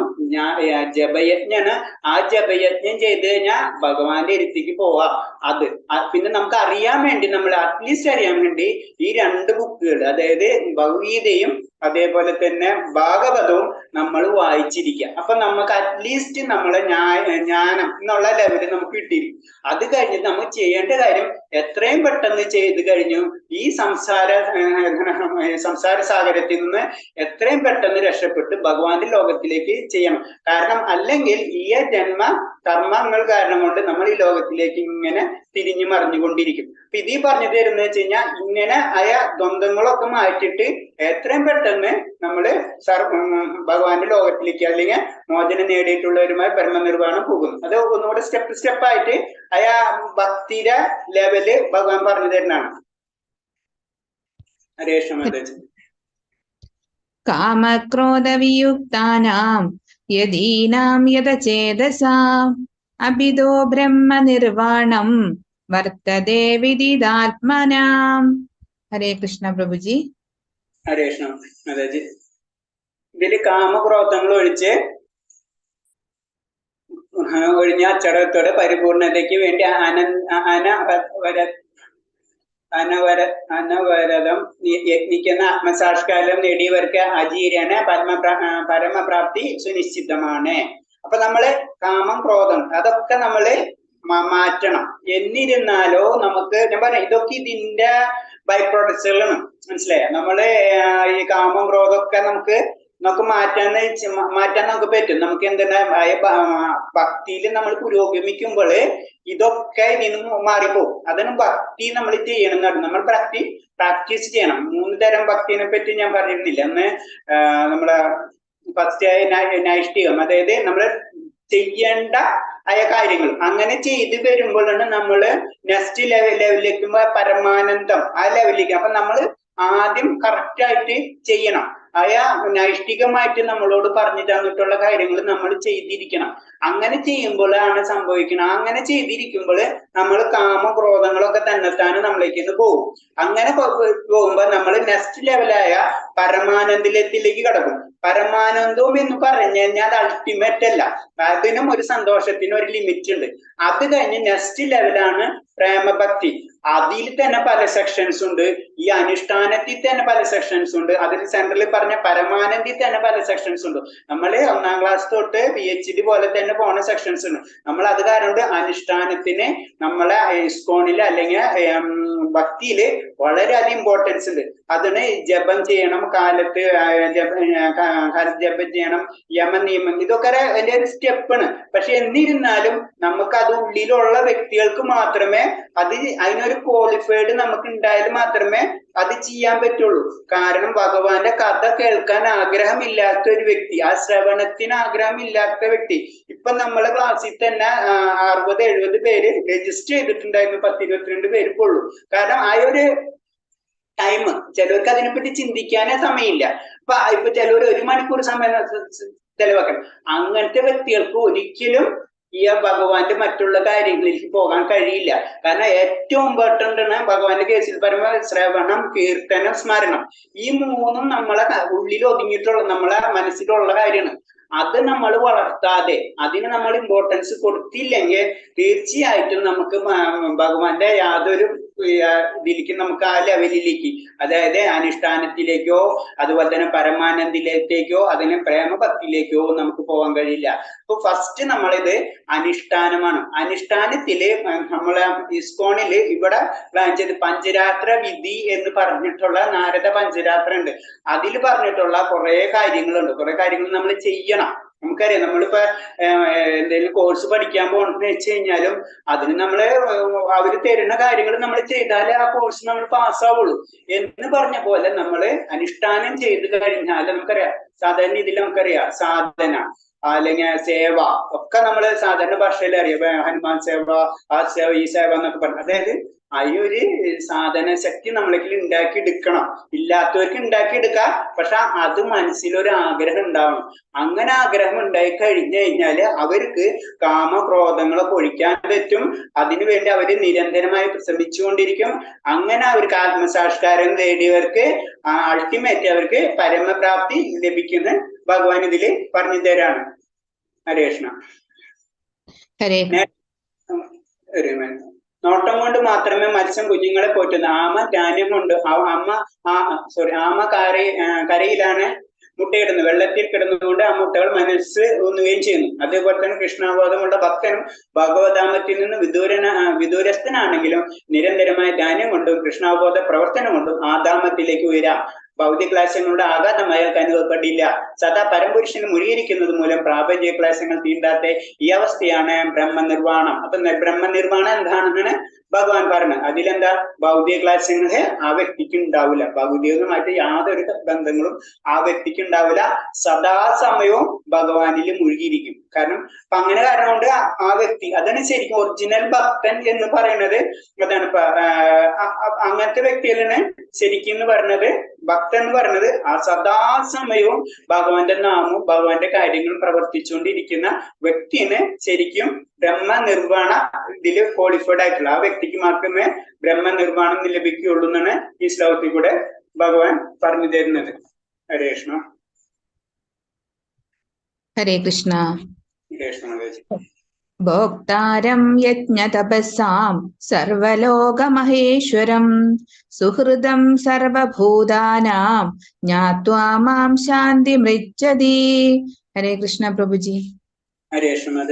ജപയജ്ഞാണ്. ആ ജപയജ്ഞം ചെയ്ത് കഴിഞ്ഞാൽ ഭഗവാന്റെ ഇരുത്തിക്ക് പോവാ. അത് പിന്നെ നമുക്ക് അറിയാൻ വേണ്ടി, നമ്മൾ അറ്റ്ലീസ്റ്റ് അറിയാൻ വേണ്ടി ഈ 2 ബുക്കുകൾ, അതായത് ഭഗവത്ഗീതയും അതേപോലെ തന്നെ ഭാഗവതവും നമ്മൾ വായിച്ചിരിക്കുക. അപ്പൊ നമുക്ക് അറ്റ്ലീസ്റ്റ് നമ്മളെ ജ്ഞാനം എന്നുള്ള ലെവല് നമുക്ക് കിട്ടിയിരിക്കും. അത് കഴിഞ്ഞിട്ട് നമ്മൾ ചെയ്യേണ്ട കാര്യം എത്രയും പെട്ടെന്ന് ചെയ്ത് കഴിഞ്ഞു ഈ സംസാര സാഗരത്തിൽ നിന്ന് എത്രയും പെട്ടെന്ന് രക്ഷപ്പെട്ട് ഭഗവാന്റെ ലോകത്തിലേക്ക് ചെയ്യണം. കാരണം അല്ലെങ്കിൽ ഈ ജന്മ കർമ്മങ്ങൾ കാരണം കൊണ്ട് നമ്മൾ ഈ ലോകത്തിലേക്ക് ഇങ്ങനെ തിരിഞ്ഞു മറിഞ്ഞുകൊണ്ടിരിക്കും. അപ്പൊ ഇതീ പറഞ്ഞു തരുന്ന വെച്ച് കഴിഞ്ഞാൽ ഇങ്ങനെ ആയ ദ്വന്ദ്ങ്ങളൊക്കെ മാറ്റിയിട്ട് എത്രയും പെട്ടെന്ന് നമ്മള് ഭഗവാന്റെ ലോകത്തിലേക്ക് അല്ലെങ്കിൽ മോചനം നേടിയിട്ടുള്ളവരുമായി ബ്രഹ്മനിർവ്വാണം പോകുന്നു. അത് ഒന്നുകൂടെ സ്റ്റെപ്പായിട്ട് അയാ ഭക്തിയുടെ ലെവല് ഭഗവാൻ പറഞ്ഞു തരുന്നതാണ്. കാമക്രോധവിയുക്താനാം യദീനാം യദചേതസാം അഭിതോ ബ്രഹ്മനിർവാണം വർത്തതേ വിദിതാത്മനാം. ഹരേ കൃഷ്ണ പ്രഭുജി. ഹരേ കൃഷ്ണ മാതാജി. ഇതില് കാമക്രോധങ്ങൾ ഒഴിഞ്ഞ അച്ചടക്കത്തോടെ പരിപൂർണതയ്ക്ക് വേണ്ടി അനവരതം യത്നിക്കുന്ന ആത്മസാക്ഷാത്കാരം നേടിയവർക്ക് അജീരണ പരമപ്രാപ്തി സുനിശ്ചിതമാണ്. അപ്പൊ നമ്മള് കാമം ക്രോധം അതൊക്കെ നമ്മള് മാറ്റണം. എന്നിരുന്നാലോ നമുക്ക് ഞാൻ പറയാം ഇതൊക്കെ ഇതിന്റെ ബൈ പ്രോഡക്ട്സുകളാണ്. മനസ്സിലായോ? നമ്മള് ഈ കാമം ക്രോധമൊക്കെ നമുക്ക് മാറ്റാൻ നമുക്ക് പറ്റും. നമുക്ക് എന്താണ് ഭക്തിയിൽ നമ്മൾ പുരോഗമിക്കുമ്പോൾ ഇതൊക്കെ ഇതിന് മാറിപ്പോകും. അതിന് ഭക്തി നമ്മൾ ചെയ്യണം എന്നാണ്. നമ്മൾ പ്രാക്ടീസ് ചെയ്യണം. 3 തരം ഭക്തിനെ പറ്റി ഞാൻ പറഞ്ഞിരുന്നില്ല. ഒന്ന് നമ്മളെ ഫസ്റ്റ് നൈഷ്ഠികം, അതായത് നമ്മള് ചെയ്യേണ്ട ആയ കാര്യങ്ങൾ അങ്ങനെ ചെയ്തു വരുമ്പോഴാണ് നമ്മള് നെക്സ്റ്റ് ലെവലിലേക്ക് പരമാനന്ദം ആ ലെവലിലേക്ക്. അപ്പൊ നമ്മൾ ആദ്യം കറക്റ്റ് ആയിട്ട് ചെയ്യണം. നൈഷ്ഠികമായിട്ട് നമ്മളോട് പറഞ്ഞു തന്നിട്ടുള്ള കാര്യങ്ങൾ നമ്മൾ ചെയ്തിരിക്കണം. അങ്ങനെ ചെയ്യുമ്പോഴാണ് സംഭവിക്കണം. അങ്ങനെ ചെയ്തിരിക്കുമ്പോൾ നമ്മൾ കാമക്രോധങ്ങളൊക്കെ തന്നെത്താനും നമ്മളിലേക്ക് പോകും. അങ്ങനെ പോകുമ്പോ നമ്മൾ നെക്സ്റ്റ് ലെവലായ പരമാനന്ദത്തിലേക്ക് കടക്കും. പരമാനന്ദവും എന്ന് പറഞ്ഞു കഴിഞ്ഞാൽ അത് അൾട്ടിമേറ്റ് അല്ല, അതിനും ഒരു സന്തോഷത്തിനും ഒരു ലിമിറ്റ് ഉണ്ട്. അത് കഴിഞ്ഞ് നെക്സ്റ്റ് ലെവലാണ് പ്രേമഭക്തി. അതിൽ തന്നെ പല സെക്ഷൻസ് ഉണ്ട്. ഈ അനുഷ്ഠാനത്തിൽ തന്നെ പല സെക്ഷൻസ് ഉണ്ട്. അതിൽ സെൻട്രലിൽ പറഞ്ഞ പരമാനന്ദിൽ തന്നെ പല സെക്ഷൻസ് ഉണ്ട്. നമ്മൾ 1ാം ക്ലാസ് തൊട്ട് PhD പോലെ തന്നെ പോണ സെക്ഷൻസ് ഉണ്ട്. നമ്മൾ അത് കാരണം അനുഷ്ഠാനത്തിന് നമ്മളെ ഇസ്കോണില് അല്ലെങ്കിൽ ഭക്തിയില് വളരെയധികം ഇമ്പോർട്ടൻസ് ഉണ്ട്. അതിന് ജപം ചെയ്യണം, കാലത്ത് ജപം ചെയ്യണം, യമനിയമം, ഇതൊക്കെ അതിന്റെ ഒരു സ്റ്റെപ്പാണ്. പക്ഷെ എന്നിരുന്നാലും നമുക്ക് അത് ഉള്ളിലുള്ള വ്യക്തികൾക്ക് മാത്രമേ അതിനൊരു ക്വാളിഫൈഡ് നമുക്ക് ഉണ്ടായാൽ മാത്രമേ അത് ചെയ്യാൻ പറ്റുള്ളൂ. കാരണം ഭഗവാന്റെ കഥ കേൾക്കാൻ ആഗ്രഹമില്ലാത്ത ഒരു വ്യക്തി, ആ ശ്രവണത്തിന് ആഗ്രഹമില്ലാത്ത വ്യക്തി, ഇപ്പൊ നമ്മളെ ക്ലാസ്സിൽ തന്നെ 60-70 പേര് രജിസ്റ്റർ ചെയ്തിട്ടുണ്ടായിരുന്നു. 10-22 പേർക്ക് ഉള്ളൂ. കാരണം ആ ഒരു ടൈം ചിലർക്ക് അതിനെപ്പറ്റി ചിന്തിക്കാനേ സമയമില്ല. ഇപ്പൊ ചിലർ 1 മണിക്കൂർ സമയം ചെലവാക്കണം. അങ്ങനത്തെ വ്യക്തികൾക്ക് ഒരിക്കലും ഈ ഭഗവാന്റെ മറ്റുള്ള കാര്യങ്ങളിലേക്ക് പോകാൻ കഴിയില്ല. കാരണം ഏറ്റവും ഇമ്പോർട്ടന്റ് ആണ് ഭഗവാന്റെ കേസിൽ പറയുമ്പോൾ ശ്രവണം, കീർത്തനം, സ്മരണം. ഈ 3ഉം നമ്മളെ ഉള്ളിൽ ഒതുങ്ങിയിട്ടുള്ള നമ്മളെ മനസ്സിലുള്ള കാര്യമാണ്. അത് നമ്മൾ വളർത്താതെ അതിന് നമ്മൾ ഇമ്പോർട്ടൻസ് കൊടുത്തില്ലെങ്കിൽ തീർച്ചയായിട്ടും നമുക്ക് ഭഗവാന്റെ യാതൊരു ഇതിലേക്ക് നമുക്ക് ആ ലെവലിലേക്ക്, അതായത് അനുഷ്ഠാനത്തിലേക്കോ അതുപോലെ തന്നെ പരമാനന്ദിലേക്കോ അതിന് പ്രേമഭക്തിയിലേക്കോ നമുക്ക് പോകാൻ കഴിയില്ല. അപ്പൊ ഫസ്റ്റ് നമ്മളിത് അനുഷ്ഠാനമാണ്. അനുഷ്ഠാനത്തില് നമ്മളെ ഇസ്കോണില് ഇവിടെ പ്ലാൻ ചെയ്ത് പഞ്ചരാത്ര വിധി എന്ന് പറഞ്ഞിട്ടുള്ള നാരദ പഞ്ചരാത്ര ഉണ്ട്. അതിൽ പറഞ്ഞിട്ടുള്ള കുറെ കാര്യങ്ങളുണ്ട്. കുറെ കാര്യങ്ങൾ നമ്മൾ ചെയ്യണം. നമുക്കറിയാം, നമ്മളിപ്പോ എന്തെങ്കിലും കോഴ്സ് പഠിക്കാൻ പോകണമെന്ന് വെച്ച് കഴിഞ്ഞാലും അതിന് നമ്മള് അവര് തരുന്ന കാര്യങ്ങൾ നമ്മൾ ചെയ്താലേ ആ കോഴ്സ് നമ്മൾ പാസ്സാവുള്ളൂ എന്ന് പറഞ്ഞ പോലെ നമ്മള് അനുഷ്ഠാനം ചെയ്ത് കഴിഞ്ഞാൽ നമുക്കറിയാം, സാധാരണ ഇതിൽ നമുക്കറിയാം സാധന അല്ലെങ്കിൽ സേവ ഒക്കെ നമ്മള് സാധാരണ ഭാഷയിൽ അറിയാം. ഹനുമാൻ സേവ, ആ സേവ, ഈ സേവ എന്നൊക്കെ പറഞ്ഞു. അതായത് ആ ഒരു സാധന ശക്തി നമ്മളേക്ക് ഉണ്ടാക്കിയെടുക്കണം. ഇല്ലാത്തവർക്ക് ഉണ്ടാക്കിയെടുക്കാം, പക്ഷെ അത് മനസ്സിലൊരു ആഗ്രഹം ഉണ്ടാവണം. അങ്ങനെ ആഗ്രഹം ഉണ്ടായി കഴിഞ്ഞു കഴിഞ്ഞാല് അവർക്ക് കാമക്രോധങ്ങളൊക്കെ ഒഴിക്കാൻ പറ്റും. അതിനുവേണ്ടി അവര് നിരന്തരമായി ശ്രമിച്ചുകൊണ്ടിരിക്കും. അങ്ങനെ അവർക്ക് ആത്മസാക്ഷാത്കാരം നേടിയവർക്ക് അൾട്ടിമേറ്റ് അവർക്ക് പരമപ്രാപ്തി ലഭിക്കുന്ന ഭഗവാൻ ഇതില് പറഞ്ഞു തരാണ്. ഹരേ കൃഷ്ണ. നോട്ടം കൊണ്ട് മാത്രമേ മത്സ്യം കുഞ്ഞുങ്ങളെ പോറ്റുന്നു. ആമ ധാന്യം കൊണ്ട് ആമ കരയിലാണ് മുട്ടയിടുന്നത്. വെള്ളത്തിൽ കിടന്നുകൊണ്ട് ആ മുട്ടകൾ മനസ്സ് ഒന്നുകയും ചെയ്യുന്നു. അതേപോലെ തന്നെ കൃഷ്ണാബോധമുള്ള ഭക്തനും ഭഗവതാമത്തിൽ നിന്ന് വിദൂരസ്ഥനാണെങ്കിലും നിരന്തരമായ ധാന്യം കൊണ്ടും കൃഷ്ണാബോധ പ്രവർത്തനം കൊണ്ടും ആദാമത്തിലേക്ക് ഉയരാം. ഭൗതിക ക്ലേശങ്ങളുടെ ആഘാതം അയാൾക്ക് അനുഭവപ്പെടില്ല. സദാ പരമ്പുരുഷന് മുറിയിരിക്കുന്നത് മൂലം പ്രാപഞ്ചിക ക്ലേശങ്ങൾ തീണ്ടാത്ത ഈ അവസ്ഥയാണ് ബ്രഹ്മനിർവാണം. അപ്പൊ ബ്രഹ്മനിർവാണം എന്താണെന്നാണ് ഭഗവാൻ പറഞ്ഞത്. അതിലെന്താ? ഭൗതിക ക്ലേശങ്ങള് ആ വ്യക്തിക്ക് ഉണ്ടാവില്ല. ഭൗതികമായിട്ട് യാതൊരു ബന്ധങ്ങളും ആ വ്യക്തിക്ക് ഉണ്ടാവില്ല. സദാസമയവും ഭഗവാനിൽ മുഴുകിയിരിക്കും. കാരണം അപ്പൊ അങ്ങനെ കാരണം കൊണ്ട് ആ വ്യക്തി, അതാണ് ശരിക്കും ഒറിജിനൽ ഭക്തൻ എന്ന് പറയുന്നത്. അതാണ് അങ്ങനത്തെ വ്യക്തികളാണ് ശരിക്കും എന്ന് പറഞ്ഞത്. ഭക്തൻ എന്ന് പറയുന്നത് ആ സദാസമയവും ഭഗവാന്റെ നാമവും ഭഗവാന്റെ കാര്യങ്ങളും പ്രവർത്തിച്ചുകൊണ്ടിരിക്കുന്ന വ്യക്തിന് ശരിക്കും ബ്രഹ്മനിർവാണ ഇതിൽ ക്വാളിഫൈഡ് ആയിട്ടുള്ള ആ വ്യക്തിക്ക് മാത്രമേ ബ്രഹ്മനിർവാണം ലഭിക്കുകയുള്ളൂ എന്നാണ് ഈ ശ്ലോകത്തിൽ കൂടെ ഭഗവാൻ പറഞ്ഞു തരുന്നത്. ഹരേ കൃഷ്ണ. ഹരേ കൃഷ്ണ. ഹരേ കൃഷ്ണ. ഭോക്താരം യജ്ഞതപസാം സർവലോകമഹേശ്വരം സുഹൃദം സർവഭൂതാനാം ജ്ഞാത്വാ മാം ശാന്തി മൃച്ഛതി. ഹരേ കൃഷ്ണ പ്രഭുജി. ഹരേ കൃഷ്ണ.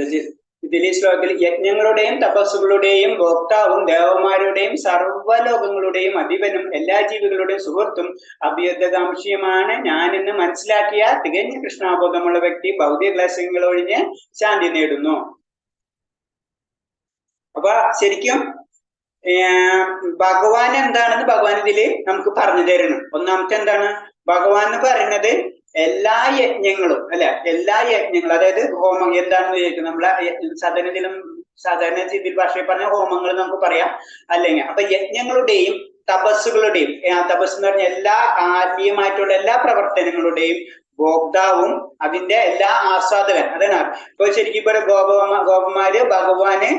ഇതിലെ ശ്ലോകത്തിൽ യജ്ഞങ്ങളുടെയും തപസ്സുകളുടെയും ഭോക്താവും ദേവന്മാരുടെയും സർവ്വലോകങ്ങളുടെയും അധിപനും എല്ലാ ജീവികളുടെയും സുഹൃത്തും അഭ്യുദ്ധകാംക്ഷിയുമാണ് ഞാനെന്ന് മനസ്സിലാക്കിയ തികഞ്ഞ കൃഷ്ണാബോധമുള്ള വ്യക്തി ഭൗതിക ക്ലേശങ്ങൾ ഒഴിഞ്ഞ് ശാന്തി നേടുന്നു. അപ്പൊ ശരിക്കും ഭഗവാൻ എന്താണെന്ന് ഭഗവാൻ ഇതില് നമുക്ക് പറഞ്ഞു തരണം. ഒന്നാമത്തെ എന്താണ് ഭഗവാൻ എന്ന് പറയുന്നത്? എല്ലാ യജ്ഞങ്ങളും അല്ലെ, എല്ലാ യജ്ഞങ്ങളും, അതായത് ഹോമം എന്താണെന്ന് ചോദിക്കും നമ്മളെ സാധാരണ രീതിയിൽ ഭാഷയിൽ പറഞ്ഞ ഹോമങ്ങൾ നമുക്ക് പറയാം അല്ലെങ്കിൽ. അപ്പൊ യജ്ഞങ്ങളുടെയും തപസ്സുകളുടെയും, തപസ് എന്ന് പറഞ്ഞ എല്ലാ ആത്മീയമായിട്ടുള്ള എല്ലാ പ്രവർത്തനങ്ങളുടെയും ഭോക്താവും അതിന്റെ എല്ലാ ആസ്വാദകൻ അതാണ്. ഇപ്പൊ ശരിക്കും ഇപ്പൊ ഗോപന്മാര് ഭഗവാന്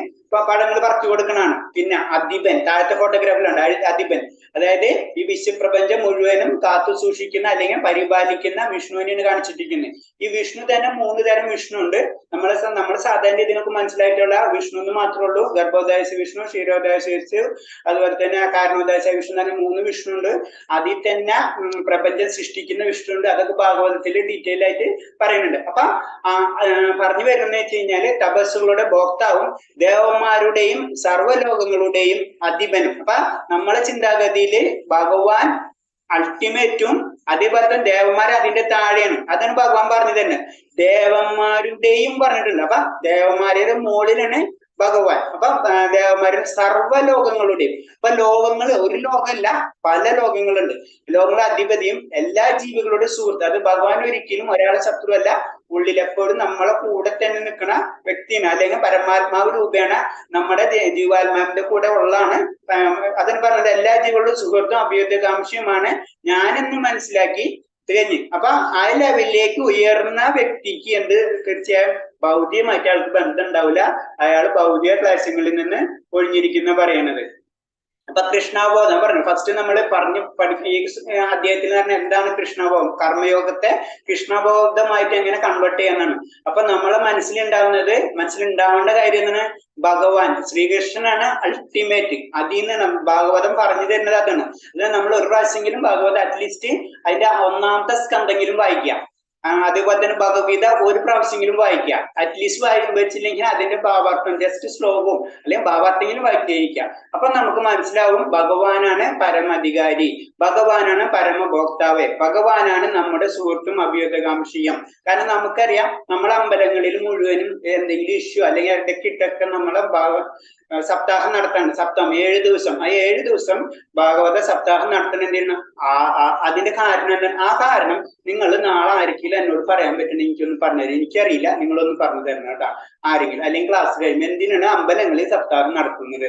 പടങ്ങൾ പറിച്ചു കൊടുക്കണാണ്. പിന്നെ അധിപൻ, താഴത്തെ ഫോട്ടോഗ്രാഫിലുണ്ട് അധിപൻ, അതായത് ഈ വിശ്വപ്രപഞ്ചം മുഴുവനും കാത്തു സൂക്ഷിക്കുന്ന അല്ലെങ്കിൽ പരിപാലിക്കുന്ന വിഷ്ണുവിനെയാണ് കാണിച്ചിട്ടിരിക്കുന്നത്. ഈ വിഷ്ണു തന്നെ 3 തരം വിഷ്ണു ഉണ്ട്. നമ്മൾ സാധാരണ ഇതിനൊക്കെ മനസ്സിലായിട്ടുള്ള വിഷ്ണു എന്ന് മാത്രമേ ഉള്ളൂ. ഗർഭോദായസ വിഷ്ണു, ക്ഷീരോദായസ വിഷ്ണു, അതുപോലെ തന്നെ കാരണോദായസ വിഷ്ണു, അങ്ങനെ 3 വിഷ്ണു ഉണ്ട്. അതിൽ തന്നെ പ്രപഞ്ചം സൃഷ്ടിക്കുന്ന വിഷ്ണു ഉണ്ട്. അതൊക്കെ ഭാഗവതത്തിൽ ഡീറ്റെയിൽ ആയിട്ട് പറയുന്നുണ്ട്. അപ്പൊ പറഞ്ഞു വരുന്നത് വെച്ച് കഴിഞ്ഞാല് തപസ്സുകളുടെ ഭോക്താവും ദേവന്മാരുടെയും സർവ്വലോകങ്ങളുടെയും അധിപനും. അപ്പൊ നമ്മളെ ചിന്താഗതിയില് ഭഗവാൻ അൾട്ടിമേറ്റും അതേപോലെ തന്നെ ദേവന്മാർ അതിന്റെ താഴെയാണ്. അതാണ് ഭഗവാൻ പറഞ്ഞു തന്നെ. ദേവന്മാരുടെയും പറഞ്ഞിട്ടുണ്ട്. അപ്പൊ ദേവന്മാരുടെ മുകളിലാണ് ഭഗവാൻ. അപ്പൊ ദേവന്മാരുടെ സർവ്വലോകങ്ങളുടെയും. അപ്പൊ ലോകങ്ങൾ ഒരു ലോകമല്ല, പല ലോകങ്ങളുണ്ട്. ലോകങ്ങളുടെ അധിപതിയും എല്ലാ ജീവികളുടെ സുഹൃത്ത്. അത് ഭഗവാൻ ഒരിക്കലും ഒരാളെ ശത്രുവല്ല, ഉള്ളിലെപ്പോഴും നമ്മളെ കൂടെ തന്നെ നിൽക്കുന്ന വ്യക്തിയാണ്, അല്ലെങ്കിൽ പരമാത്മാവ് രൂപേണ നമ്മുടെ ജീവാത്മാവിന്റെ കൂടെ ഉള്ളതാണ്. അതിന് പറഞ്ഞത് എല്ലാ ജീവികളുടെ സുഹൃത്തും അഭ്യുദയകാംക്ഷിയുമാണ് ഞാനെന്ന് മനസ്സിലാക്കി തികഞ്ഞ്. അപ്പൊ ആ ലെവലിലേക്ക് ഉയർന്ന വ്യക്തിക്ക് എന്ത് തീർച്ചയായും ഭൗതികമായിട്ട് അയാൾക്ക് ബന്ധം ഉണ്ടാവില്ല. അയാൾ ഭൗതിക ക്ലേശങ്ങളിൽ നിന്ന് ഒഴിഞ്ഞിരിക്കുന്ന പറയണത്. അപ്പൊ കൃഷ്ണാബോധം പറഞ്ഞു. ഫസ്റ്റ് നമ്മൾ ഈ അധ്യായത്തിൽ പറഞ്ഞ എന്താണ് കൃഷ്ണാബോധം, കർമ്മയോഗത്തെ കൃഷ്ണബോധമായിട്ട് എങ്ങനെ കൺവേർട്ട് ചെയ്യാന്നാണ്. അപ്പൊ നമ്മളെ മനസ്സിലുണ്ടാവേണ്ട കാര്യം എന്താണ്? ഭഗവാൻ ശ്രീകൃഷ്ണനാണ് അൾട്ടിമേറ്റ്. അതിൽ നിന്ന് ഭാഗവതം പറഞ്ഞു തരുന്നത് അതാണ്. അത് നമ്മൾ ഒരു പ്രാവശ്യമെങ്കിലും ഭാഗവതം അറ്റ്ലീസ്റ്റ് അതിന്റെ 1ാമത്തെ സ്കന്ധമെങ്കിലും വായിക്കാം. അതേപോലെ തന്നെ ഭഗവത്ഗീത ഒരു പ്രാവശ്യമെങ്കിലും വായിക്കുക. അറ്റ്ലീസ്റ്റ് വെച്ചില്ലെങ്കിൽ അതിന്റെ ഭാവാർത്ഥം ജസ്റ്റ് ശ്ലോകവും അല്ലെങ്കിൽ ഭാവാർത്ഥമെങ്കിലും വായിക്കാം. അപ്പൊ നമുക്ക് മനസ്സിലാവും ഭഗവാനാണ് പരമാധികാരി, ഭഗവാനാണ് പരമഭോക്താവ്, ഭഗവാനാണ് നമ്മുടെ സുഹൃത്തും അഭ്യുദയകാംക്ഷിയും. കാരണം നമുക്കറിയാം നമ്മളെ അമ്പലങ്ങളിൽ മുഴുവനും എന്തെങ്കിലും ഇഷ്യൂ അല്ലെങ്കിൽ ഇടയ്ക്കിട്ടൊക്കെ നമ്മളെ സപ്താഹം നടത്താണ്. സപ്താഹം 7 ദിവസം. ആ 7 ദിവസം ഭാഗവത സപ്താഹം നടത്തണെന്തിനാണ്? അതിന്റെ കാരണം എന്താണ്? ആ കാരണം നിങ്ങൾ നാളെ ആയിരിക്കില്ല എന്നോട് പറയാൻ പറ്റണം, എനിക്കൊന്ന് പറഞ്ഞുതരും. എനിക്കറിയില്ല, നിങ്ങളൊന്ന് പറഞ്ഞു തരണം കേട്ടോ ആരെങ്കിലും. അല്ലെങ്കിൽ ക്ലാസ് കഴിയുമ്പോൾ എന്തിനാണ് അമ്പലങ്ങളിൽ സപ്താഹം നടത്തുന്നത്?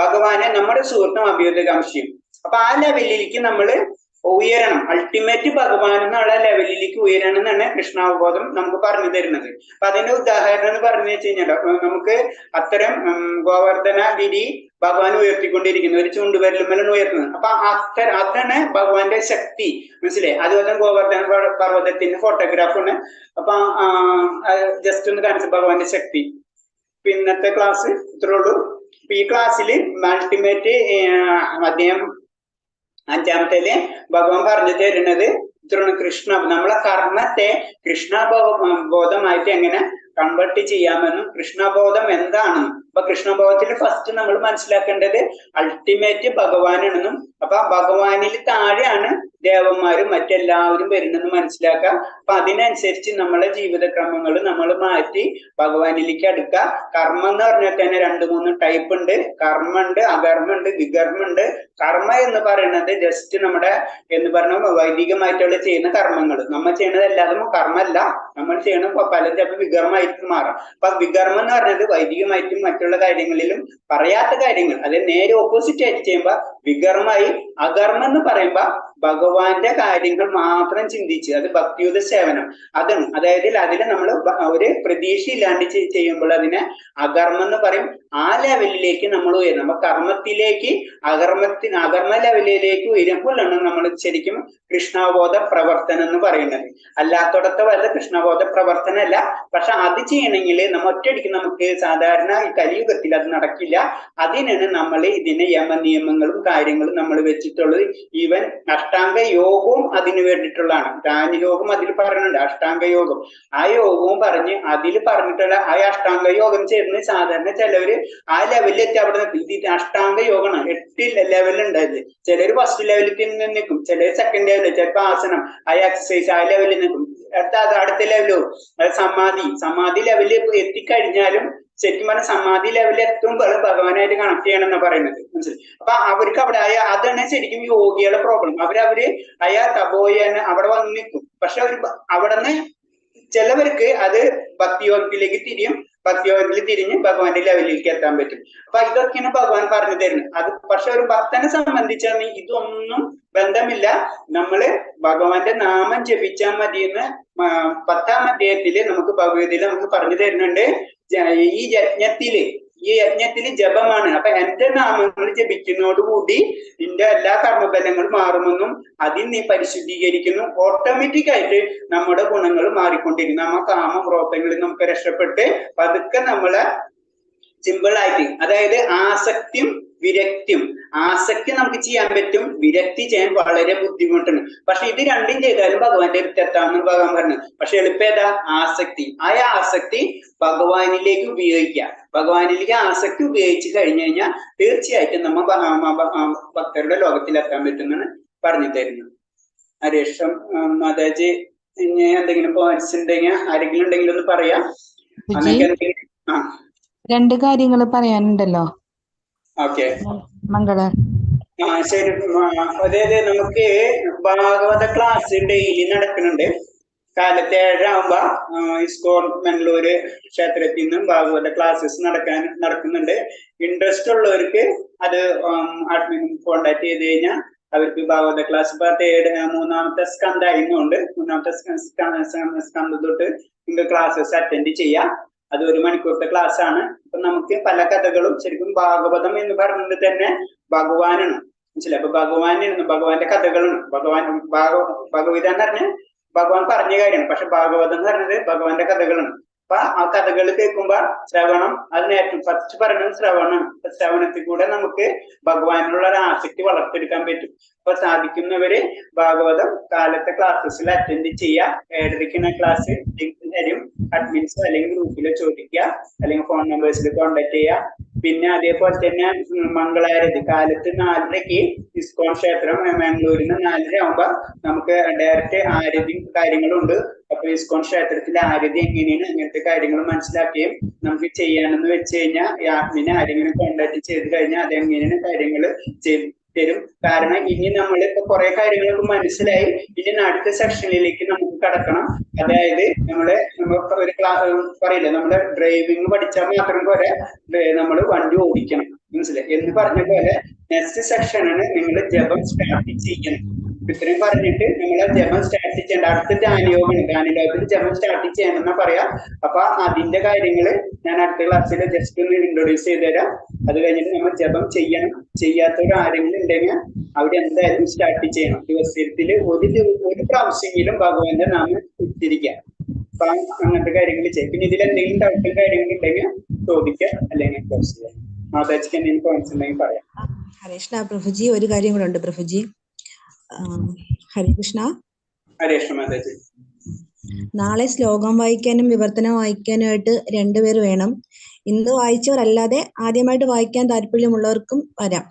ഭഗവാനെ നമ്മുടെ സുഹൃത്തും അഭ്യുദയകാംക്ഷിയും. അപ്പൊ ആ ലെവലിലേക്ക് നമ്മള് ഉയരണം. അൾട്ടിമേറ്റ് ഭഗവാൻ എന്നുള്ള ലെവലിലേക്ക് ഉയരണം എന്നാണ് കൃഷ്ണാവബോധം നമുക്ക് പറഞ്ഞു തരുന്നത്. അപ്പൊ അതിന്റെ ഉദാഹരണം എന്ന് പറഞ്ഞു വെച്ച് കഴിഞ്ഞാൽ നമുക്ക് അത്തരം ഗോവർദ്ധന ഗിരി ഭഗവാൻ ഉയർത്തിക്കൊണ്ടിരിക്കുന്നു, ഒരു ചൂണ്ടുവിരലുമേലാണ് ഉയർത്തുന്നത്. അപ്പൊ അതാണ് ഭഗവാന്റെ ശക്തി, മനസ്സിലായി? അതുപോലെ ഗോവർദ്ധന പർവ്വതത്തിന്റെ ഫോട്ടോഗ്രാഫാണ്. അപ്പൊ ജസ്റ്റ് ഒന്ന് കാണിച്ചു ഭഗവാന്റെ ശക്തി. ഇന്നത്തെ ക്ലാസ് ഇത്രേ ഉള്ളൂ. ഈ ക്ലാസ്സിൽ അൾട്ടിമേറ്റ് അദ്ദേഹം 5ാമത്തേല് ഭഗവാൻ പറഞ്ഞു തരുന്നത് ഇത്രയാണ്. നമ്മളെ കർമ്മത്തെ കൃഷ്ണബോധമായിട്ട് എങ്ങനെ കൺവേർട്ട് ചെയ്യാമെന്നും കൃഷ്ണബോധം എന്താണെന്നും. അപ്പൊ കൃഷ്ണബോധത്തിൽ ഫസ്റ്റ് നമ്മൾ മനസ്സിലാക്കേണ്ടത് അൾട്ടിമേറ്റ് ഭഗവാനാണെന്നും അപ്പൊ ഭഗവാനിൽ താഴെയാണ് ദേവന്മാരും മറ്റെല്ലാവരും വരുന്നെന്ന് മനസ്സിലാക്കുക. അപ്പൊ അതിനനുസരിച്ച് നമ്മളെ ജീവിതക്രമങ്ങൾ നമ്മൾ മാറ്റി ഭഗവാനിലേക്ക് അടുക്കുക. കർമ്മം എന്ന് പറഞ്ഞാൽ തന്നെ 2-3 ടൈപ്പ് ഉണ്ട്. കർമ്മണ്ട്, അകർമ്മുണ്ട്, വികർമ്മുണ്ട്. കർമ്മ എന്ന് പറയുന്നത് ജസ്റ്റ് നമ്മുടെ വൈദികമായിട്ടുള്ള ചെയ്യുന്ന കർമ്മങ്ങൾ. നമ്മൾ ചെയ്യുന്നത് എല്ലാതും കർമ്മല്ല, നമ്മൾ ചെയ്യണം പലതും ചിലപ്പോൾ വികർമ്മമായിട്ട് മാറാം. അപ്പൊ വികർമ്മം എന്ന് പറഞ്ഞത് വൈദികമായിട്ടും മറ്റുള്ള കാര്യങ്ങളിലും പറയാത്ത കാര്യങ്ങൾ, അതായത് നേരെ ഓപ്പോസിറ്റ് ആയിട്ട് ചെയ്യുമ്പോ വികർമ്മമായി. അകർമ്മം എന്ന് പറയുമ്പോ ഭഗവാന്റെ കാര്യങ്ങൾ മാത്രം ചിന്തിച്ച്, അത് ഭക്തിയുത സേവനം അതാണ്. അതായത് അതിൽ നമ്മൾ ഒരു പ്രതീക്ഷ ഇല്ലാണ്ട് ചെയ്യുമ്പോൾ അതിനെ അകർമ്മം എന്ന് പറയും. ആ ലെവലിലേക്ക് നമ്മൾ ഉയരണം. അപ്പൊ കർമ്മത്തിലേക്ക് അകർമ്മ ലെവലിലേക്ക് ഉയരുമ്പോഴാണ് നമ്മൾ ശരിക്കും കൃഷ്ണബോധ പ്രവർത്തനം എന്ന് പറയുന്നത്. അല്ലാത്തടത്ത് വല്ല കൃഷ്ണബോധ പ്രവർത്തനമല്ല. പക്ഷെ അത് ചെയ്യണമെങ്കിൽ നമ്മൾ ഒറ്റയടിക്ക് നമുക്ക് സാധാരണ ഈ കലിയുഗത്തിൽ അത് നടക്കില്ല. അതിനാണ് നമ്മൾ ഇതിന് യമനിയമങ്ങളും കാര്യങ്ങളും നമ്മൾ വെച്ചിട്ടുള്ളത്. ഈവൻ അഷ്ടാംഗ യോഗവും അതിന് വേണ്ടിയിട്ടുള്ളതാണ്. ധ്യാനയോഗം അതിൽ പറയുന്നുണ്ട്, അഷ്ടാംഗ യോഗം. ആ യോഗവും പറഞ്ഞ് അതിൽ പറഞ്ഞിട്ടുള്ള ആ അഷ്ടാംഗ യോഗം ചേർന്ന് സാധാരണ ചിലവര് ആ ലെവലിൽ എത്തി. അവിടെ ഇത് അഷ്ടാംഗ യോഗമാണ്. 8 ലെവലുണ്ടായത്. ചിലർ ഫസ്റ്റ് ലെവലിൽ നിൽക്കും, ചിലർ സെക്കൻഡ് ലെവലിൽ, ചിലപ്പോൾ ആസനം, ആ എക്സസൈസ് ആ ലെവലിൽ നിൽക്കും. അടുത്ത ലെവലോ സമാധി ലെവലിൽ എത്തിക്കഴിഞ്ഞാലും ശരിക്കും പറഞ്ഞാൽ സമാധി ലെവലിൽ എത്തുമ്പോൾ ഭഗവാനായിട്ട് കണക്ട് ചെയ്യണം എന്ന് പറയുന്നത്, മനസ്സിലായി? അപ്പൊ അവർക്ക് അവിടെ അതാണ് ശരിക്കും യോഗിയുടെ പ്രോബ്ലം. അവര് തപോയന അവിടെ വന്ന് നിൽക്കും. പക്ഷെ അവിടുന്ന് ചിലവർക്ക് അത് ഭക്തിയോഗത്തിലേക്ക് തിരിയും, ഭക്തിയോഗത്തിൽ തിരിഞ്ഞ് ഭഗവാന്റെ ലെവലിലേക്ക് എത്താൻ പറ്റും. അപ്പൊ ഇതൊക്കെയാണ് ഭഗവാൻ പറഞ്ഞു തരുന്നത്. അത് പക്ഷെ ഒരു ഭക്തനെ സംബന്ധിച്ചാണ് ഇതൊന്നും ബന്ധമില്ല. നമ്മള് ഭഗവാന്റെ നാമം ജപിച്ചാൽ മതി എന്ന് 10ാം അധ്യായത്തില് നമുക്ക് ഭഗവതിയിൽ നമുക്ക് പറഞ്ഞു തരുന്നുണ്ട്. ഈ യജ്ഞത്തില് ജപമാണ്. അപ്പൊ എന്റെ നാമങ്ങൾ ജപിക്കുന്നതോടുകൂടി നിന്റെ എല്ലാ കർമ്മബലങ്ങളും മാറുമെന്നും അതിൽ നീ പരിശുദ്ധീകരിക്കുന്നു. ഓട്ടോമാറ്റിക് ആയിട്ട് നമ്മുടെ ഗുണങ്ങൾ മാറിക്കൊണ്ടിരിക്കും. നമ്മ കാമം റോപ്പങ്ങളിൽ നമുക്ക് രക്ഷപ്പെട്ട് പതുക്കെ നമ്മളെ സിമ്പിൾ ആയിട്ട്, അതായത് ആസക്തിയും വിരക്തിയും. ആസക്തി നമുക്ക് ചെയ്യാൻ പറ്റും, വിരക്തി ചെയ്യാൻ വളരെ ബുദ്ധിമുട്ടാണ്. പക്ഷെ ഇത് രണ്ടും ചെയ്താലും ഭഗവാന്റെ അടുത്ത് എത്താമെന്ന് ഭഗവാൻ പറഞ്ഞു. പക്ഷെ എളുപ്പം ഏതാ? ആസക്തി. ആ ആസക്തി ഭഗവാനിലേക്ക് ഉപയോഗിക്കുക. ഭഗവാനിലേക്ക് ആസക്തി ഉപയോഗിച്ച് കഴിഞ്ഞു കഴിഞ്ഞാൽ തീർച്ചയായിട്ടും നമ്മ ഭക്തരുടെ ലോകത്തിലെത്താൻ പറ്റുമെന്നാണ് പറഞ്ഞു തരുന്നത്. ഹരേഷം മാതാജി ഇനി എന്തെങ്കിലും പോയിന്റ്സ് ഉണ്ടെങ്കിൽ ആരെങ്കിലും ഉണ്ടെങ്കിൽ ഒന്ന് പറയാം. രണ്ട് കാര്യങ്ങൾ പറയാനുണ്ടല്ലോ. ഓക്കെ, മംഗള. ശരി. അതായത് നമുക്ക് ഭാഗവത ക്ലാസ് ഡെയിലി നടക്കുന്നുണ്ട്. കാലത്ത് 7:00 ഇസ്കോൺ മംഗളൂര് ക്ഷേത്രത്തിൽ നിന്നും ഭാഗവത ക്ലാസ്സസ് നടക്കുന്നുണ്ട്. ഇൻട്രസ്റ്റ് ഉള്ളവർക്ക് അത് അഡ്മിൻ കോണ്ടാക്ട് ചെയ്ത് കഴിഞ്ഞാൽ അവർക്ക് ഭാഗവത ക്ലാസ് ഇപ്പൊ 3ാമത്തെ സ്കന്ധ ആയിരുന്നുകൊണ്ട് 3ാമത്തെ സ്കന്ധ തൊട്ട് നിങ്ങൾക്ക് ക്ലാസ്സസ് അറ്റൻഡ് ചെയ്യാം. അത് 1 മണിക്കൂറത്തെ ക്ലാസ് ആണ്. അപ്പൊ നമുക്ക് പല കഥകളും, ശരിക്കും ഭാഗവതം എന്ന് പറയുന്നത് തന്നെ ഭഗവാനാണ്. മനസ്സിലായി? അപ്പൊ ഭഗവാന്റെ കഥകളാണ്. ഭഗവത എന്ന് പറഞ്ഞ ഭഗവാൻ പറഞ്ഞ കാര്യമാണ്. പക്ഷെ ഭാഗവതം എന്ന് പറഞ്ഞത് ഭഗവാന്റെ കഥകളാണ്. അപ്പൊ ആ കഥകൾ കേൾക്കുമ്പോ ശ്രവണം, അതിന് ഏറ്റവും ഫസ്റ്റ് പറയുന്നത് ശ്രവണമാണ്. ശ്രവണത്തിൽ കൂടെ നമുക്ക് ഭഗവാനിലുള്ള ഒരു ആസക്തി വളർത്തിയെടുക്കാൻ പറ്റും. അപ്പൊ സാധിക്കുന്നവര് ഭാഗവതം കാലത്തെ ക്ലാസ്സസിൽ അറ്റൻഡ് ചെയ്യുക. 7:30 ക്ലാസ് തരും. അഡ്മിൻസ് അല്ലെങ്കിൽ ഗ്രൂപ്പിൽ ചോദിക്കുക, അല്ലെങ്കിൽ ഫോൺ നമ്പേഴ്സിൽ കോൺടാക്ട് ചെയ്യുക. പിന്നെ അതേപോലെ തന്നെ മംഗളാരതി കാലത്ത് 4:30 ഇസ്കോൺ ക്ഷേത്രം മംഗളൂരിൽ 4:30 ആകുമ്പോ നമുക്ക് ഡയറക്റ്റ് ആരതിയും കാര്യങ്ങളും ഉണ്ട്. അപ്പൊ ഇസ്കോൺ ക്ഷേത്രത്തിലെ ആരതി എങ്ങനെയാണ്, അങ്ങനത്തെ കാര്യങ്ങൾ മനസ്സിലാക്കുകയും നമുക്ക് ചെയ്യാനെന്ന് വെച്ച് കഴിഞ്ഞാൽ ആത്മിനെ ആരെങ്കിലും കോൺടാക്ട് ചെയ്ത് കഴിഞ്ഞാൽ അതെങ്ങനെയാണ് കാര്യങ്ങൾ ചെയ്ത് തരും. കാരണം ഇനി നമ്മൾ ഇപ്പൊ കുറെ കാര്യങ്ങളൊക്കെ മനസ്സിലായി. ഇനി അടുത്ത സെക്ഷനിലേക്ക് നമുക്ക് കടക്കണം. അതായത് നമ്മള് ഒരു പറയില്ലേ, നമ്മള് ഡ്രൈവിംഗ് പഠിച്ചാൽ മാത്രം പോലെ നമ്മൾ വണ്ടി ഓടിക്കണം. മനസ്സിലായി എന്ന് പറഞ്ഞ പോലെ നെക്സ്റ്റ് സെക്ഷനാണ് നിങ്ങൾ ജപം സ്റ്റാർട്ട് ചെയ്യണം. ഇത്രയും പറഞ്ഞിട്ട് നമ്മളെ ജപം സ്റ്റാർട്ട് ചെയ്യേണ്ട അടുത്ത ധ്യാനയോഗമാണ്. ധ്യാനയോഗത്തിൽ ജപം സ്റ്റാർട്ട് ചെയ്യണമെന്നാ പറയാ. അപ്പൊ അതിന്റെ കാര്യങ്ങള് ഞാൻ അടുത്ത ക്ലാസ്സിൽ ജസ്റ്റ് ഒന്ന് ഇൻട്രൊഡ്യൂസ് ചെയ്ത് തരാം. അത് കഴിഞ്ഞിട്ട് നമ്മൾ ജപം ചെയ്യണം. ചെയ്യാത്തവർ ആരെങ്കിലും ഉണ്ടെങ്കിൽ അവിടെ എന്തായാലും സ്റ്റാർട്ട് ചെയ്യണം. ദിവസത്തിൽ ഒരു പ്രാവശ്യമെങ്കിലും ഭഗവാന്റെ നാമം ഉച്ചരിക്കുക. അപ്പൊ അങ്ങനത്തെ കാര്യങ്ങൾ ചെയ്യും. പിന്നെ ഇതിൽ എന്തെങ്കിലും ഡൗട്ടും കാര്യങ്ങളും ഉണ്ടെങ്കിൽ ചോദിക്കുക, അല്ലെങ്കിൽ ക്ലോസ് ചെയ്യാം. മാതാജിക്ക് എന്തെങ്കിലും പോയിന്റ്സ് ഉണ്ടെങ്കിൽ പറയാം. ഹരേഷ്ണ പ്രഭുജി, ഒരു കാര്യം കൂടെ ഉണ്ട് പ്രഭുജി. ഹരികൃഷ്ണ. ഹരേഷ്ണ മാതാജി. നാളെ ശ്ലോകം വായിക്കാനും വിവർത്തനം വായിക്കാനുമായിട്ട് 2 പേർ വേണം. ഇന്ന് വായിച്ചവരല്ലാതെ ആദ്യമായിട്ട് വായിക്കാൻ താല്പര്യമുള്ളവർക്കും വരാം.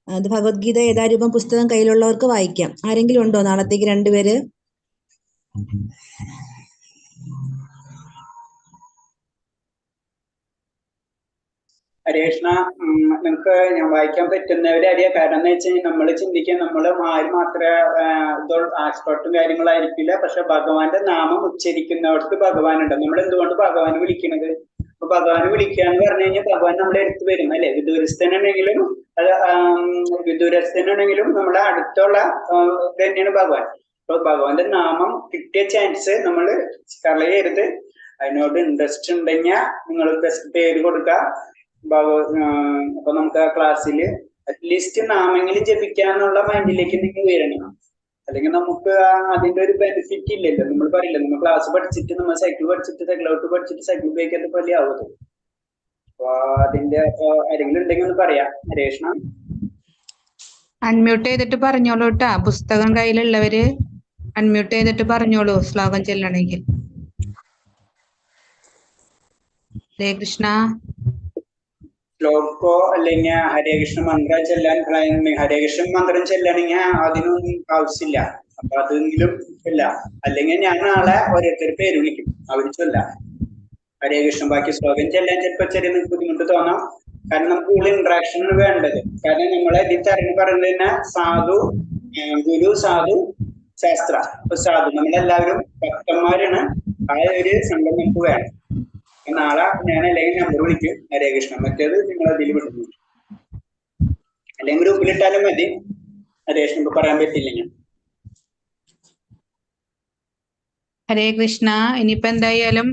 അത് ഭഗവത്ഗീത യഥാരൂപം പുസ്തകം കയ്യിലുള്ളവർക്ക് വായിക്കാം. ആരെങ്കിലും ഉണ്ടോ നാളത്തേക്ക് 2 പേര്? ഹരേഷ്ണ, നിങ്ങൾക്ക് ഞാൻ വായിക്കാൻ പറ്റുന്നവരെ അറിയാം. കാരണം എന്ന് വെച്ച് കഴിഞ്ഞാൽ നമ്മൾ ചിന്തിക്കാൻ നമ്മൾ ആര് മാത്രമേ എക്സ്പെർട്ടും കാര്യങ്ങളായിരിക്കില്ല. പക്ഷെ ഭഗവാന്റെ നാമം ഉച്ചരിക്കുന്നവർക്ക് ഭഗവാനുണ്ട്. നമ്മൾ എന്തുകൊണ്ട് ഭഗവാനെ വിളിക്കുന്നത്? അപ്പൊ ഭഗവാനെ വിളിക്കുക എന്ന് പറഞ്ഞു കഴിഞ്ഞാൽ ഭഗവാൻ നമ്മളെ അടുത്ത് വരും, അല്ലെ? വിദൂരസ്ഥനാണെങ്കിലും വിദൂരസ്ഥനാണെങ്കിലും നമ്മളെ അടുത്തുള്ള തന്നെയാണ് ഭഗവാൻ. അപ്പൊ ഭഗവാന്റെ നാമം കിട്ടിയ ചാൻസ് നമ്മൾ കളയരുത്. അതിനോട് ഇൻട്രസ്റ്റ് ഉണ്ടെങ്കിൽ നിങ്ങൾ ബെസ്റ്റ് പേര് കൊടുക്കുക. അപ്പൊ നമുക്ക് ആ ക്ലാസ്സിൽ അറ്റ്ലീസ്റ്റ് നാമെങ്കിലും ജപിക്കാന്നുള്ള മൈൻഡിലേക്ക് നിങ്ങൾ വരണം. അല്ലെങ്കിൽ നമുക്ക് അതിന്റെ ഒരു ബെനിഫിറ്റ് ഇല്ലല്ലോ. നമ്മൾ പറയില്ല, നമ്മൾ ക്ലാസ് പഠിച്ചിട്ട് നമ്മൾ സൈക്കിൾ പഠിച്ചിട്ട് സൈക്കിളോട്ട് പഠിച്ചിട്ട് സൈക്കിൾ ഉപയോഗിക്കാത്ത പോലെ ആവുന്നത്. അപ്പൊ അതിന്റെ ആരെങ്കിലും ഉണ്ടെങ്കിൽ ഒന്ന് പറയാം. ഹരേഷ്ണ അൺമ്യൂട്ട് ചെയ്തിട്ട് പറഞ്ഞോളൂ കേട്ടാ. പുസ്തകം കയ്യിലുള്ളവര് അൺമ്യൂട്ട് ചെയ്തിട്ട് പറഞ്ഞോളൂ ശ്ലോകം ചെല്ലണമെങ്കിൽ. ഹരേ കൃഷ്ണ. ശ്ലോകോ അല്ലെങ്കിൽ ഹരേകൃഷ്ണ മന്ത്രം ചെല്ലാൻ, ഹരേകൃഷ്ണ മന്ത്രം ചെല്ലണമെങ്കിൽ അതിനൊന്നും ആവശ്യമില്ല. അപ്പൊ അതെങ്കിലും ഇല്ല. അല്ലെങ്കിൽ ഞാൻ നാളെ ഓരോരുത്തർ പേര് വിളിക്കും, അവർ ചൊല്ലാം ഹരേകൃഷ്ണ. ബാക്കി ശ്ലോകം ചെല്ലാൻ ചിലപ്പോൾ ചെറിയ ബുദ്ധിമുട്ട് തോന്നാം. കാരണം നമുക്ക് കൂടുതൽ ഇന്ററാക്ഷൻ ആണ് വേണ്ടത്. കാരണം നമ്മളെ ഇതിൽ പറയുന്നത് തന്നെ സാധു, ഗുരു, സാധു, ശാസ്ത്ര സാധു നമ്മളെല്ലാവരും ഭക്തന്മാരാണ്. ആ ഒരു സംഘം നമുക്ക് വേണം. നാളെ ഞാൻ അല്ലെങ്കിൽ നമ്പർ വിളിക്കും. ഹരേ കൃഷ്ണ. മറ്റേത് നിങ്ങൾ അതിൽ വിടുന്നു, അല്ലെങ്കിൽ ഗ്രൂപ്പിലിട്ടാലും മതി. ഹരേ കൃഷ്ണ ഇപ്പൊ പറയാൻ പറ്റില്ലെങ്കിൽ. ഹരേ കൃഷ്ണ. ഇനിയിപ്പോ എന്തായാലും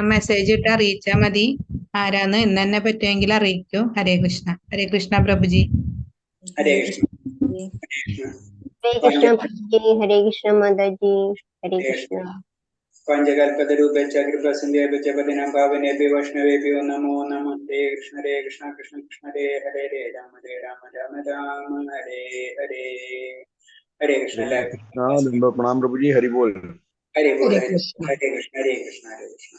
മെസ്സേജ് ഇട്ട് അറിയിച്ചാ മതി ആരാന്ന്. ഇന്ന് തന്നെ പറ്റുമെങ്കിൽ അറിയിക്കൂ. ഹരേ കൃഷ്ണ. ഹരേ കൃഷ്ണ പ്രഭുജി. ഹരേ കൃഷ്ണ. ഹരേ കൃഷ്ണ പ്രഭുജി. ഹരേ കൃഷ്ണ മാതാജി. ഹരേ കൃഷ്ണ. പഞ്ചകൽപതരൂപേച്ഛ കൃപസിന്ധ്യേഭ്യശ്ച പതിനാം പാവനേഭ്യോ വൈഷ്ണവേഭ്യോ നമോ നമഃ. ഹരേ കൃഷ്ണ കൃഷ്ണ കൃഷ്ണ ഹരേ ഹരേ രാമ രാമ രാമ ഹരേ ഹരേ. ഹരേ കൃഷ്ണ. प्रणाम प्रभु जी, हरि बोल. ഹരേ ബോൾ. ഹരേ കൃഷ്ണ. ഹരേ കൃഷ്ണ. ഹരേ കൃഷ്ണ.